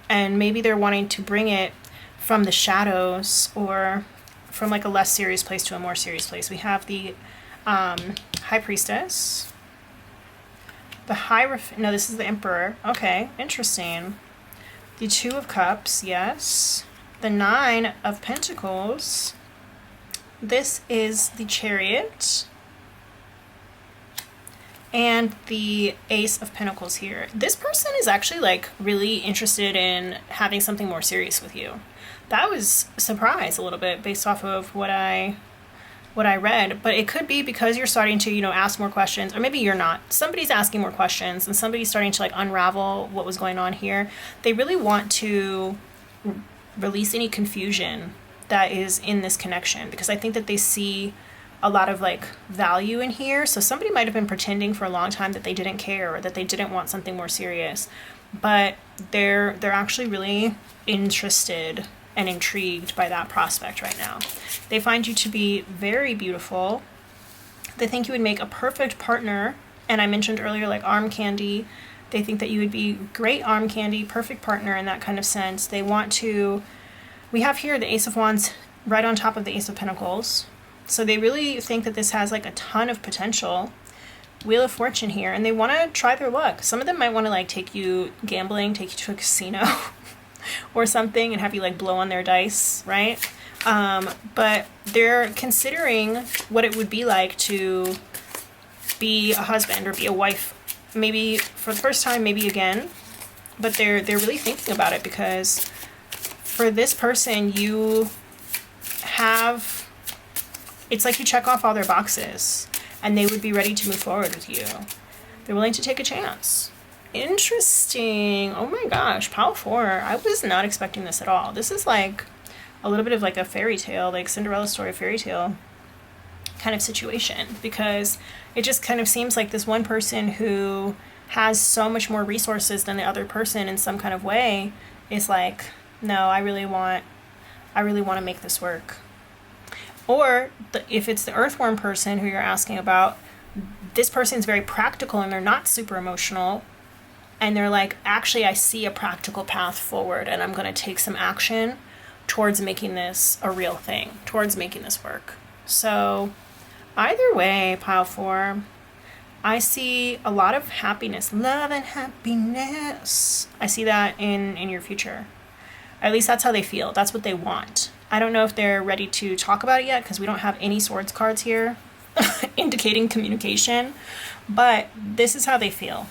And maybe they're wanting to bring it from the shadows or from like a less serious place to a more serious place. We have the High Priestess. No, this is the Emperor. Okay, interesting. The 2 of Cups, yes. The 9 of Pentacles. This is the Chariot. And the Ace of Pentacles here. This person is actually like really interested in having something more serious with you. That was a surprise a little bit based off of what I read, but it could be because you're starting to, you know, ask more questions, or maybe you're not. Somebody's asking more questions and somebody's starting to like unravel what was going on here. They really want to release any confusion that is in this connection, because I think that they see a lot of like value in here. So somebody might have been pretending for a long time that they didn't care or that they didn't want something more serious, but they're actually really interested and intrigued by that prospect right now. They find you to be very beautiful. They think you would make a perfect partner. And I mentioned earlier, like arm candy. They think that you would be great arm candy, perfect partner in that kind of sense. They want to, we have here the Ace of Wands right on top of the Ace of Pentacles. So they really think that this has like a ton of potential. Wheel of Fortune here, and they want to try their luck. Some of them might want to like take you gambling, take you to a casino or something and have you like blow on their dice, right? But they're considering what it would be like to be a husband or be a wife, maybe for the first time, maybe again. But they're really thinking about it, because for this person, you have, it's like you check off all their boxes and they would be ready to move forward with you. They're willing to take a chance. Interesting. Oh my gosh, pile 4. I was not expecting this at all. This is like a little bit of like a fairy tale, like Cinderella story fairy tale kind of situation, because it just kind of seems like this one person who has so much more resources than the other person in some kind of way is like, no, I really want to make this work. Or if it's the earthworm person who you're asking about, this person's very practical and they're not super emotional. And they're like, actually, I see a practical path forward and I'm going to take some action towards making this a real thing, towards making this work. So either way, pile 4, I see a lot of happiness, love and happiness. I see that in your future. At least that's how they feel. That's what they want. I don't know if they're ready to talk about it yet, because we don't have any swords cards here indicating communication, but this is how they feel.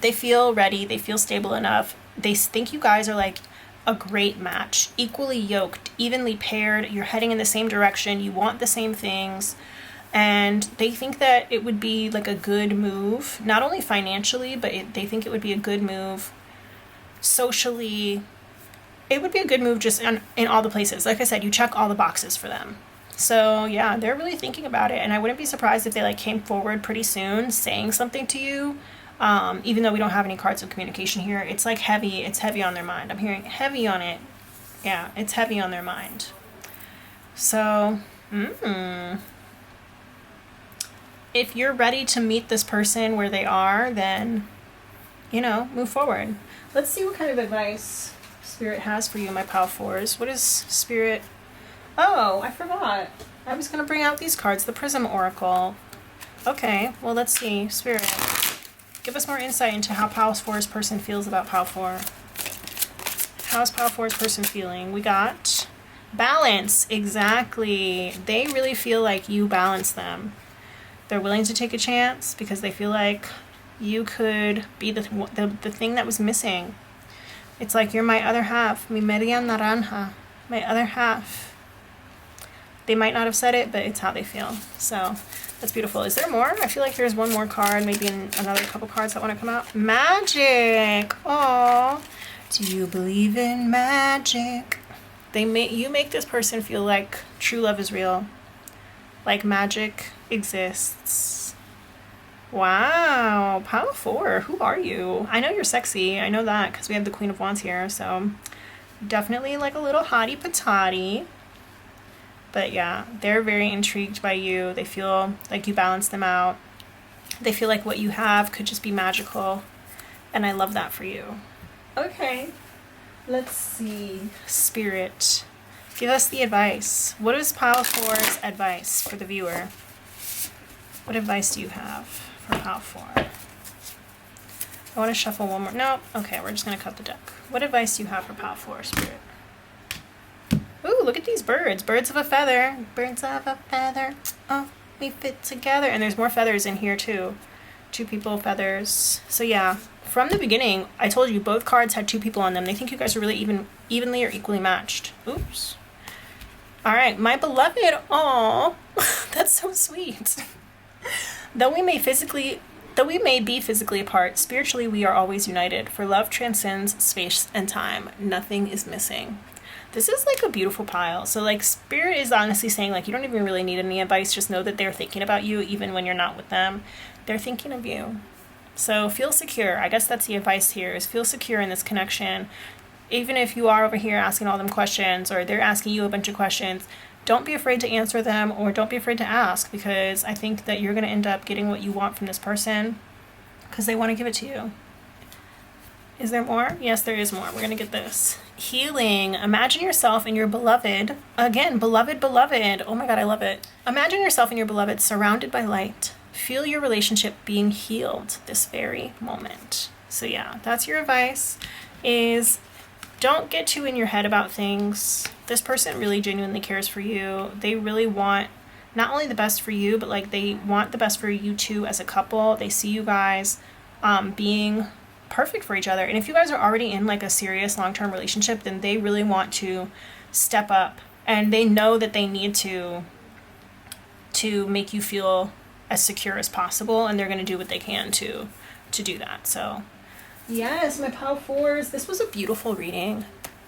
They feel ready. They feel stable enough. They think you guys are like a great match, equally yoked, evenly paired. You're heading in the same direction. You want the same things. And they think that it would be like a good move, not only financially, but they think it would be a good move socially. It would be a good move just in all the places. Like I said, you check all the boxes for them. So yeah, they're really thinking about it. And I wouldn't be surprised if they like came forward pretty soon saying something to you. Even though we don't have any cards of communication here, it's like heavy. It's heavy on their mind. I'm hearing heavy on it. Yeah, it's heavy on their mind. So, if you're ready to meet this person where they are, then, you know, move forward. Let's see what kind of advice Spirit has for you, my pile 4s. What is Spirit? Oh, I forgot. I was going to bring out these cards, the Prism Oracle. Okay, well, let's see. Spirit, give us more insight into how pile 4's person feels about pile 4. How's pile 4's person feeling? We got balance. Exactly. They really feel like you balance them. They're willing to take a chance because they feel like you could be the thing that was missing. It's like you're my other half. Mi media naranja. My other half. They might not have said it, but it's how they feel. So that's beautiful. Is there more? I feel like there's one more card, maybe another couple cards that want to come out. Magic. Aww. Do you believe in magic? You make this person feel like true love is real. Like magic exists. Wow. Pile 4. Who are you? I know you're sexy. I know that because we have the Queen of Wands here. So definitely like a little hottie patati. But yeah, they're very intrigued by you. They feel like you balance them out. They feel like what you have could just be magical. And I love that for you. Okay, let's see. Spirit, give us the advice. What is pile 4's advice for the viewer? What advice do you have for pile 4? I want to shuffle one more. No, okay, we're just going to cut the deck. What advice do you have for pile 4, Spirit? Ooh, look at these birds. Birds of a feather. Birds of a feather. Oh, we fit together. And there's more feathers in here too. 2 people feathers. So yeah, from the beginning, I told you both cards had 2 people on them. They think you guys are really evenly or equally matched. Oops. All right, my beloved. Aw, that's so sweet. Though we may be physically apart, spiritually we are always united. For love transcends space and time. Nothing is missing. This is like a beautiful pile. So like Spirit is honestly saying like you don't even really need any advice. Just know that they're thinking about you even when you're not with them. They're thinking of you. So feel secure. I guess that's the advice here is feel secure in this connection. Even if you are over here asking all them questions or they're asking you a bunch of questions, don't be afraid to answer them or don't be afraid to ask because I think that you're going to end up getting what you want from this person because they want to give it to you. Is there more? Yes, there is more. We're going to get this. Healing. Imagine yourself and your beloved. Again, beloved. Oh my God, I love it. Imagine yourself and your beloved surrounded by light. Feel your relationship being healed this very moment. So yeah, that's your advice is don't get too in your head about things. This person really genuinely cares for you. They really want not only the best for you, but like they want the best for you too as a couple. They see you guys being perfect for each other. And if you guys are already in like a serious long-term relationship, then they really want to step up and they know that they need to make you feel as secure as possible and they're going to do what they can to do that. So yes, my pile 4s, this was a beautiful reading.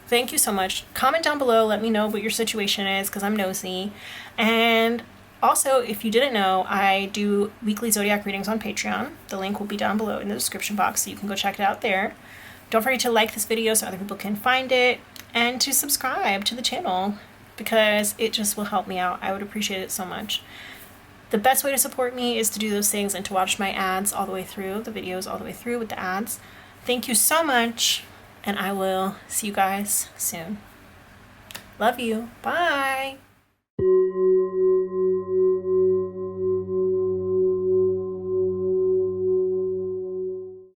Thank you so much. Comment down below, let me know what your situation is because I'm nosy. And also, if you didn't know, I do weekly zodiac readings on Patreon. The link will be down below in the description box, so you can go check it out there. Don't forget to like this video so other people can find it, and to subscribe to the channel because it just will help me out. I would appreciate it so much. The best way to support me is to do those things and to watch my ads all the way through, the videos all the way through with the ads. Thank you so much, and I will see you guys soon. Love you. Bye.